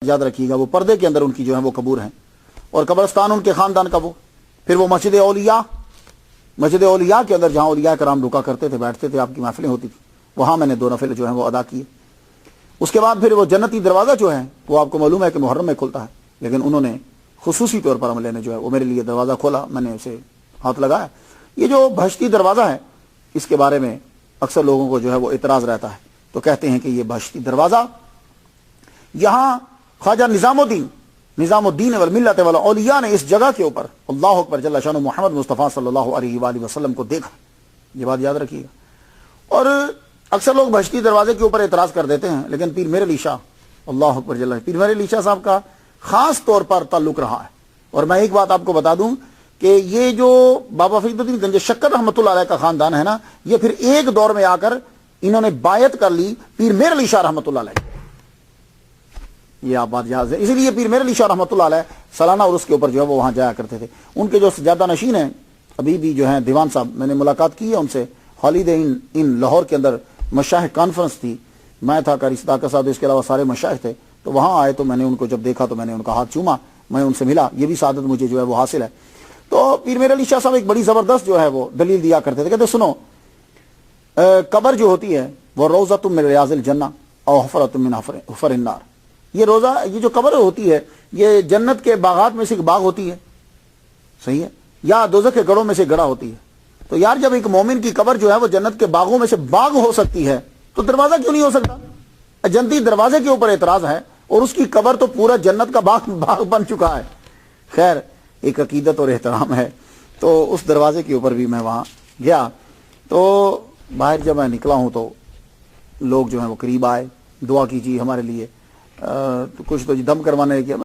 یاد رکھیے گا، وہ پردے کے اندر ان کی جو ہے وہ قبور ہیں، اور قبرستان ان کے خاندان کا وہ. پھر وہ مسجد اولیاء کے اندر جہاں اولیاء کرام رکا کرتے تھے، بیٹھتے تھے، آپ کی محفلیں ہوتی تھی، وہاں میں نے 2 نفل جو ہیں وہ ادا کیے. اس کے بعد پھر وہ جنتی دروازہ جو ہے وہ آپ کو معلوم ہے کہ محرم میں کھلتا ہے، لیکن انہوں نے خصوصی طور پر عملے نے جو ہے وہ میرے لیے دروازہ کھولا، میں نے اسے ہاتھ لگایا. یہ جو بہشتی دروازہ ہے اس کے بارے میں اکثر لوگوں کو جو ہے وہ اعتراض رہتا ہے، تو کہتے ہیں کہ یہ بہشتی دروازہ یہاں خواجہ نظام الدین والملت والاولیاء نے اس جگہ کے اوپر اللہ اکبر جل شانہ محمد مصطفیٰ صلی اللہ علیہ وآلہ وسلم کو دیکھا. یہ بات یاد رکھیے گا. اور اکثر لوگ بہشتی دروازے کے اوپر اعتراض کر دیتے ہیں، لیکن پیر میر علی شاہ اللہ اکبر جل، پیر میر علی شاہ صاحب کا خاص طور پر تعلق رہا ہے. اور میں ایک بات آپ کو بتا دوں کہ یہ جو بابا فرید الدین گنج شکر رحمۃ اللہ علیہ کا خاندان ہے نا، یہ پھر ایک دور میں آ کر انہوں نے بایعت کر لی پیر میر علی شاہ رحمۃ اللہ علیہ. یہ آپ بات یاد ہے. اسی لیے پیر میر علی شاہ رحمۃ اللہ علیہ سالانہ عرس کے اوپر جو ہے وہ وہاں جایا کرتے تھے. ان کے جو سجادہ نشین ہیں ابھی بھی جو ہیں دیوان صاحب، میں نے ملاقات کی ہے ان سے، خالد ان لاہور کے اندر مشائخ کانفرنس تھی، میں تھا، قاری صداقت صاحب، اس کے علاوہ سارے مشائخ تھے. تو وہاں آئے تو میں نے ان کو جب دیکھا تو میں نے ان کا ہاتھ چوما، میں ان سے ملا. یہ بھی سعادت مجھے جو ہے وہ حاصل ہے. تو پیر میر علی شاہ صاحب ایک بڑی زبردست جو ہے وہ دلیل دیا کرتے تھے. کہتے سنو، قبر جو ہوتی ہے وہ روضۃ من ریاض الجنہ او حفرۃ من حفر النار. یہ روزہ، یہ جو قبر ہوتی ہے یہ جنت کے باغات میں سے ایک باغ ہوتی ہے، صحیح ہے، یا دوزخ کے گڑھوں میں سے گڑھا ہوتی ہے. تو یار جب ایک مومن کی قبر جو ہے وہ جنت کے باغوں میں سے باغ ہو سکتی ہے تو دروازہ کیوں نہیں ہو سکتا؟ جنتی دروازے کے اوپر اعتراض ہے اور اس کی قبر تو پورا جنت کا باغ بن چکا ہے. خیر، ایک عقیدت اور احترام ہے. تو اس دروازے کے اوپر بھی میں وہاں گیا. تو باہر جب میں نکلا ہوں تو لوگ جو ہیں وہ قریب آئے، دعا کیجیے ہمارے لیے. تو کچھ تو دم کروانے کیا.